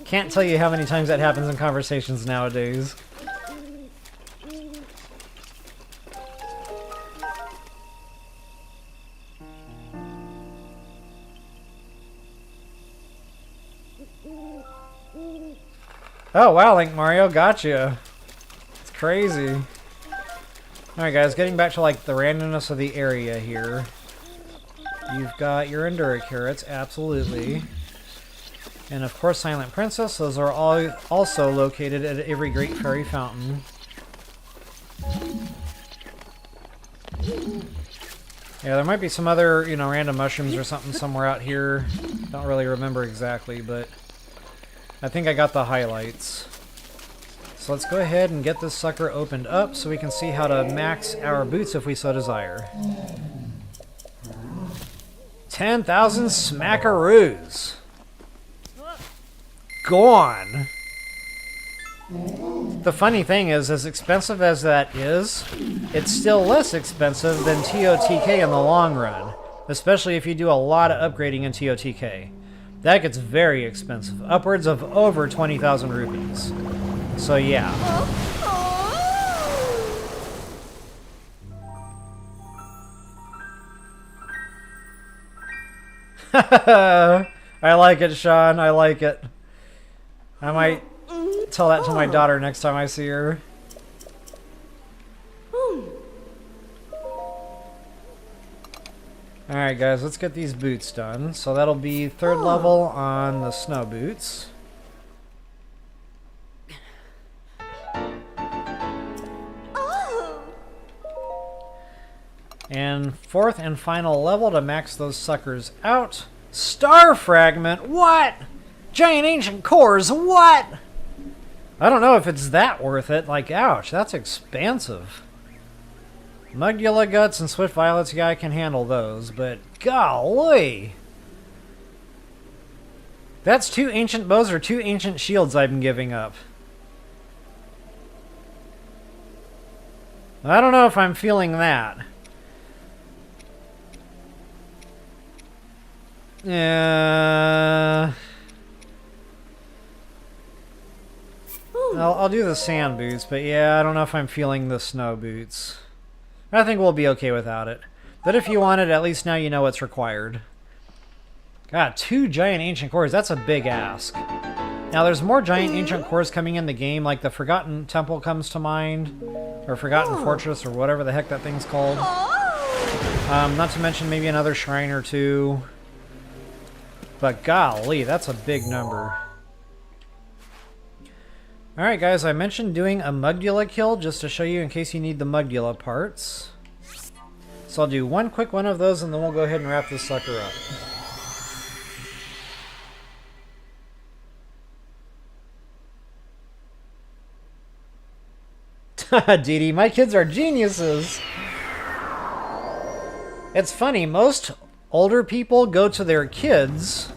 Can't tell you how many times that happens in conversations nowadays. Oh, wow, Link Mario, gotcha. It's crazy. Alright, guys, getting back to, like, the randomness of the area here. You've got your Endura carrots, absolutely. And of course Silent Princess, those are all also located at every Great Fairy Fountain. Yeah, there might be some other, you know, random mushrooms or something somewhere out here. Don't really remember exactly, but I think I got the highlights. So let's go ahead and get this sucker opened up so we can see how to max our boots if we so desire. 10,000 smackaroos. Gone. The funny thing is, as expensive as that is, it's still less expensive than TOTK in the long run. Especially if you do a lot of upgrading in TOTK. That gets very expensive. Upwards of over 20,000 rupees. So yeah. I like it, Sean. I like it. I might tell that to my daughter next time I see her. Alright guys, let's get these boots done. So that'll be 3rd level on the snow boots. And 4th and final level to max those suckers out. Star Fragment? What? Giant Ancient Cores? What? I don't know if it's that worth it. Like, ouch, that's expansive. Molduga Guts and Swift Violets, yeah, I can handle those, but golly. That's 2 ancient bows or 2 ancient shields I've been giving up. I don't know if I'm feeling that. Yeah. I'll do the sand boots, but yeah, I don't know if I'm feeling the snow boots. I think we'll be okay without it. But if you want it, at least now you know what's required. God, 2 giant ancient cores, that's a big ask. Now there's more giant ancient cores coming in the game, like the Forgotten Temple comes to mind, or Forgotten Fortress, or whatever the heck that thing's called. Not to mention maybe another shrine or 2. But golly, that's a big number. Alright guys, I mentioned doing a Molduga kill just to show you in case you need the Molduga parts. So I'll do one quick one of those and then we'll go ahead and wrap this sucker up. Dee Dee, my kids are geniuses! It's funny, most older people go to their kids,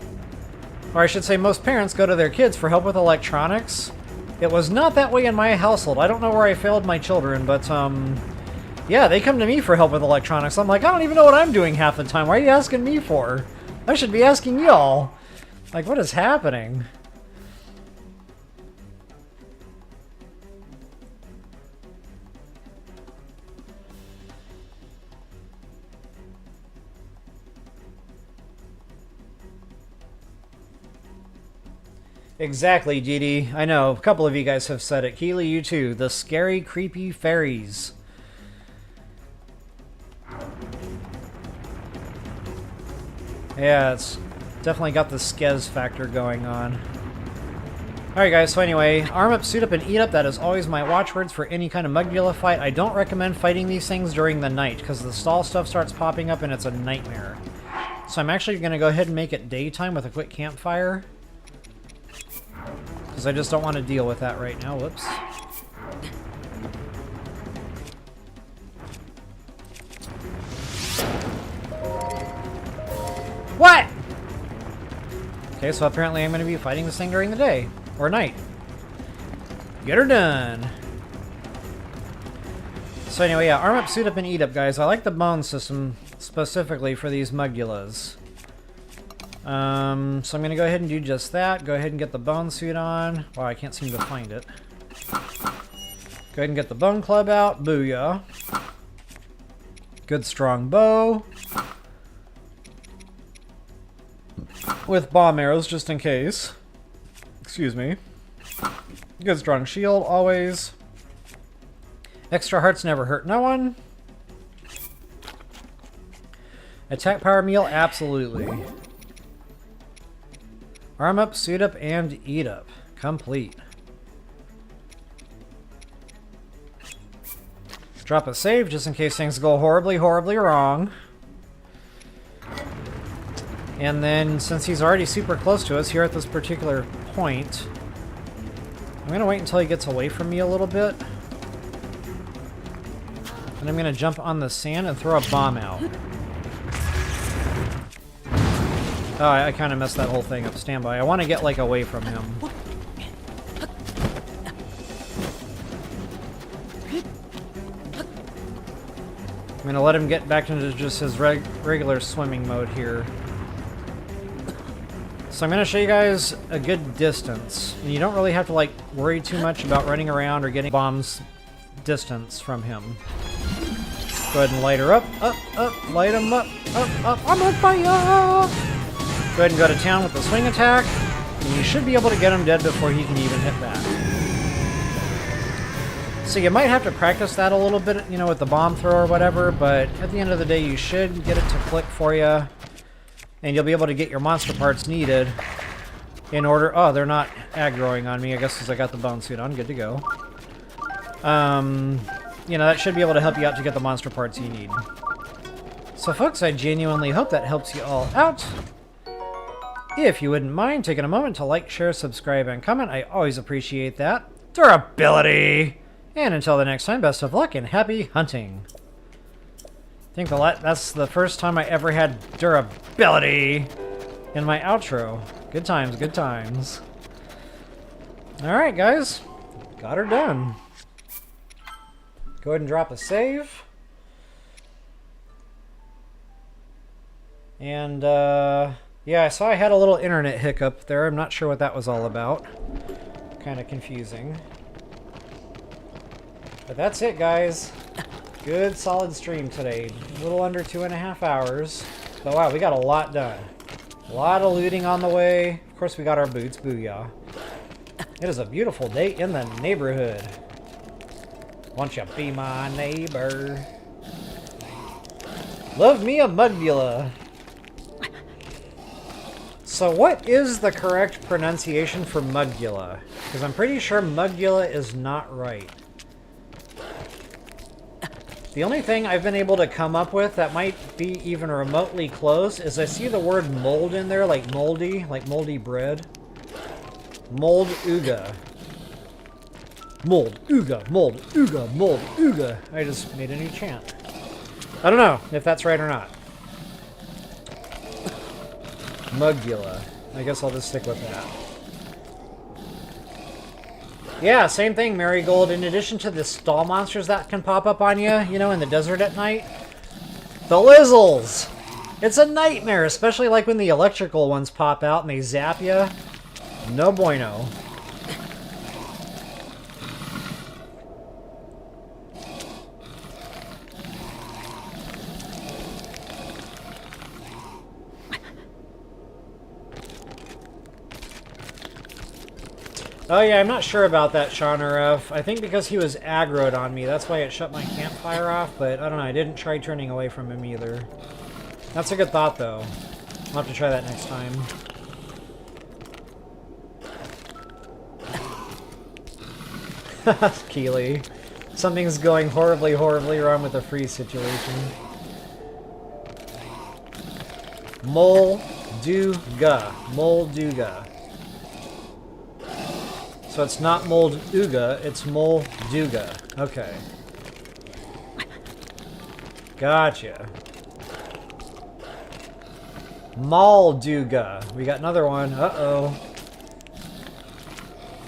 or I should say most parents go to their kids for help with electronics. It was not that way in my household. I don't know where I failed my children, but yeah, they come to me for help with electronics. I'm like, I don't even know what I'm doing half the time. Why are you asking me for? I should be asking y'all. Like, what is happening? Exactly, Dee Dee. I know, a couple of you guys have said it. Keely, you too. The scary, creepy fairies. Yeah, it's definitely got the skez factor going on. Alright guys, so anyway, arm up, suit up, and eat up. That is always my watchwords for any kind of Molduga fight. I don't recommend fighting these things during the night, because the stall stuff starts popping up and it's a nightmare. So I'm actually going to go ahead and make it daytime with a quick campfire. Because I just don't want to deal with that right now. Whoops. What? Okay, so apparently I'm going to be fighting this thing during the day. Or night. Get her done. So anyway, yeah, arm up, suit up, and eat up, guys. I like the bone system specifically for these Moldugas. So I'm going to go ahead and do just that. Go ahead and get the bone suit on. Wow, I can't seem to find it. Go ahead and get the bone club out. Booyah. Good strong bow. With bomb arrows, just in case. Excuse me. Good strong shield, always. Extra hearts never hurt no one. Attack power meal, absolutely. Arm up, suit up, and eat up. Complete. Drop a save just in case things go horribly, horribly wrong. And then, since he's already super close to us here at this particular point, I'm going to wait until he gets away from me a little bit. And I'm going to jump on the sand and throw a bomb out. Oh, I kind of messed that whole thing up. Stand by. I want to get, like, away from him. I'm going to let him get back into just his regular swimming mode here. So I'm going to show you guys a good distance. And you don't really have to, like, worry too much about running around or getting bombs distance from him. Go ahead and light her up, light him up, I'm on fire! Go ahead and go to town with the swing attack, and you should be able to get him dead before he can even hit back. So you might have to practice that a little bit, you know, with the bomb throw or whatever, but at the end of the day, you should get it to click for you, and you'll be able to get your monster parts needed in order... Oh, they're not aggroing on me, I guess, because I got the bone suit on. Good to go. You know, that should be able to help you out to get the monster parts you need. So, folks, I genuinely hope that helps you all out. If you wouldn't mind taking a moment to like, share, subscribe, and comment, I always appreciate that. Durability! And until the next time, best of luck and happy hunting. I think that's the first time I ever had durability in my outro. Good times, good times. Alright, guys. Got her done. Go ahead and drop a save. And, yeah, I saw I had a little internet hiccup there. I'm not sure what that was all about. Kind of confusing. But that's it, guys. Good, solid stream today. A little under 2.5 hours. But wow, we got a lot done. A lot of looting on the way. Of course, we got our boots. Booyah. It is a beautiful day in the neighborhood. Won't you be my neighbor? Love me a Mudbula. So what is the correct pronunciation for Mudbula? Because I'm pretty sure Mudbula is not right. The only thing I've been able to come up with that might be even remotely close is I see the word mold in there, like moldy bread. Molduga. Molduga, Molduga, Molduga. I just made a new chant. I don't know if that's right or not. Mudbula. I guess I'll just stick with that. Yeah, same thing, Marigold. In addition to the stall monsters that can pop up on you, you know, in the desert at night, the Lizzles! It's a nightmare, especially like when the electrical ones pop out and they zap you. No bueno. Oh yeah, I'm not sure about that, Shaunaref. I think because he was aggroed on me, that's why it shut my campfire off, but I don't know, I didn't try turning away from him either. That's a good thought, though. I'll have to try that next time. Keely. Something's going horribly, horribly wrong with the freeze situation. Molduga. Molduga. So it's not Molduga, it's Molduga. Okay. Gotcha. Molduga. We got another one. Uh-oh.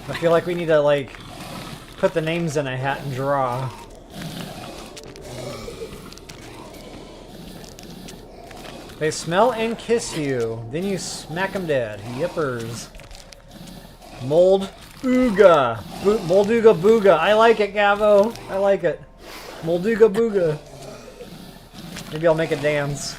I feel like we need to, like, put the names in a hat and draw. They smell and kiss you. Then you smack them dead. Yippers. Molduga. Molduga Booga. I like it, Gavo. I like it. Molduga Booga. Maybe I'll make a dance.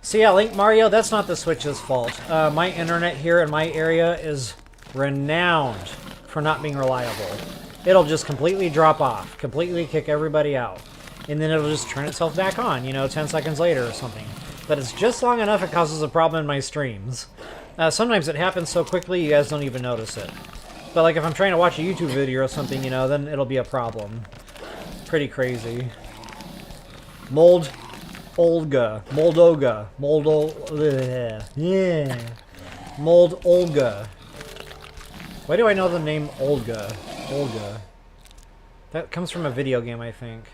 So yeah, Link Mario, that's not the Switch's fault. My internet here in my area is renowned for not being reliable. It'll just completely drop off, completely kick everybody out. And then it'll just turn itself back on, you know, 10 seconds later or something. But it's just long enough it causes a problem in my streams. Sometimes it happens so quickly you guys don't even notice it. But like if I'm trying to watch a YouTube video or something, you know, then it'll be a problem. Pretty crazy. Olga. Moldoga. Yeah. Mold Olga. Why do I know the name Olga? Olga. That comes from a video game, I think.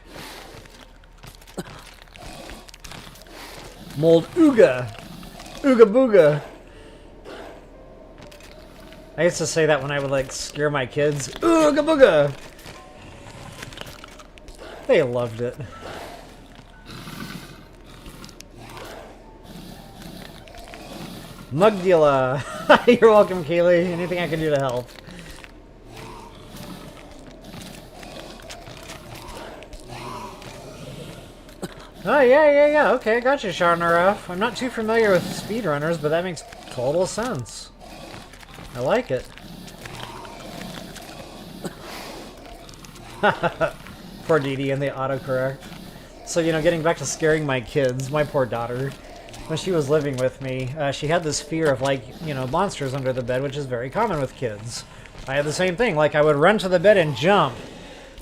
Mold Ooga. Ooga Booga. I used to say that when I would, like, scare my kids. Ooga Booga. They loved it. Mugdula. You're welcome, Kaylee. Anything I can do to help. Oh, yeah. Okay, gotcha, Shaunaref. I'm not too familiar with speedrunners, but that makes total sense. I like it. Poor Dee Dee and the autocorrect. So, you know, getting back to scaring my kids, my poor daughter, when she was living with me, she had this fear of, like, you know, monsters under the bed, which is very common with kids. I had the same thing. Like, I would run to the bed and jump,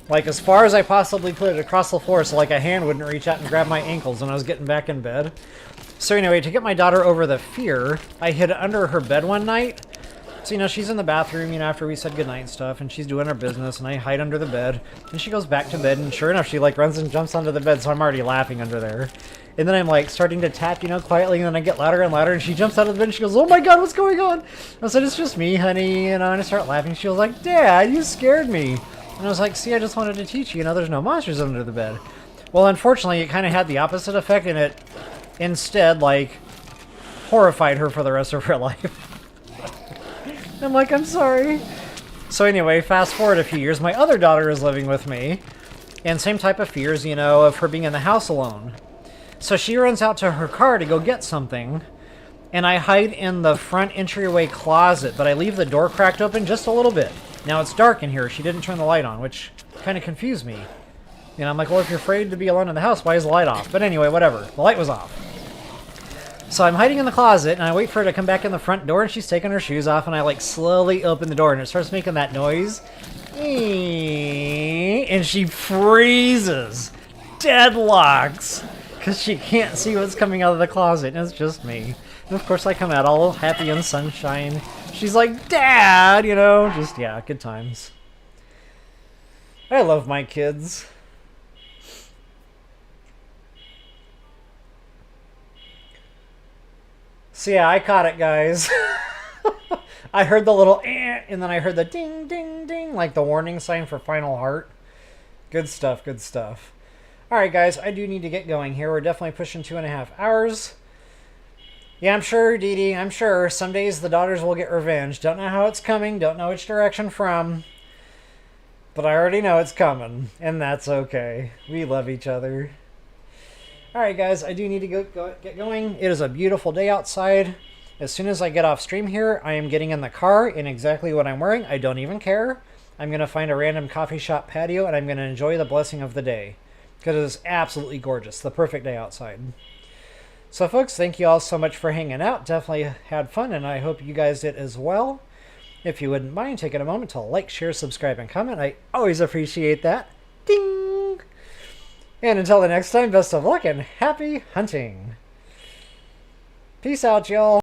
like, as far as I possibly could across the floor so, like, a hand wouldn't reach out and grab my ankles when I was getting back in bed. So anyway, to get my daughter over the fear, I hid under her bed one night. So, you know, she's in the bathroom, you know, after we said goodnight and stuff, and she's doing her business, and I hide under the bed, and she goes back to bed, and sure enough, she, like, runs and jumps onto the bed, so I'm already laughing under there. And then I'm, like, starting to tap, you know, quietly, and then I get louder and louder, and she jumps out of the bed, and she goes, "Oh my god, what's going on?" I said, "It's just me, honey," you know, and I start laughing. She was like, "Dad, you scared me." And I was like, "See, I just wanted to teach you, you know, there's no monsters under the bed." Well, unfortunately, it kind of had the opposite effect, and it instead, like, horrified her for the rest of her life. I'm like, "I'm sorry." So anyway, fast forward a few years, my other daughter is living with me, and same type of fears, you know, of her being in the house alone. So she runs out to her car to go get something, and I hide in the front entryway closet, but I leave the door cracked open just a little bit. Now it's dark in here. She didn't turn the light on, which kind of confused me. You know, I'm like, well, if you're afraid to be alone in the house, why is the light off? But anyway, whatever. The light was off. So I'm hiding in the closet, and I wait for her to come back in the front door, and she's taking her shoes off, and I, like, slowly open the door, and it starts making that noise. And she freezes. Deadlocks. Because she can't see what's coming out of the closet, and it's just me. And, of course, I come out all happy and sunshine. She's like, "Dad," you know, just, yeah, good times. I love my kids. So yeah, I caught it, guys. I heard the little and then I heard the ding, ding, ding, like the warning sign for Final Heart. Good stuff, good stuff. Alright, guys, I do need to get going here. We're definitely pushing 2.5 hours. Yeah, I'm sure, Dee Dee, I'm sure some days the daughters will get revenge. Don't know how it's coming, don't know which direction from. But I already know it's coming, and that's okay. We love each other. Alright, guys, I do need to get going. It is a beautiful day outside. As soon as I get off stream here, I am getting in the car in exactly what I'm wearing. I don't even care. I'm going to find a random coffee shop patio, and I'm going to enjoy the blessing of the day. Because it is absolutely gorgeous. The perfect day outside. So, folks, thank you all so much for hanging out. Definitely had fun, and I hope you guys did as well. If you wouldn't mind taking a moment to like, share, subscribe, and comment, I always appreciate that. Ding! And until the next time, best of luck and happy hunting. Peace out, y'all.